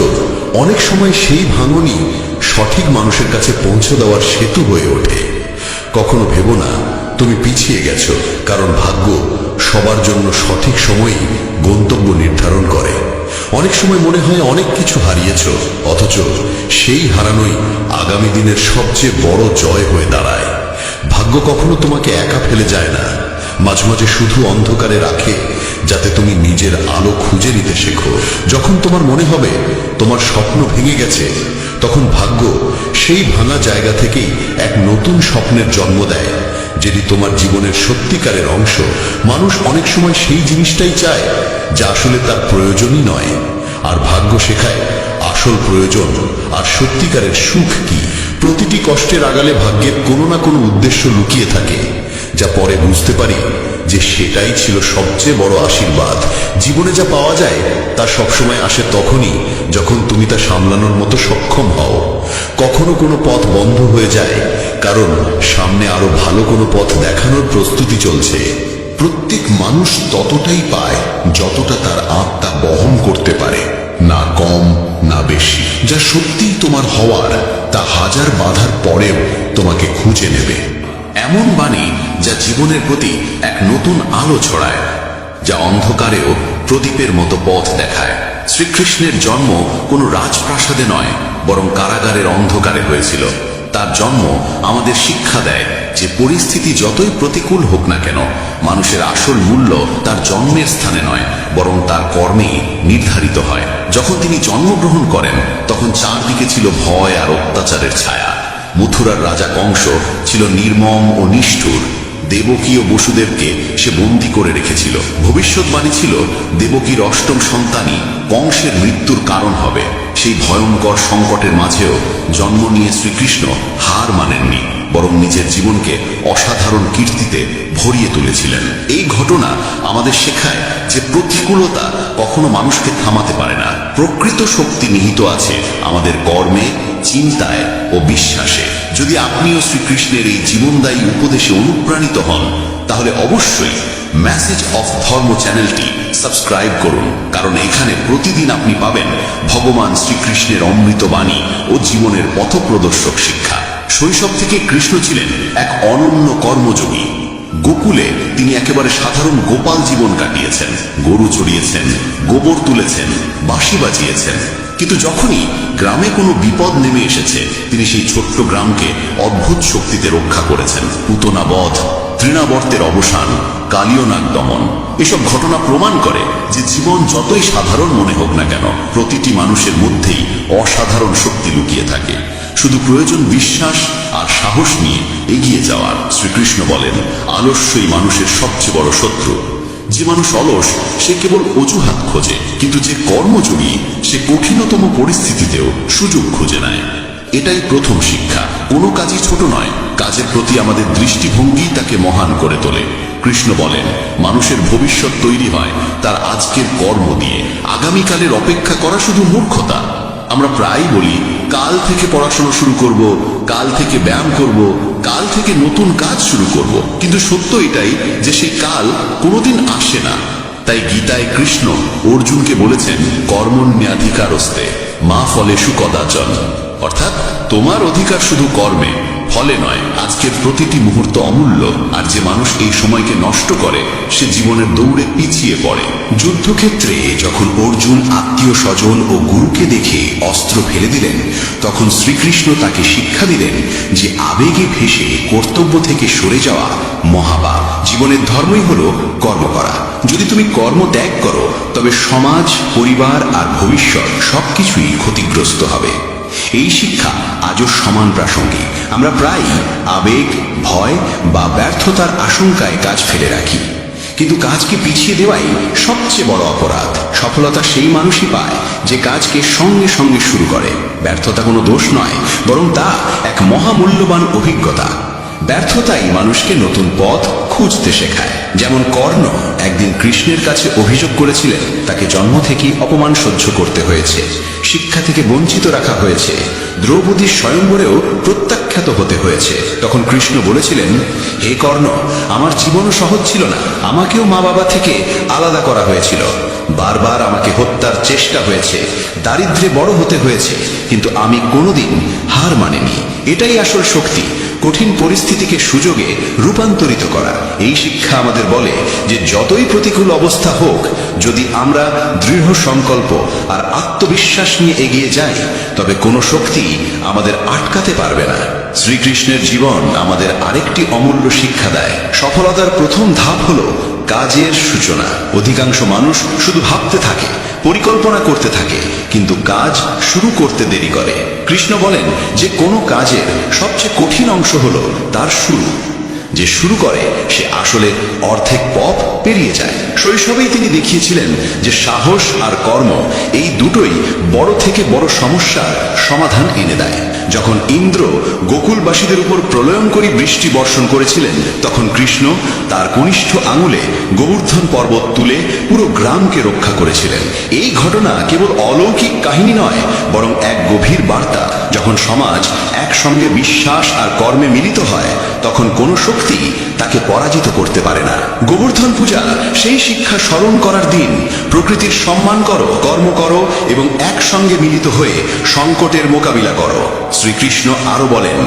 অনেক সময় সেই ভাঙনই সঠিক মানুষের কাছে পৌঁছে দেওয়ার সেতু হয়ে ওঠে। কখনো ভেবো না তুমি পিছিয়ে গেছো, কারণ ভাগ্য সবার জন্য সঠিক সময়ই গন্তব্য নির্ধারণ করে। অনেক সময় মনে হয় অনেক কিছু হারিয়েছ, অথচ সেই হারানোই আগামী দিনের সবচেয়ে বড় জয় হয়ে দাঁড়ায়। ভাগ্য কখনো তোমাকে একা ফেলে যায় না, মাঝে মাঝে শুধু অন্ধকারে রাখে যাতে তুমি নিজের আলো খুঁজে নিতে শেখো। যখন তোমার মনে হবে তোমার স্বপ্ন ভেঙে গেছে, তখন ভাগ্য সেই ভাঙা জায়গা থেকেই এক নতুন স্বপ্নের জন্ম দেয়, যেটি তোমার জীবনের সত্যিকারের অংশ। মানুষ অনেক সময় সেই জিনিসটাই চায় যা আসলে তার প্রয়োজনই নয়, আর ভাগ্য শেখায় আসল প্রয়োজন আর সত্যিকারের সুখ কি। প্রতিটি কষ্টের আড়ালে ভাগ্যের কোনো না কোনো উদ্দেশ্য লুকিয়ে থাকে, যা পরে বুঝতে পারি যে সেটাই ছিল সবচেয়ে বড় আশীর্বাদ। জীবনে যা পাওয়া যায় তা সবসময় আসে তখনই যখন তুমি তা সামলানোর মতো সক্ষম হও। কখনো কোনো পথ বন্ধ হয়ে যায় কারণ সামনে আরো ভালো কোনো পথ দেখানোর প্রস্তুতি চলছে। প্রত্যেক মানুষ ততটাই পায় যতটা তার আত্মা বহন করতে পারে, না কম না বেশি। যা সত্যিই তোমার হওয়ার তা হাজার বাধার পরেও তোমাকে খুঁজে নেবে। এমন বাণী যা জীবনের প্রতি এক নতুন আলো ছড়ায়, যা অন্ধকারেও প্রদীপের মতো পথ দেখায়। শ্রীকৃষ্ণের জন্ম কোনো রাজপ্রাসাদে নয়, বরং কারাগারের অন্ধকারে হয়েছিল। তার জন্ম আমাদের শিক্ষা দেয় যে পরিস্থিতি যতই প্রতিকূল হোক না কেন, মানুষের আসল মূল্য তার জন্মের স্থানে নয়, বরং তার কর্মেই নির্ধারিত হয়। যখন তিনি জন্মগ্রহণ করেন তখন চারদিকে ছিল ভয় আর অত্যাচারের ছায়া। মথুরার রাজা কংস ছিল নির্মম ও নিষ্ঠুর। দেবকী ও বসুদেবকে সে বন্দী করে রেখেছিল। ভবিষ্যৎবাণী ছিল দেবকীর অষ্টম সন্তানই কংসের মৃত্যুর কারণ হবে। সেই ভয়ঙ্কর সংকটের মাঝেও জন্ম নিয়ে শ্রীকৃষ্ণ হার মানেননি, বরং নিজের জীবনকে অসাধারণ কীর্তিতে ভরিয়ে তুলেছিলেন। এই ঘটনা আমাদের শেখায় যে প্রতিকূলতা কখনো মানুষকে থামাতে পারে না। প্রকৃত শক্তি নিহিত আছে আমাদের কর্মে, চিন্তায় ও বিশ্বাসে। যদি আপনিও শ্রীকৃষ্ণের এই জীবনদায়ী উপদেশে অনুপ্রাণিত হন, তাহলে অবশ্যই মেসেজ অফ ধর্ম চ্যানেলটি সাবস্ক্রাইব করুন, কারণ এখানে প্রতিদিন আপনি পাবেন ভগবান শ্রীকৃষ্ণের অমৃত বাণী ও জীবনের পথপ্রদর্শক শিক্ষা। শৈশব থেকে কৃষ্ণ ছিলেন এক অনন্য কর্মযোগী। গোকুলে তিনি একেবারে সাধারণ গোপাল জীবন কাটিয়েছেন। গরু চড়িয়েছেন, গোবর তুলেছেন, বাঁশি বাজিয়েছেন। কিন্তু যখনই গ্রামে কোনো বিপদ নেমে এসেছে, তিনি সেই ছোট্ট গ্রামকে অদ্ভুত শক্তিতে রক্ষা করেছেন। পুতনা বধ, তৃণাবর্তের অবসান, কালীয়নাগ দমন, এসব ঘটনা প্রমাণ করে যে জীবন যতই সাধারণ মনে হোক না কেন, প্রতিটি মানুষের মধ্যেই অসাধারণ শক্তি লুকিয়ে থাকে। শুধু প্রয়োজন বিশ্বাস আর সাহস নিয়ে এগিয়ে যাওয়ার। শ্রীকৃষ্ণ বলেন, আলস্যই মানুষের সবচেয়ে বড় শত্রু। যে মানুষ অলস সে কেবল অজুহাত খোঁজে, কিন্তু যে কর্মযোগী সে কঠিনতম পরিস্থিতিতেও সুযোগ খুঁজে নেয়। এটাই প্রথম শিক্ষা। কোনো কাজই ছোট নয়, কাজের প্রতি আমাদের দৃষ্টিভঙ্গি তাকে মহান করে তোলে। কৃষ্ণ বলেন, মানুষের ভবিষ্যৎ তৈরি হয় তার আজকের কর্ম দিয়ে। আগামীকালের অপেক্ষা করা শুধু মূর্খতা। আমরা প্রায়ই বলি, কাল থেকে পড়াশোনা শুরু করব, কাল থেকে ব্যায়াম করব, কাল থেকে নতুন কাজ শুরু করব, কিন্তু সত্য এটাই যে সেই কাল কোনোদিন আসে না। তাই গীতায় কৃষ্ণ অর্জুনকে বলেছেন, কর্মণ্যাধিকারস্তে মা ফলেষু কদাচন, অর্থাৎ তোমার অধিকার শুধু কর্মে, ফলে নয়। আজকের প্রতিটি মুহূর্ত অমূল্য, আর যে মানুষ এই সময়কে নষ্ট করে সে জীবনের দৌড়ে পিছিয়ে পড়ে। যুদ্ধক্ষেত্রে যখন অর্জুন আত্মীয় স্বজন ও গুরুকে দেখে অস্ত্র ফেলে দিলেন, তখন শ্রীকৃষ্ণ তাকে শিক্ষা দিলেন যে আবেগে ভেসে কর্তব্য থেকে সরে যাওয়া মহাপাপ। জীবনের ধর্মই হলো কর্ম করা। যদি তুমি কর্ম ত্যাগ করো, তবে সমাজ, পরিবার আর ভবিষ্যৎ সবকিছুই ক্ষতিগ্রস্ত হবে। এই শিক্ষা আজও সমান প্রাসঙ্গিক। আমরা প্রায়ই আবেগ, ভয় বা ব্যর্থতার আশঙ্কায় কাজ ফেলে রাখি, কিন্তু কাজকে পিছিয়ে দেওয়াই সবচেয়ে বড় অপরাধ। সফলতা সেই মানুষই পায় যে কাজকে সঙ্গে সঙ্গে শুরু করে। ব্যর্থতা কোনো দোষ নয়, বরং তা এক মহামূল্যবান অভিজ্ঞতা। ব্যর্থতাই মানুষকে নতুন পথ খুঁজতে শেখায়। যেমন কর্ণ একদিন কৃষ্ণের কাছে অভিযোগ করেছিলেন তাকে জন্ম থেকেই অপমান সহ্য করতে হয়েছে, শিক্ষা থেকে বঞ্চিত রাখা হয়েছে, দ্রৌপদীর স্বয়ংবরেও প্রত্যাখ্যাত হতে হয়েছে। তখন কৃষ্ণ বলেছিলেন, হে কর্ণ, আমার জীবনও সহজ ছিল না, আমাকেও মা বাবা থেকে আলাদা করা হয়েছিল, বারবার আমাকে হত্যার চেষ্টা হয়েছে, দারিদ্র্যে বড় হতে হয়েছে, কিন্তু আমি কোনোদিন হার মানিনি। এটাই আসল শক্তি, কঠিন পরিস্থিতিকে সুযোগে রূপান্তরিত করা। এই শিক্ষা আমাদের বলে যে যতই প্রতিকূল অবস্থা হোক, যদি আমরা দৃঢ় সংকল্প আর আত্মবিশ্বাস নিয়ে এগিয়ে যাই, তবে কোনো শক্তি আমাদের আটকাতে পারবে না। শ্রীকৃষ্ণের জীবন আমাদের আরেকটি অমূল্য শিক্ষা দেয়। সফলতার প্রথম ধাপ হলো কাজের সূচনা। অধিকাংশ মানুষ শুধু ভাবতে থাকে, পরিকল্পনা করতে থাকে, কিন্তু কাজ শুরু করতে দেরি করে। কৃষ্ণ বলেন যে কোনো কাজের সবচেয়ে কঠিন অংশ হলো তার শুরু। যে শুরু করে সে আসলে অর্ধেক পথ পেরিয়ে যায়। শৈশবেই তিনি দেখিয়েছিলেন যে সাহস আর কর্ম এই দুটোই বড় থেকে বড় সমস্যার সমাধান এনে দেয়। যখন ইন্দ্র গোকুলবাসীদের উপর প্রলয়ঙ্করী বৃষ্টি বর্ষণ করেছিলেন, তখন কৃষ্ণ তার কনিষ্ঠ আঙুলে গোবর্ধন পর্বত তুলে পুরো গ্রামকে রক্ষা করেছিলেন। এই ঘটনা কেবল অলৌকিক কাহিনী নয়, বরং এক গভীর বার্তা। যখন সমাজ একসঙ্গে বিশ্বাস আর কর্মে মিলিত হয়, তখন কোনো শক্তি তাকে পরাজিত করতে পারে না। গোবর্ধন পূজা সেই শিক্ষা স্মরণ করার দিন। প্রকৃতির সম্মান করো, কর্ম করো এবং একসঙ্গে মিলিত হয়ে সংকটের মোকাবিলা করো। শ্রীকৃষ্ণ আরো বলেন,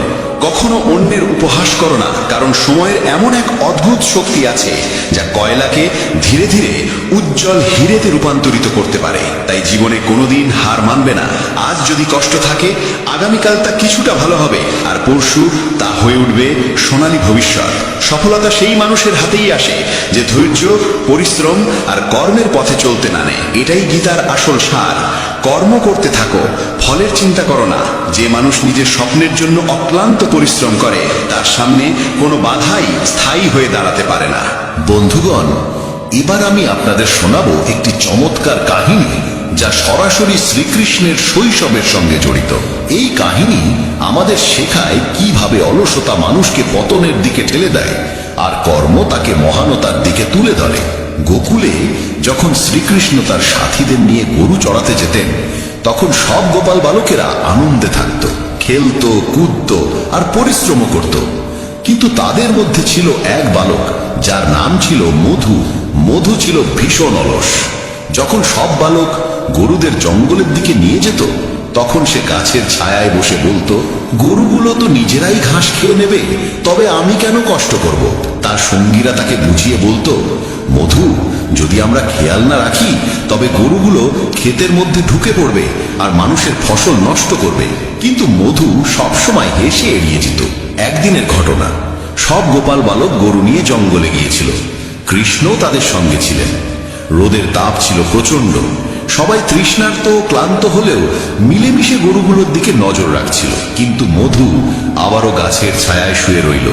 কখনো অন্যের উপহাস করো না, কারণ সময়ের এমন এক অদ্ভুত শক্তি আছে যা কয়লাকে ধীরে ধীরে উজ্জ্বল হিরেতে রূপান্তরিত করতে পারে। তাই জীবনে কোনোদিন হার মানবে না। আজ যদি কষ্ট থাকে, আগামীকাল তা কিছুটা ভালো হবে, আর পরশু তা হয়ে উঠবে সোনালী ভবিষ্যৎ। সফলতা সেই মানুষের হাতেই আসে যে ধৈর্য, পরিশ্রম আর কর্মের পথে চলতে নানে। এটাই গীতার আসল সার। কর্ম করতে থাকো, ফলের চিন্তা করো না। যে মানুষ নিজের স্বপ্নের জন্য অক্লান্ত পরিশ্রম করে তার সামনে কোনো বাধাই স্থায়ী হয়ে দাঁড়াতে পারে না। বন্ধুগণ, এবার আমি আপনাদের শোনাবো একটি চমৎকার কাহিনী, যা সরাসরি শ্রীকৃষ্ণের শৈশবের সঙ্গে জড়িত। এই কাহিনী আমাদের শেখায় কিভাবে অলসতা মানুষকে পতনের দিকে ঠেলে দেয় আর কর্ম তাকে মহানতার দিকে তুলে ধরে। গোকুলে যখন শ্রীকৃষ্ণ তার সাথীদের নিয়ে গরু চড়াতে যেতেন, তখন সব গোপাল বালকেরা আনন্দে থাকত, খেলতো, কুদতো আর পরিশ্রমও করত। কিন্তু তাদের মধ্যে ছিল এক বালক, যার নাম ছিল মধু। মধু ছিল ভীষণ অলস। যখন সব বালক গরুদের জঙ্গলের দিকে নিয়ে যেত, তখন সে গাছের ছায়ায় বসে বলতো, গরুগুলো তো নিজেরাই ঘাস খেয়ে নেবে, তবে আমি কেন কষ্ট করব? তার সঙ্গীরা তাকে বুঝিয়ে বলতো, মধু, যদি আমরা খেয়াল না রাখি তবে গরুগুলো ক্ষেতের মধ্যে ঢুকে পড়বে আর মানুষের ফসল নষ্ট করবে। কিন্তু মধু সবসময় হেসে এড়িয়ে যেত। একদিনের ঘটনা, সব গোপাল বালক গরু নিয়ে জঙ্গলে গিয়েছিল। কৃষ্ণও তাদের সঙ্গে ছিলেন। রোদের তাপ ছিল প্রচন্ড। সবাই তৃষ্ণার্ত ও ক্লান্ত হলেও মিলেমিশে গরুগুলোর দিকে নজর রাখছিল। কিন্তু মধু আবারও গাছের ছায়ায় শুয়ে রইল।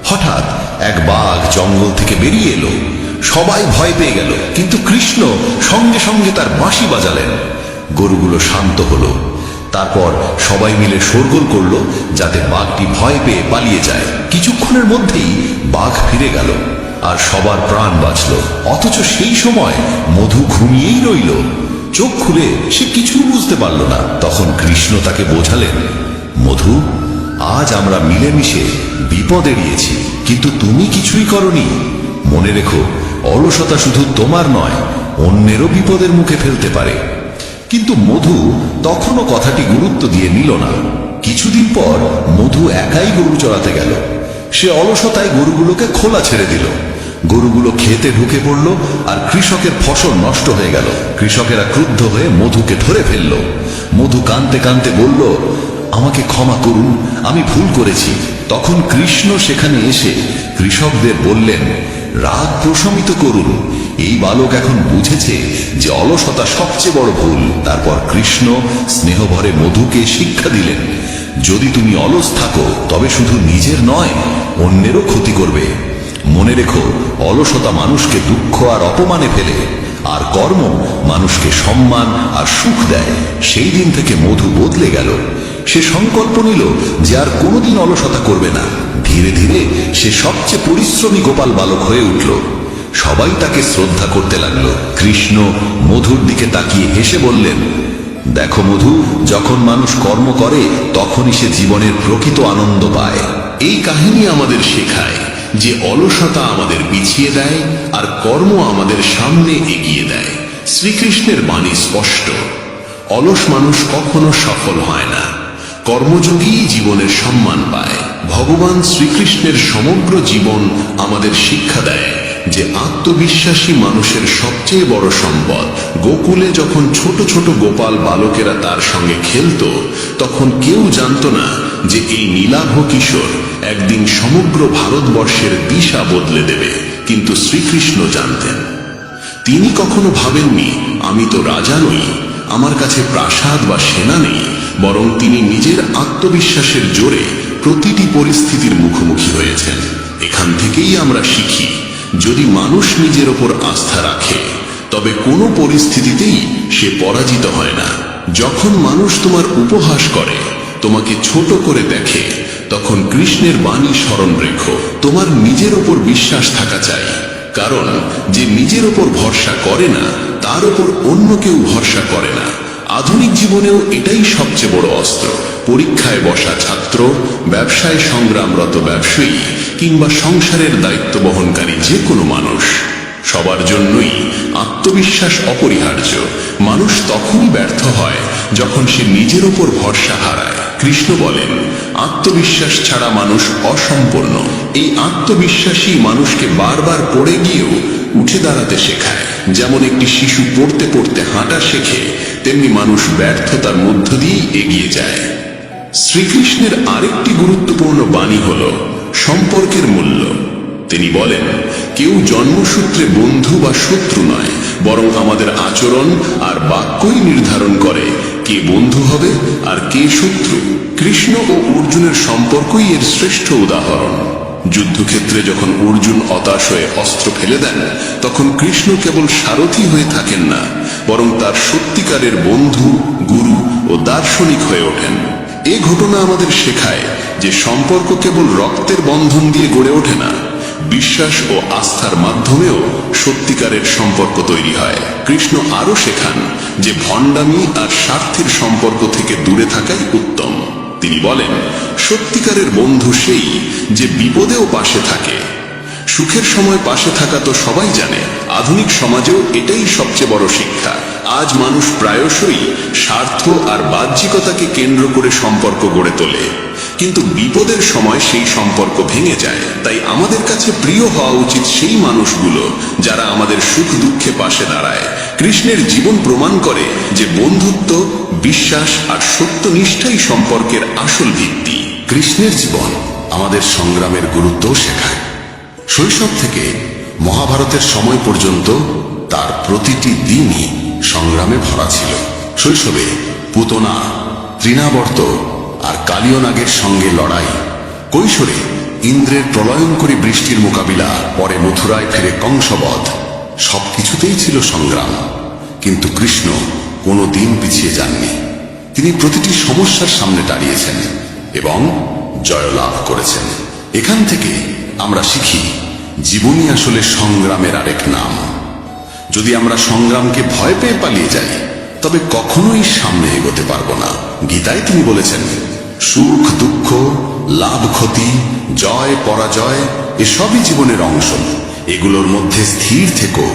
হঠাৎ এক বাঘ জঙ্গল থেকে বেরিয়ে এলো। সবাই ভয় পেয়ে গেল, কিন্তু কৃষ্ণ সঙ্গে সঙ্গে তার বাঁশি বাজালেন। গরুগুলো শান্ত হলো। তারপর সবাই মিলে শোরগোল করলো যাতে বাঘটি ভয় পেয়ে পালিয়ে যায়। কিছুক্ষণের মধ্যেই বাঘ ফিরে গেল আর সবার প্রাণ বাঁচল। অথচ সেই সময় মধু ঘুমিয়েই রইল। চোখ খুলে সে কিছুই বুঝতে পারল না। তখন কৃষ্ণ তাকে বোঝালেন, মধু, আজ আমরা মিলেমিশে বিপদ এড়িয়েছি, কিন্তু তুমি কিছুই করনি। মনে রেখো, অলসতা শুধু তোমার নয়, অন্যেরও বিপদের মুখে ফেলতে পারে। কিন্তু মধু তখনও কথাটি গুরুত্ব দিয়ে নিল না। কিছুদিন পর মধু একাই গরু চড়াতে গেল। সে অলসতায় গরুগুলোকে খোলা ছেড়ে দিল। গরুগুলো খেতে ঢুকে পড়ল আর কৃষকের ফসল নষ্ট হয়ে গেল। কৃষকেরা ক্রুদ্ধ হয়ে মধুকে ধরে ফেলল। মধু কাঁদতে কাঁদতে বলল, আমাকে ক্ষমা করুন, আমি ভুল করেছি। তখন কৃষ্ণ সেখানে এসে কৃষকদের বললেন, রাগ প্রশমিত করুন, এই বালক এখন বুঝেছে যে অলসতা সবচেয়ে বড় ভুল। তারপর কৃষ্ণ স্নেহভরে মধুকে শিক্ষা দিলেন, যদি তুমি অলস থাকো তবে শুধু নিজের নয়, অন্যেরও ক্ষতি করবে। মনে রেখো, অলসতা মানুষকে দুঃখ আর অপমানে ফেলে, আর কর্ম মানুষকে সম্মান আর সুখ দেয়। সেই দিন থেকে মধু বদলে গেল। সে সংকল্প নিল যে আর কোনোদিন অলসতা করবে না। ধীরে ধীরে সে সবচেয়ে পরিশ্রমী গোপাল বালক হয়ে উঠল। সবাই তাকে শ্রদ্ধা করতে লাগলো। কৃষ্ণ মধুর দিকে তাকিয়ে হেসে বললেন, দেখো মধু, যখন মানুষ কর্ম করে তখনই সে জীবনের প্রকৃত আনন্দ পায়। এই কাহিনী আমাদের শেখায় যে অলসতা আমাদের পিছিয়ে দেয় আর কর্ম আমাদের সামনে এগিয়ে দেয়। শ্রীকৃষ্ণের বাণী স্পষ্ট, অলস মানুষ কখনো সফল হয় না, কর্মযোগী জীবনের সম্মান পায়। ভগবান শ্রীকৃষ্ণের সমগ্র জীবন আমাদের শিক্ষা দেয় যে আত্মবিশ্বাসী মানুষের সবচেয়ে বড় সম্পদ। গোকুলে যখন ছোট ছোট গোপাল বালকেরা তার সঙ্গে খেলতো, তখন কেউ জানতো না যে এই নীলাভ কিশোর একদিন সমগ্র ভারতবর্ষের দিশা বদলে দেবে। কিন্তু শ্রীকৃষ্ণ জানতেন। তিনি কখনো ভাবেননি, আমি তো রাজা নই, আমার কাছে প্রাসাদ বা সেনা নেই, বরং তিনি নিজের আত্মবিশ্বাসের জোরে প্রতিটি পরিস্থিতির মুখোমুখি হয়েছেন। এখান থেকেই আমরা শিখি, যদি মানুষ নিজের ওপর আস্থা রাখে তবে কোনো পরিস্থিতিতেই সে পরাজিত হয় না। যখন মানুষ তোমার উপহাস করে, তোমাকে ছোট করে দেখে, তখন কৃষ্ণের বাণী স্মরণ রেখো, তোমার নিজের ওপর বিশ্বাস থাকা চাই। কারণ যে নিজের ওপর ভরসা করে না, তার ওপর অন্য কেউ ভরসা করে না। আধুনিক জীবনেও এটাই সবচেয়ে বড় অস্ত্র। পরীক্ষায় বসা ছাত্র, ব্যবসায় সংগ্রামরত ব্যবসায়ী কিংবা সংসারের দায়িত্ব বহনকারী যে কোনো মানুষ, সবার জন্যই আত্মবিশ্বাস অপরিহার্য। মানুষ তখনই ব্যর্থ হয় যখন সে নিজের ওপর ভরসা হারায়। কৃষ্ণ বলেন, আত্মবিশ্বাস ছাড়া মানুষ অসম্পূর্ণ। এই আত্মবিশ্বাসী মানুষকে বারবার পড়ে গিয়েও উঠে দাঁড়াতে শেখায়। যেমন একটি শিশু পড়তে পড়তে হাঁটা শেখে, তেমনি মানুষ ব্যর্থতার মধ্য দিয়েই এগিয়ে যায়। শ্রীকৃষ্ণের আরেকটি গুরুত্বপূর্ণ বাণী হল সম্পর্কের মূল্য। তিনি বলেন, কেউ জন্মসূত্রে বন্ধু বা শত্রু নয়, বরং আমাদের আচরণ আর বাক্যই নির্ধারণ করে কে বন্ধু হবে আর কে শত্রু। কৃষ্ণ ও অর্জুনের সম্পর্কই এর শ্রেষ্ঠ উদাহরণ। যুদ্ধক্ষেত্রে যখন অর্জুন হতাশ হয়ে অস্ত্র ফেলে দেন, তখন কৃষ্ণ কেবল সারথি হয়ে থাকেন না, বরং তার সত্যিকারের বন্ধু, গুরু ও দার্শনিক হয়ে ওঠেন। এ ঘটনা আমাদের শেখায় যে সম্পর্ক কেবল রক্তের বন্ধন দিয়ে গড়ে ওঠে না, বিশ্বাস ও আস্থার মাধ্যমেও সত্যিকারের সম্পর্ক তৈরি হয়। কৃষ্ণ আরো শেখান যে ভণ্ডামি আর স্বার্থের সম্পর্ক থেকে দূরে থাকাই উত্তম। তিনি বলেন, সত্যিকারের বন্ধু সেই যে বিপদেও পাশে থাকে। সুখের সময় পাশে থাকা তো সবাই জানে, আধুনিক সমাজেও এটাই সবচেয়ে বড় শিক্ষা। আজ মানুষ প্রায়শই স্বার্থ আর বাহ্যিকতাকে কেন্দ্র করে সম্পর্ক গড়ে তোলে, কিন্তু বিপদের সময় সেই সম্পর্ক ভেঙে যায়। তাই আমাদের কাছে প্রিয় হওয়া উচিত সেই মানুষগুলো যারা আমাদের সুখ দুঃখে পাশে দাঁড়ায়। কৃষ্ণের জীবন প্রমাণ করে যে বন্ধুত্ব, বিশ্বাস আর সত্যনিষ্ঠাই সম্পর্কের আসল ভিত্তি। কৃষ্ণের জীবন আমাদের সংগ্রামের গুরুত্বও শেখায়। শৈশব থেকে মহাভারতের সময় পর্যন্ত তার প্রতিটি দিনই সংগ্রামে ভরা ছিল। শৈশবে পুতনা, তৃণাবর্ত আর কালিয়নাগের সঙ্গে লড়াই, কৈশোরে ইন্দ্রের প্রলয়ঙ্করী বৃষ্টির মোকাবিলা, পরে মথুরায় ফিরে কংসবধ, সবকিছুতেই ছিল সংগ্রাম। কিন্তু কৃষ্ণ কোনো দিন পিছিয়ে যাননি। তিনি প্রতিটি সমস্যার সামনে দাঁড়িয়েছেন এবং জয়লাভ করেছেন। এখান থেকে আমরা শিখি, জীবনই আসলে সংগ্রামের আরেক নাম। যদি আমরা সংগ্রামকে ভয় পেয়ে পালিয়ে যাই, তবে কখনোই সামনে এগোতে পারবো না। গীতায় তিনি বলেছেন, সুখ দুঃখ, লাভ ক্ষতি, জয় পরাজয় এসবই জীবনের অংশ। এগুলোর মধ্যে স্থির থেকো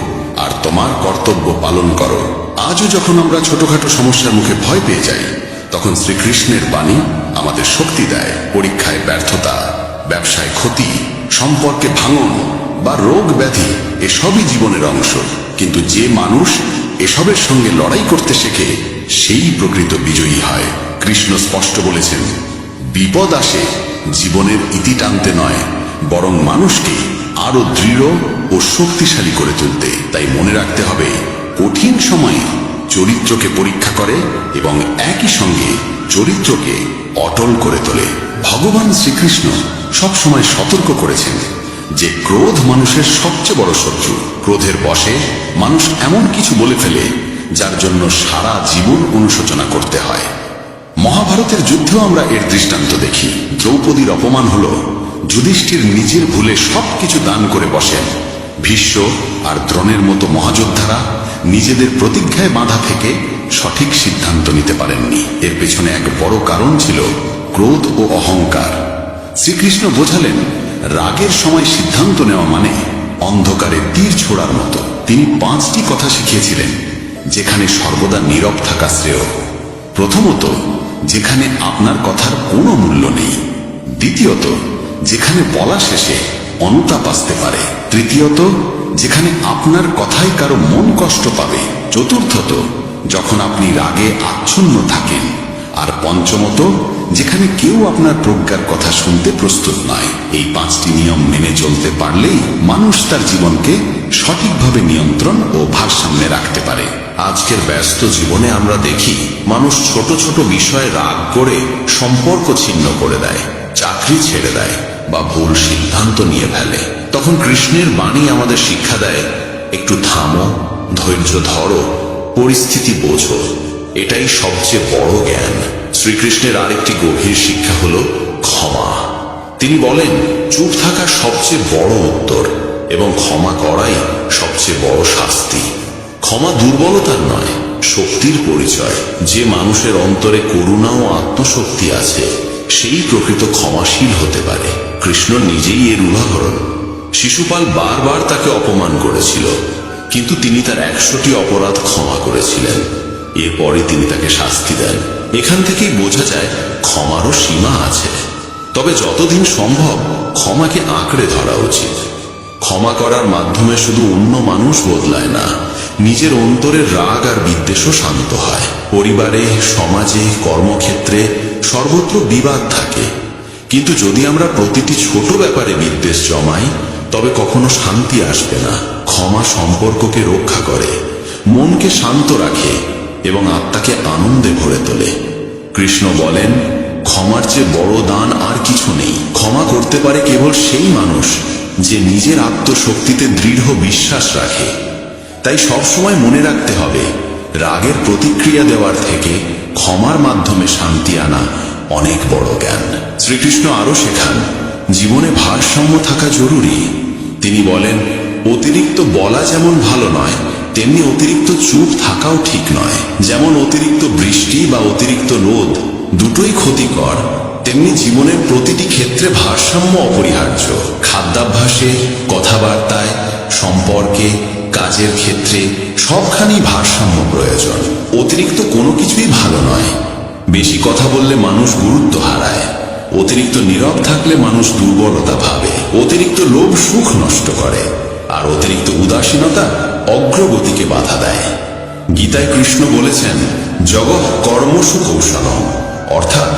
আর তোমার কর্তব্য পালন করো। আজও যখন আমরা ছোটখাটো সমস্যার মুখে ভয় পেয়ে যাই, তখন শ্রীকৃষ্ণের বাণী আমাদের শক্তি দেয়। পরীক্ষায় ব্যর্থতা, ব্যবসায় ক্ষতি, সম্পর্কে ভাঙন বা রোগ ব্যাধি এসবই জীবনের অংশ। কিন্তু যে মানুষ এসবের সঙ্গে লড়াই করতে শেখে, সেই প্রকৃত বিজয়ী হয়। কৃষ্ণ স্পষ্ট বলেছেন, বিপদ আসে জীবনের ইতি টানতে নয়, বরং মানুষকে আরো দৃঢ় ও শক্তিশালী করে তুলতে। তাই মনে রাখতে হবে, কঠিন সময়ে চরিত্রকে পরীক্ষা করে এবং একই সঙ্গে চরিত্রকে অটল করে তোলে। ভগবান শ্রীকৃষ্ণ সবসময় সতর্ক করেছেন যে ক্রোধ মানুষের সবচেয়ে বড় শত্রু। ক্রোধের বশে মানুষ এমন কিছু বলে ফেলে যার জন্য সারা জীবন অনুশোচনা করতে হয়। মহাভারতের যুদ্ধেও আমরা এর দৃষ্টান্ত দেখি। দ্রৌপদীর অপমান হল যুধিষ্ঠির নিজের ভুলে সবকিছু দান করে বসেন। ভীষ্ম আর দ্রোণের মতো মহাযোদ্ধারা নিজেদের প্রতিজ্ঞায় বাঁধা থেকে সঠিক সিদ্ধান্ত নিতে পারেননি। এর পেছনে এক বড় কারণ ছিল ক্রোধ ও অহংকার। শ্রীকৃষ্ণ বোঝালেন, রাগের সময় সিদ্ধান্ত নেওয়া মানে অন্ধকারে তীর ছোড়ার মতো। তিনি 5টি কথা শিখিয়েছিলেন যেখানে সর্বদা নীরব থাকা শ্রেয়। প্রথমত, যেখানে আপনার কথার কোনো মূল্য নেই। দ্বিতীয়ত, যেখানে বলা শেষে অনুতাপ আসতে পারে। তৃতীয়ত, যেখানে আপনার কথায় কারো মন কষ্ট পাবে। চতুর্থত, যখন আপনি রাগে আচ্ছন্ন থাকেন। আর পঞ্চমত, যেখানে কেউ আপনার প্রজ্ঞার কথা শুনতে প্রস্তুত নয়। এই 5টি নিয়ম মেনে চলতে পারলেই মানুষ তার জীবনকে সঠিকভাবে নিয়ন্ত্রণ ও ভারসাম্যে রাখতে পারে। আজকের ব্যস্ত জীবনে আমরা দেখি, মানুষ ছোট ছোট বিষয়ে রাগ করে সম্পর্ক ছিন্ন করে দেয়, চাকরি ছেড়ে দেয় বা ভুল সিদ্ধান্ত নিয়ে ফেলে। তখন কৃষ্ণের বাণী আমাদের শিক্ষা দেয়, একটু থামো, ধৈর্য ধরো, পরিস্থিতি বোঝো। এটাই সবচেয়ে বড় জ্ঞান। শ্রীকৃষ্ণের আরেকটি গভীর শিক্ষা হলো ক্ষমা। তিনি বলেন, চুপ থাকা সবচেয়ে বড় উত্তর এবং ক্ষমা করাই সবচেয়ে বড় শাস্তি। ক্ষমা দুর্বলতার নয়, শক্তির পরিচয়। যে মানুষের অন্তরে করুণা ও আত্মশক্তি আছে, সেই প্রকৃত ক্ষমাশীল হতে পারে। কৃষ্ণ নিজেই এর উদাহরণ। শিশুপাল বারবার তাকে অপমান করেছিল, কিন্তু তিনি তার 100টি অপরাধ ক্ষমা করেছিলেন। এরপরে তিনি তাকে শাস্তি দেন। এখান থেকেই বোঝা যায় ক্ষমারও সীমা আছে। তবে যতদিন সম্ভব ক্ষমাকে আঁকড়ে ধরা উচিত। ক্ষমা করার মাধ্যমে শুধু অন্য মানুষ বদলায় না, নিজের অন্তরের রাগ আর বিদ্বেষও শান্ত হয়। পরিবারে, সমাজে, কর্মক্ষেত্রে সর্বত্র বিবাদ থাকে, কিন্তু যদি আমরা প্রতিটি ছোট ব্যাপারে বিদ্বেষ জমাই, তবে কখনো শান্তি আসবে না। ক্ষমা সম্পর্ককে রক্ষা করে মনকে শান্ত রাখে এবং আত্মাকে আনন্দে ভরে তোলে। কৃষ্ণ বলেন, ক্ষমার চেয়ে বড় দান আর কিছু নেই। ক্ষমা করতে পারে কেবল সেই মানুষ যে নিজের আত্মশক্তিতে দৃঢ় বিশ্বাস রাখে। তাই সবসময় মনে রাখতে হবে, রাগের প্রতিক্রিয়া দেওয়ার থেকে ক্ষমার মাধ্যমে শান্তি আনা অনেক বড় জ্ঞান। শ্রীকৃষ্ণ আরো শেখান, জীবনে ভারসাম্য থাকা জরুরি। তিনি বলেন, অতিরিক্ত বলা যেমন ভালো নয়, তেমনি অতিরিক্ত চুপ থাকাও ঠিক নয়। যেমন অতিরিক্ত বৃষ্টি বা অতিরিক্ত রোদ দুটোই ক্ষতিকর, তেমনি জীবনের প্রতিটি ক্ষেত্রে ভারসাম্য অপরিহার্য। খাদ্যাভ্যাসে, কথাবার্তায়, সম্পর্কে, কাজের ক্ষেত্রে সবখানেই ভারসাম্য প্রয়োজন। অতিরিক্ত কোনো কিছুই ভালো নয়। বেশি কথা বললে মানুষ গুরুত্ব হারায়, অতিরিক্ত নীরব থাকলে মানুষ দুর্বলতা ভাবে, অতিরিক্ত লোভ সুখ নষ্ট করে, আর অতিরিক্ত উদাসীনতা অগ্রগতিকে বাধা দেয়। গীতায় কৃষ্ণ বলেছেন, জগৎ কর্মসু কৌশলম, অর্থাৎ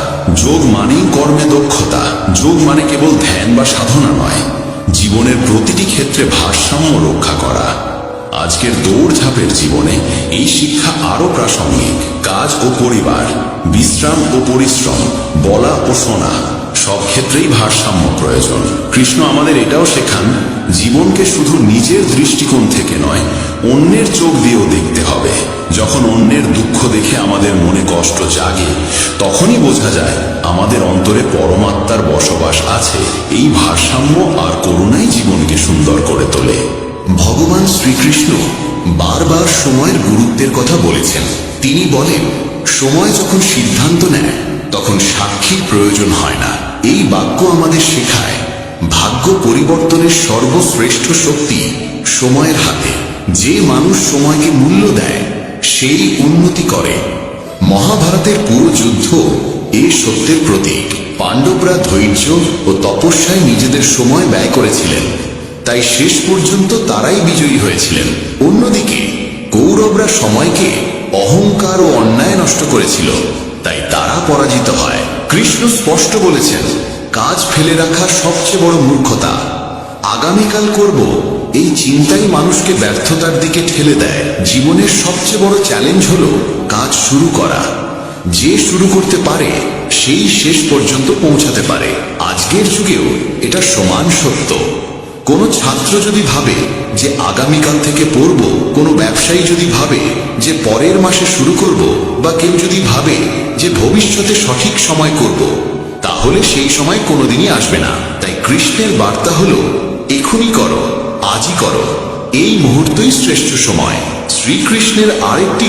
যোগ মানেই কর্মে দক্ষতা। যোগ মানে কেবল ধ্যান বা সাধনা নয়, জীবনের প্রতিটি ক্ষেত্রে ভারসাম্য রক্ষা করা। আজকের দৌড়ঝাঁপের জীবনে এই শিক্ষা আরো প্রাসঙ্গিক। কাজ ও পরিবার, বিশ্রাম ও পরিশ্রম, বলা ও শোনা, সব ক্ষেত্রেই ভারসাম্য প্রয়োজন। কৃষ্ণ আমাদের এটাও শেখান, জীবনকে শুধু নিজের দৃষ্টিকোণ থেকে নয়, অন্যের চোখ দিয়েও দেখতে হবে। যখন অন্যের দুঃখ দেখে আমাদের মনে কষ্ট জাগে, তখনই বোঝা যায় আমাদের অন্তরে পরমাত্মার বসবাস আছে। এই ভারসাম্য আর করুণাই জীবনকে সুন্দর করে তোলে। ভগবান শ্রীকৃষ্ণ বারবার সময়ের গুরুত্বের কথা বলেছেন। তিনি বলেন, সময় যখন সিদ্ধান্ত নেয় তখন সাক্ষীর প্রয়োজন হয় না। এই বাক্য আমাদের শেখায়, ভাগ্য পরিবর্তনের সর্বশ্রেষ্ঠ শক্তি সময়ের হাতে। যে মানুষ সময়কে মূল্য দেয় সেই উন্নতি করে। মহাভারতের পুরো যুদ্ধ এই সত্যের প্রতীক। পাণ্ডবরা ধৈর্য ও তপস্যায় নিজেদের সময় ব্যয় করেছিলেন, তাই শেষ পর্যন্ত তারাই বিজয়ী হয়েছিলেন। অন্যদিকে কৌরবরা সময়কে অহংকার ও অন্যায় নষ্ট করেছিল, তাই তারা পরাজিত হয়। কৃষ্ণ স্পষ্ট বলেছেন, কাজ ফেলে রাখা সবচেয়ে বড় মূর্খতা। আগামীকাল করব, এই চিন্তাই মানুষকে ব্যর্থতার দিকে ঠেলে দেয়। জীবনের সবচেয়ে বড় চ্যালেঞ্জ হলো কাজ শুরু করা। যে শুরু করতে পারে সেই শেষ পর্যন্ত পৌঁছাতে পারে। আজকের যুগেও এটা সমান সত্য। কোনো ছাত্র যদি ভাবে যে আগামীকাল থেকে পড়ব, কোনো ব্যবসায়ী যদি ভাবে যে পরের মাসে শুরু করব, বা কেউ যদি ভাবে যে ভবিষ্যতে সঠিক সময় করব, তাহলে সেই সময় কোনোদিনই আসবে না। তাই কৃষ্ণের বার্তা হলো, এখনই করো, আজই করো, এই মুহূর্তই শ্রেষ্ঠ সময়। শ্রীকৃষ্ণের আরেকটি